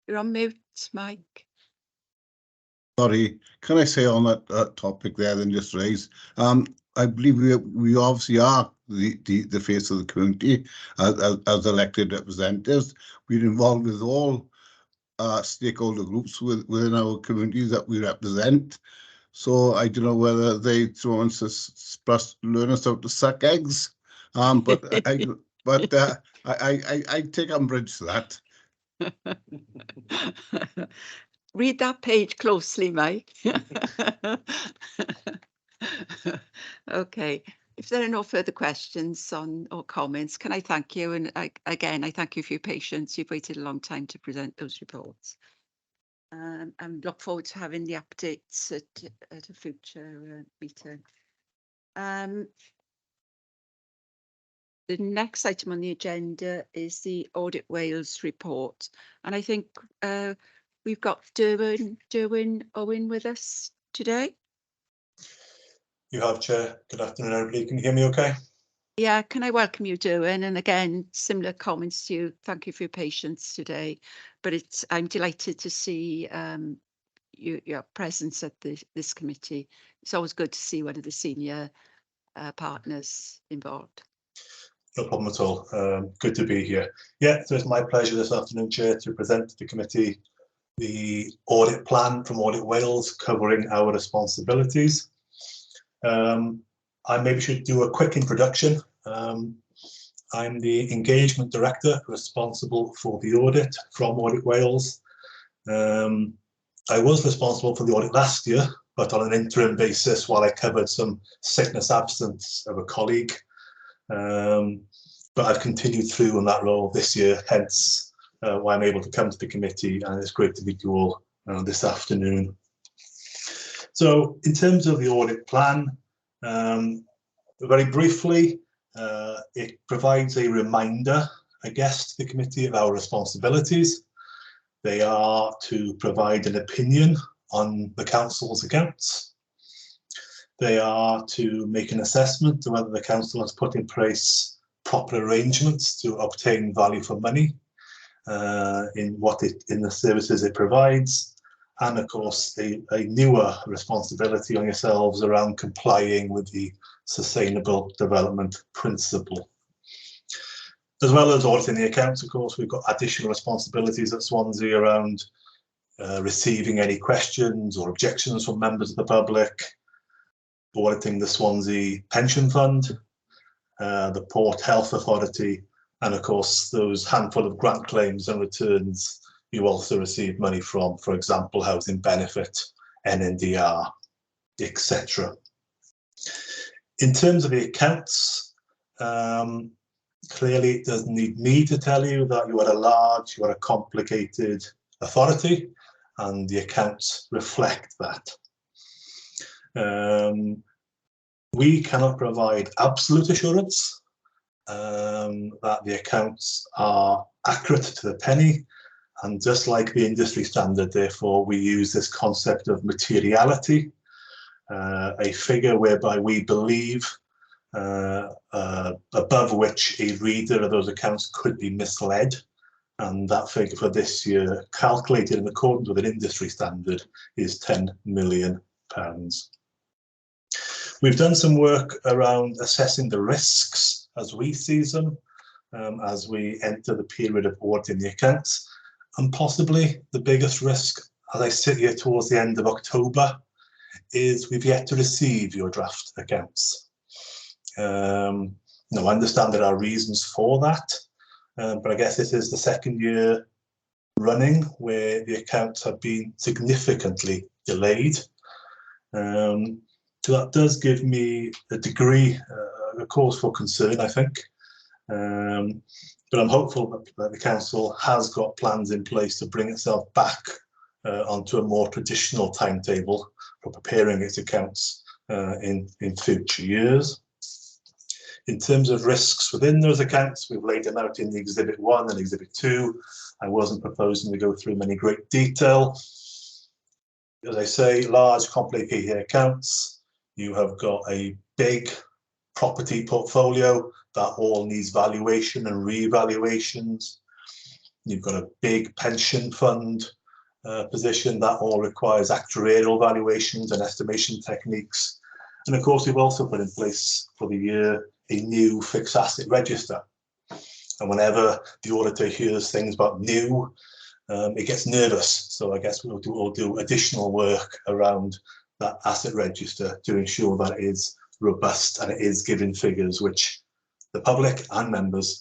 A: You're on mute, Mike.
G: Sorry, can I say on that topic there, then just raise? I believe we obviously are the face of the community as elected representatives. We're involved with all stakeholder groups within our communities that we represent. So I don't know whether they want to learn us how to suck eggs, but I take umbrage to that.
A: Read that page closely, Mike. Okay. If there are no further questions or comments, can I thank you? And again, I thank you for your patience. You've waited a long time to present those reports. And look forward to having the updates at a future meeting. the next item on the agenda is the Audit Wales report. And I think we've got Derwin Owen with us today.
E: You have, Chair. Good afternoon, everybody. Can you hear me okay?
A: Yeah, can I welcome you, Derwin? And again, similar comments to you. Thank you for your patience today. But I'm delighted to see your presence at this committee. It's always good to see one of the senior partners involved.
E: No problem at all. Good to be here. Yeah, so it's my pleasure this afternoon, Chair, to present to the committee the audit plan from Audit Wales covering our responsibilities. I maybe should do a quick introduction. I'm the Engagement Director responsible for the audit from Audit Wales. I was responsible for the audit last year, but on an interim basis while I covered some sickness absence of a colleague. But I've continued through on that role this year, hence why I'm able to come to the committee, and it's great to meet you all this afternoon. So in terms of the audit plan, very briefly, it provides a reminder, I guess, to the committee of our responsibilities. They are to provide an opinion on the council's accounts. They are to make an assessment of whether the council has put in place proper arrangements to obtain value for money in the services it provides. And of course, a newer responsibility on yourselves around complying with the Sustainable Development Principle. As well as auditing the accounts, of course, we've got additional responsibilities at Swansea around receiving any questions or objections from members of the public, auditing the Swansea Pension Fund, the Port Health Authority, and of course, those handful of grant claims and returns you also receive money from, for example, housing benefit, NNDR, etc. In terms of the accounts, clearly it doesn't need me to tell you that you are a complicated authority, and the accounts reflect that. We cannot provide absolute assurance that the accounts are accurate to the penny, and just like the industry standard, therefore, we use this concept of materiality, a figure whereby we believe above which a reader of those accounts could be misled. And that figure for this year, calculated in accordance with an industry standard, is £10 million. We've done some work around assessing the risks as we see them, as we enter the period of auditing the accounts. And possibly the biggest risk, as I sit here towards the end of October, is we've yet to receive your draft accounts. Now, I understand there are reasons for that, but I guess this is the second year running where the accounts have been significantly delayed. So that does give me a degree, a cause for concern, I think. But I'm hopeful that the council has got plans in place to bring itself back onto a more traditional timetable for preparing its accounts in future years. In terms of risks within those accounts, we've laid them out in the Exhibit 1 and Exhibit 2. I wasn't proposing to go through many great detail. As I say, large, complicated accounts. You have got a big property portfolio that all needs valuation and re-evaluations. You've got a big pension fund position that all requires actuarial valuations and estimation techniques. And of course, we've also put in place for the year a new fixed asset register. And whenever the auditor hears things about new, it gets nervous. So I guess we'll do additional work around that asset register to ensure that it is robust and it is giving figures which the public and members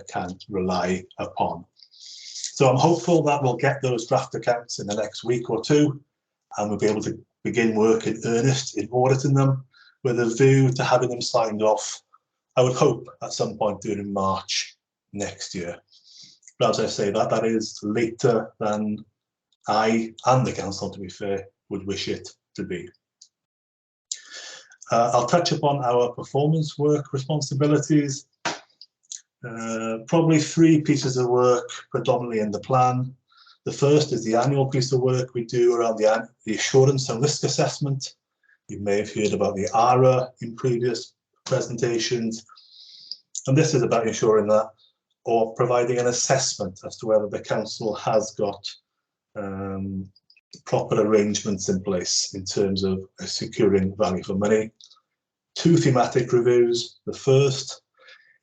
E: can rely upon. So I'm hopeful that we'll get those draft accounts in the next week or two, and we'll be able to begin work in earnest in auditing them with a view to having them signed off, I would hope, at some point during March next year. But as I say, that is later than I and the council, to be fair, would wish it to be. I'll touch upon our performance work responsibilities. Probably three pieces of work predominantly in the plan. The first is the annual piece of work we do around the assurance and risk assessment. You may have heard about the ARA in previous presentations. And this is about ensuring that, or providing an assessment as to whether the council has got proper arrangements in place in terms of securing value for money. Two thematic reviews. The first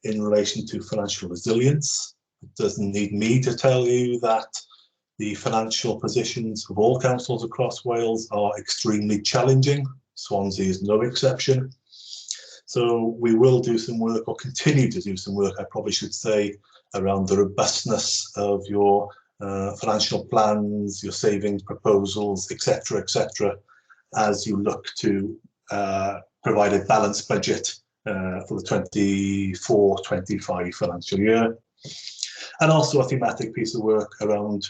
E: in relation to financial resilience. It doesn't need me to tell you that the financial positions of all councils across Wales are extremely challenging. Swansea is no exception. So we will do some work, or continue to do some work, I probably should say, around the robustness of your financial plans, your savings proposals, etc., as you look to provide a balanced budget for the 24-25 financial year. And also a thematic piece of work around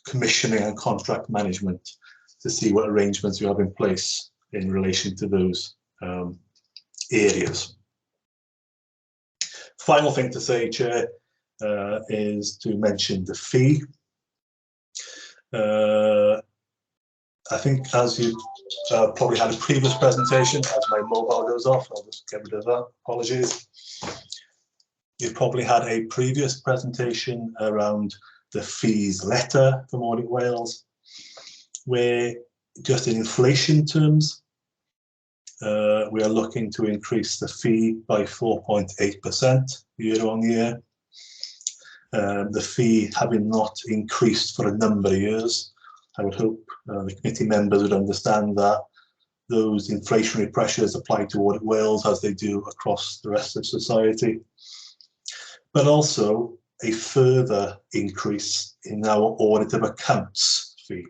E: commissioning and contract management to see what arrangements you have in place in relation to those areas. Final thing to say, Chair, is to mention the fee. I think as you probably had a previous presentation, as my mobile goes off, I'll just get rid of that, apologies. You've probably had a previous presentation around the fees letter from Audit Wales, where just in inflation terms, we are looking to increase the fee by 4.8% year on year. The fee having not increased for a number of years. I would hope the committee members would understand that those inflationary pressures apply to Audit Wales as they do across the rest of society. But also a further increase in our audit of accounts fee.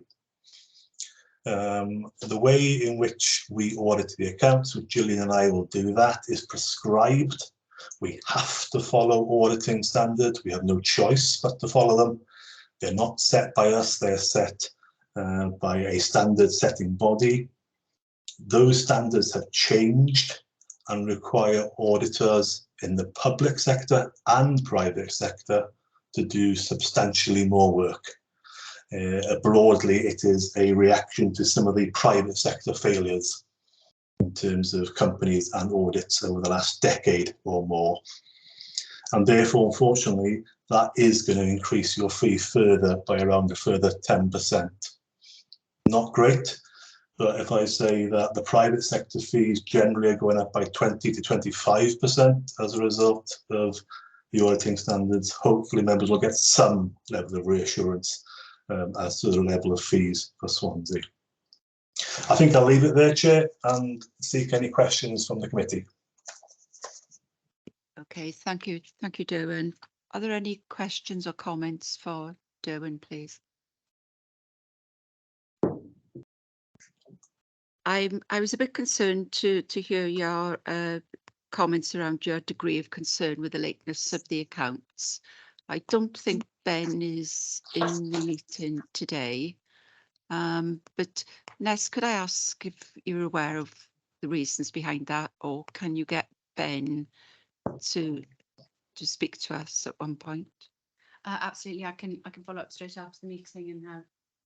E: The way in which we audit the accounts, which Gillian and I will do that, is prescribed. We have to follow auditing standards. We have no choice but to follow them. They're not set by us, they're set by a standard setting body. Those standards have changed and require auditors in the public sector and private sector to do substantially more work. Broadly, it is a reaction to some of the private sector failures in terms of companies and audits over the last decade or more. And therefore, unfortunately, that is going to increase your fee further by around a further 10%. Not great, but if I say that the private sector fees generally are going up by 20 to 25% as a result of the auditing standards, hopefully members will get some level of reassurance as to the level of fees for Swansea. I think I'll leave it there, Chair, and seek any questions from the committee.
A: Okay, thank you, Derwin. Are there any questions or comments for Derwin, please? I was a bit concerned to hear your comments around your degree of concern with the lateness of the accounts. I don't think Ben is in the meeting today, but Ness, could I ask if you're aware of the reasons behind that, or can you get Ben to speak to us at one point?
K: Absolutely, I can follow up straight after the meeting and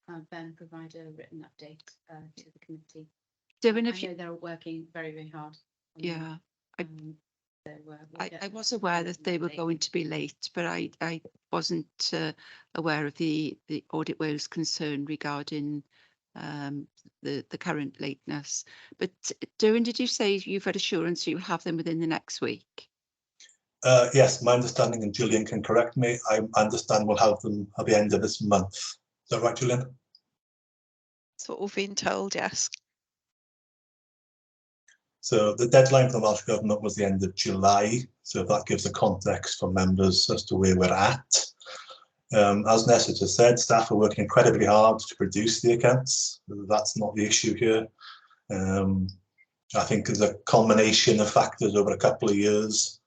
K: have Ben provide a written update to the committee.
A: Derwin,
K: I know they're working very, very hard.
A: Yeah,
K: We'll
A: I was aware that they were going to be late, but I wasn't aware of the Audit Wales concern regarding the current lateness. But Derwin, did you say you've had assurance you have them within the next week?
E: Yes, my understanding, and Gillian can correct me, I understand we'll have them at the end of this month. Is that right, Gillian?
I: That's what we've been told, yes.
E: So the deadline for the Welsh Government was the end of July. So that gives a context for members as to where we're at. As Nessa just said, staff are working incredibly hard to produce the accounts. That's not the issue here. I think there's a culmination of factors over a couple of years,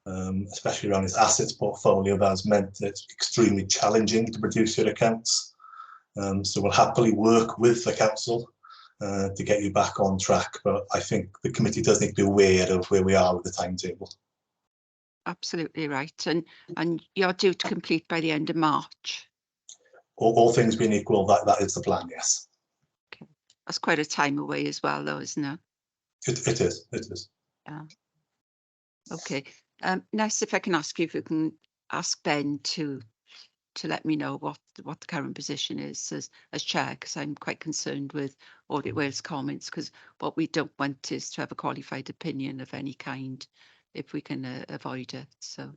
E: especially around its assets portfolio, that has meant it's extremely challenging to produce your accounts. So we'll happily work with the council to get you back on track, but I think the committee does need to be aware of where we are with the timetable.
A: absolutely right. And you're due to complete by the end of March.
E: All things being equal, that is the plan, yes.
A: Okay. That's quite a time away as well, though, isn't it?
E: It is.
A: Yeah. Okay. Next, if I can ask you if you can ask Ben to let me know what the current position is as chair, because I'm quite concerned with Audit Wales comments, because what we don't want is to have a qualified opinion of any kind if we can avoid it. So,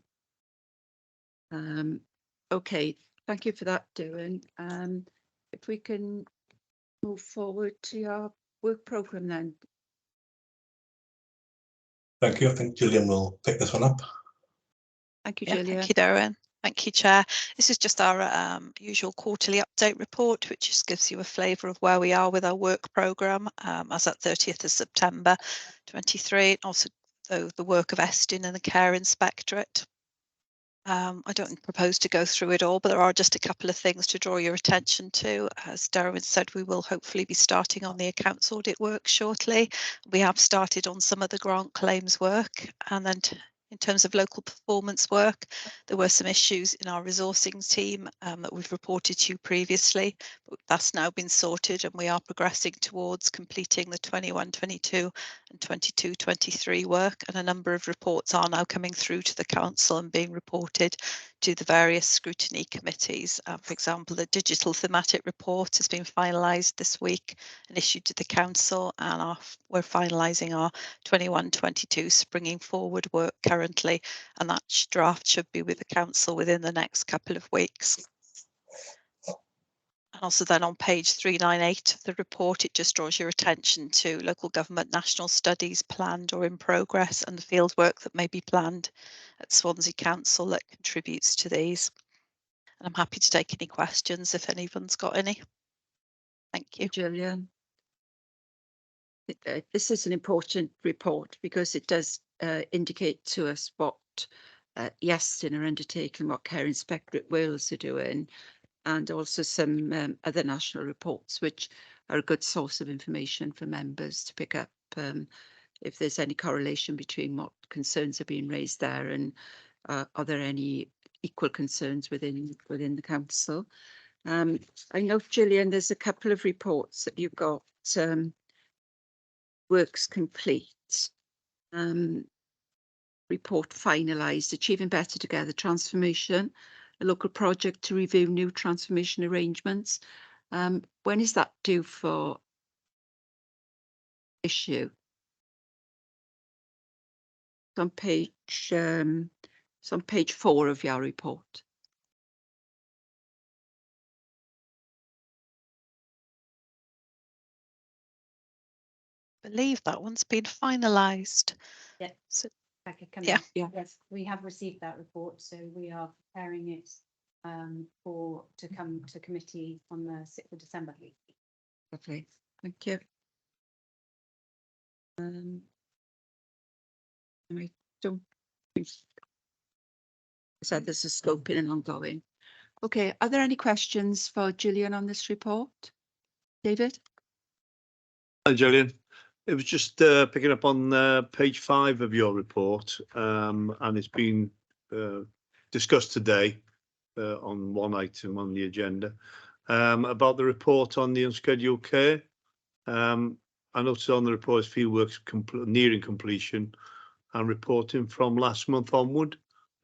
A: okay, thank you for that, Derwin. If we can move forward to your work programme then.
E: Thank you. I think Gillian will pick this one up.
A: Thank you,
I: Yeah,
A: Gillian.
I: thank you, Darren. Thank you, Chair. This is just our usual quarterly update report, which just gives you a flavour of where we are with our work programme as at 30th of September 23, and also the work of Estin and the Care Inspectorate. I don't propose to go through it all, but there are just a couple of things to draw your attention to. As Darren said, we will hopefully be starting on the accounts audit work shortly. We have started on some of the grant claims work, and then in terms of local performance work, there were some issues in our resourcing team that we've reported to you previously, but that's now been sorted and we are progressing towards completing the 21-22 and 22-23 work, and a number of reports are now coming through to the council and being reported to the various scrutiny committees. For example, the digital thematic report has been finalised this week and issued to the council, and we're finalising our 21-22 springing forward work currently, and that draft should be with the council within the next couple of weeks. And also then on page 398 of the report, it just draws your attention to local government national studies planned or in progress and the field work that may be planned at Swansea Council that contributes to these. And I'm happy to take any questions if anyone's got any. Thank you.
A: Gillian. This is an important report because it does indicate to us what Iestyn are undertaking, what Care Inspectorate Wales are doing, and also some other national reports, which are a good source of information for members to pick up if there's any correlation between what concerns are being raised there and are there any equal concerns within the council. I know, Gillian, there's a couple of reports that you've got works complete. Report finalised, Achieving Better Together Transformation, a local project to review new transformation arrangements. When is that due for issue? It's on page 4 of your report.
I: I believe that one's been finalised.
K: Yeah.
I: So,
K: Yeah.
A: Yeah.
K: Yes, we have received that report, so we are preparing it to come to committee on the 6th of December.
A: Lovely, thank you. I don't think said there's a scoping and ongoing. Okay, are there any questions for Gillian on this report? David?
H: Hi, Gillian. It was just picking up on page 5 of your report, and it's been discussed today on one item on the agenda about the report on the unscheduled care. I noticed on the report is fieldworks nearing completion and reporting from last month onward.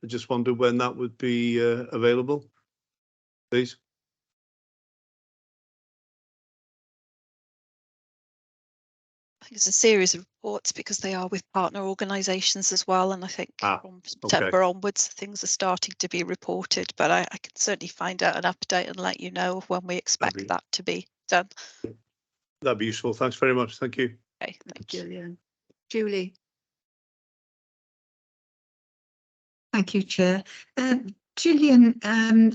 H: I just wondered when that would be available, please.
I: I think it's a series of reports because they are with partner organisations as well, and I think from September onwards things are starting to be reported, but I can certainly find out an update and let you know when we expect that to be done.
H: That'd be useful. Thanks very much. Thank you.
I: Okay, thanks.
A: Gillian. Julie?
C: Thank you, Chair. Gillian,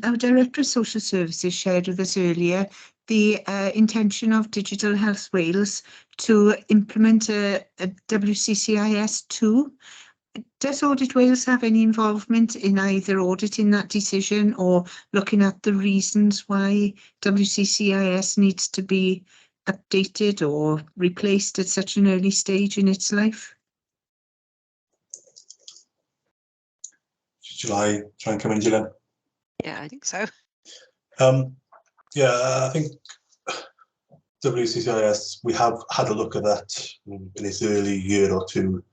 C: our Director of Social Services shared with us earlier the intention of Digital Health Wales to implement a WCCIS 2. Does Audit Wales have any involvement in either auditing that decision or looking at the reasons why WCCIS needs to be updated or replaced at such an early stage in its life?
E: Shall I try and come in, Gillian?
I: Yeah, I think so.
E: Yeah, I think WCCIS, we have had a look at that in its early year or two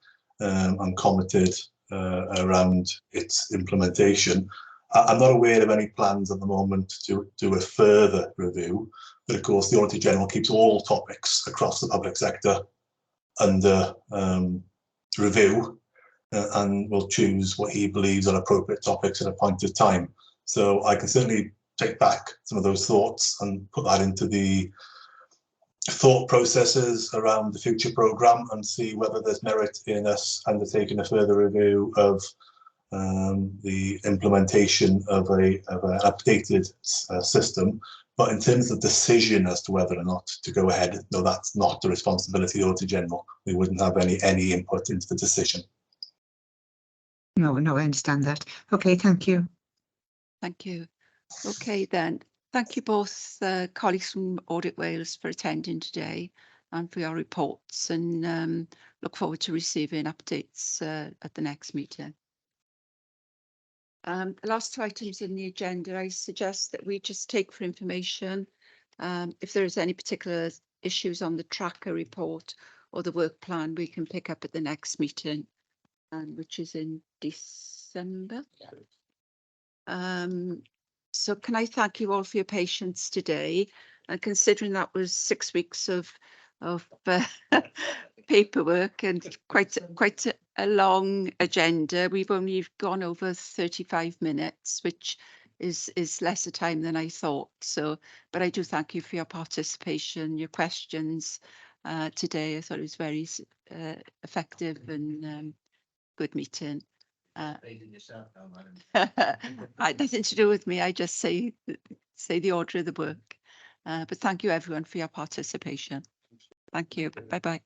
E: and commented around its implementation. I'm not aware of any plans at the moment to do a further review, but of course the Auditor General keeps all topics across the public sector under review and will choose what he believes are appropriate topics at a point of time. So I can certainly take back some of those thoughts and put that into the thought processes around the future programme and see whether there's merit in us undertaking a further review of the implementation of an updated system. But in terms of decision as to whether or not to go ahead, no, that's not the responsibility of the Auditor General. We wouldn't have any input into the decision.
C: No, I understand that. Okay, thank you.
A: Thank you. Okay then, thank you both colleagues from Audit Wales for attending today and for your reports, and look forward to receiving updates at the next meeting. The last two items in the agenda, I suggest that we just take for information if there is any particular issues on the tracker report or the work plan, we can pick up at the next meeting, which is in December. So can I thank you all for your patience today, and considering that was 6 weeks of paperwork and quite a long agenda. We've only gone over 35 minutes, which is lesser time than I thought. So, but I do thank you for your participation, your questions today. I thought it was very effective and good meeting. Nothing to do with me. I just say the order of the work. But thank you everyone for your participation. Thank you. Bye bye.